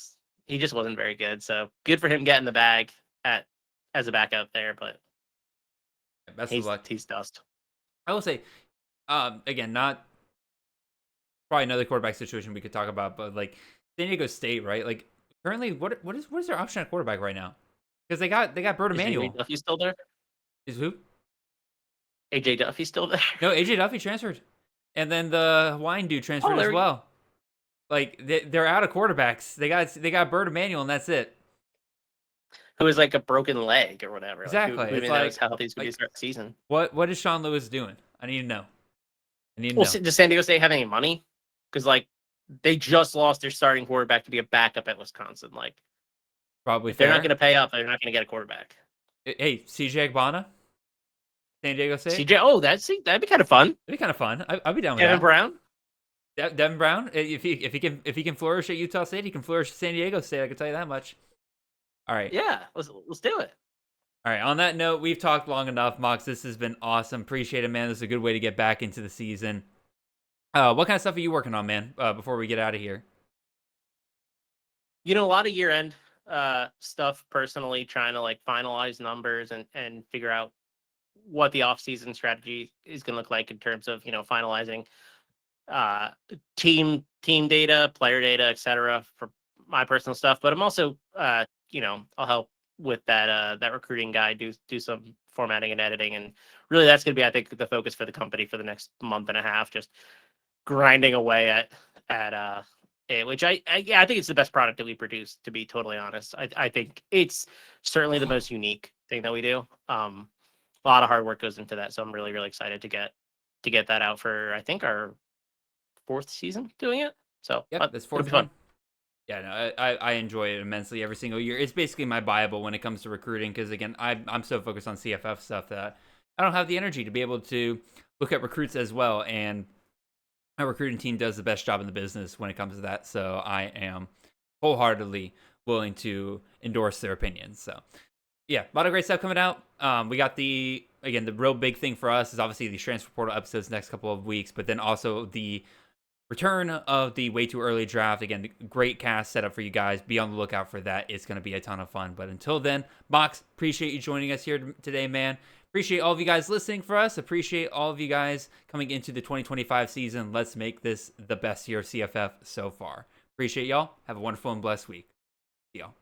He just wasn't very good. So good for him getting the bag as a backup there, but Best of luck. He's dust. I will say, again, not probably another quarterback situation we could talk about, but like San Diego State, right? Like, currently, what is their option at quarterback right now? Because they got Bert Emanuel. AJ Duffy still there? Is who? AJ Duffy still there? No, AJ Duffy transferred, and then the Hawaiian dude transferred as well. Like, they're out of quarterbacks. They got Bert Emanuel, and that's it. Who is like a broken leg or whatever. Exactly. Like, who knows how he's going to start the season. What is Sean Lewis doing? I need to know. Does San Diego State have any money? Because like they just lost their starting quarterback to be a backup at Wisconsin. Like, probably if they're not going to pay up, they're not going to get a quarterback. Hey, CJ Agbana, San Diego State. CJ, oh, that'd be kind of fun. That'd be kind of fun. I'd be down with Devin that. Brown. Devin Brown, if he can flourish at Utah State, he can flourish at San Diego State. I can tell you that much. All right. Yeah, let's do it. All right. On that note, we've talked long enough, Mox. This has been awesome. Appreciate it, man. This is a good way to get back into the season. What kind of stuff are you working on, man? Before we get out of here. A lot of year-end stuff. Personally, trying to like finalize numbers and figure out what the off-season strategy is going to look like in terms of finalizing team data, player data, etc. for my personal stuff. But I'm also I'll help with that recruiting guide, do some formatting and editing, and really that's going to be, I think, the focus for the company for the next month and a half, just grinding away at it, which I think it's the best product that we produce, to be totally honest. I think it's certainly the most unique thing that we do. A lot of hard work goes into that, so I'm really, really excited to get that out for, I think, our 4th season doing it. So yep, that's 4th one. Yeah, no, I enjoy it immensely every single year. It's basically my Bible when it comes to recruiting, because again, I'm so focused on CFF stuff that I don't have the energy to be able to look at recruits as well. And my recruiting team does the best job in the business when it comes to that. So I am wholeheartedly willing to endorse their opinions. So yeah, a lot of great stuff coming out. We got the real big thing for us is obviously the transfer portal episodes next couple of weeks, but then also the return of the Way Too Early draft. Again, great cast set up for you guys. Be on the lookout for that. It's going to be a ton of fun. But until then, Mox, appreciate you joining us here today, man. Appreciate all of you guys listening for us. Appreciate all of you guys coming into the 2025 season. Let's make this the best year of CFF so far. Appreciate y'all. Have a wonderful and blessed week. See y'all.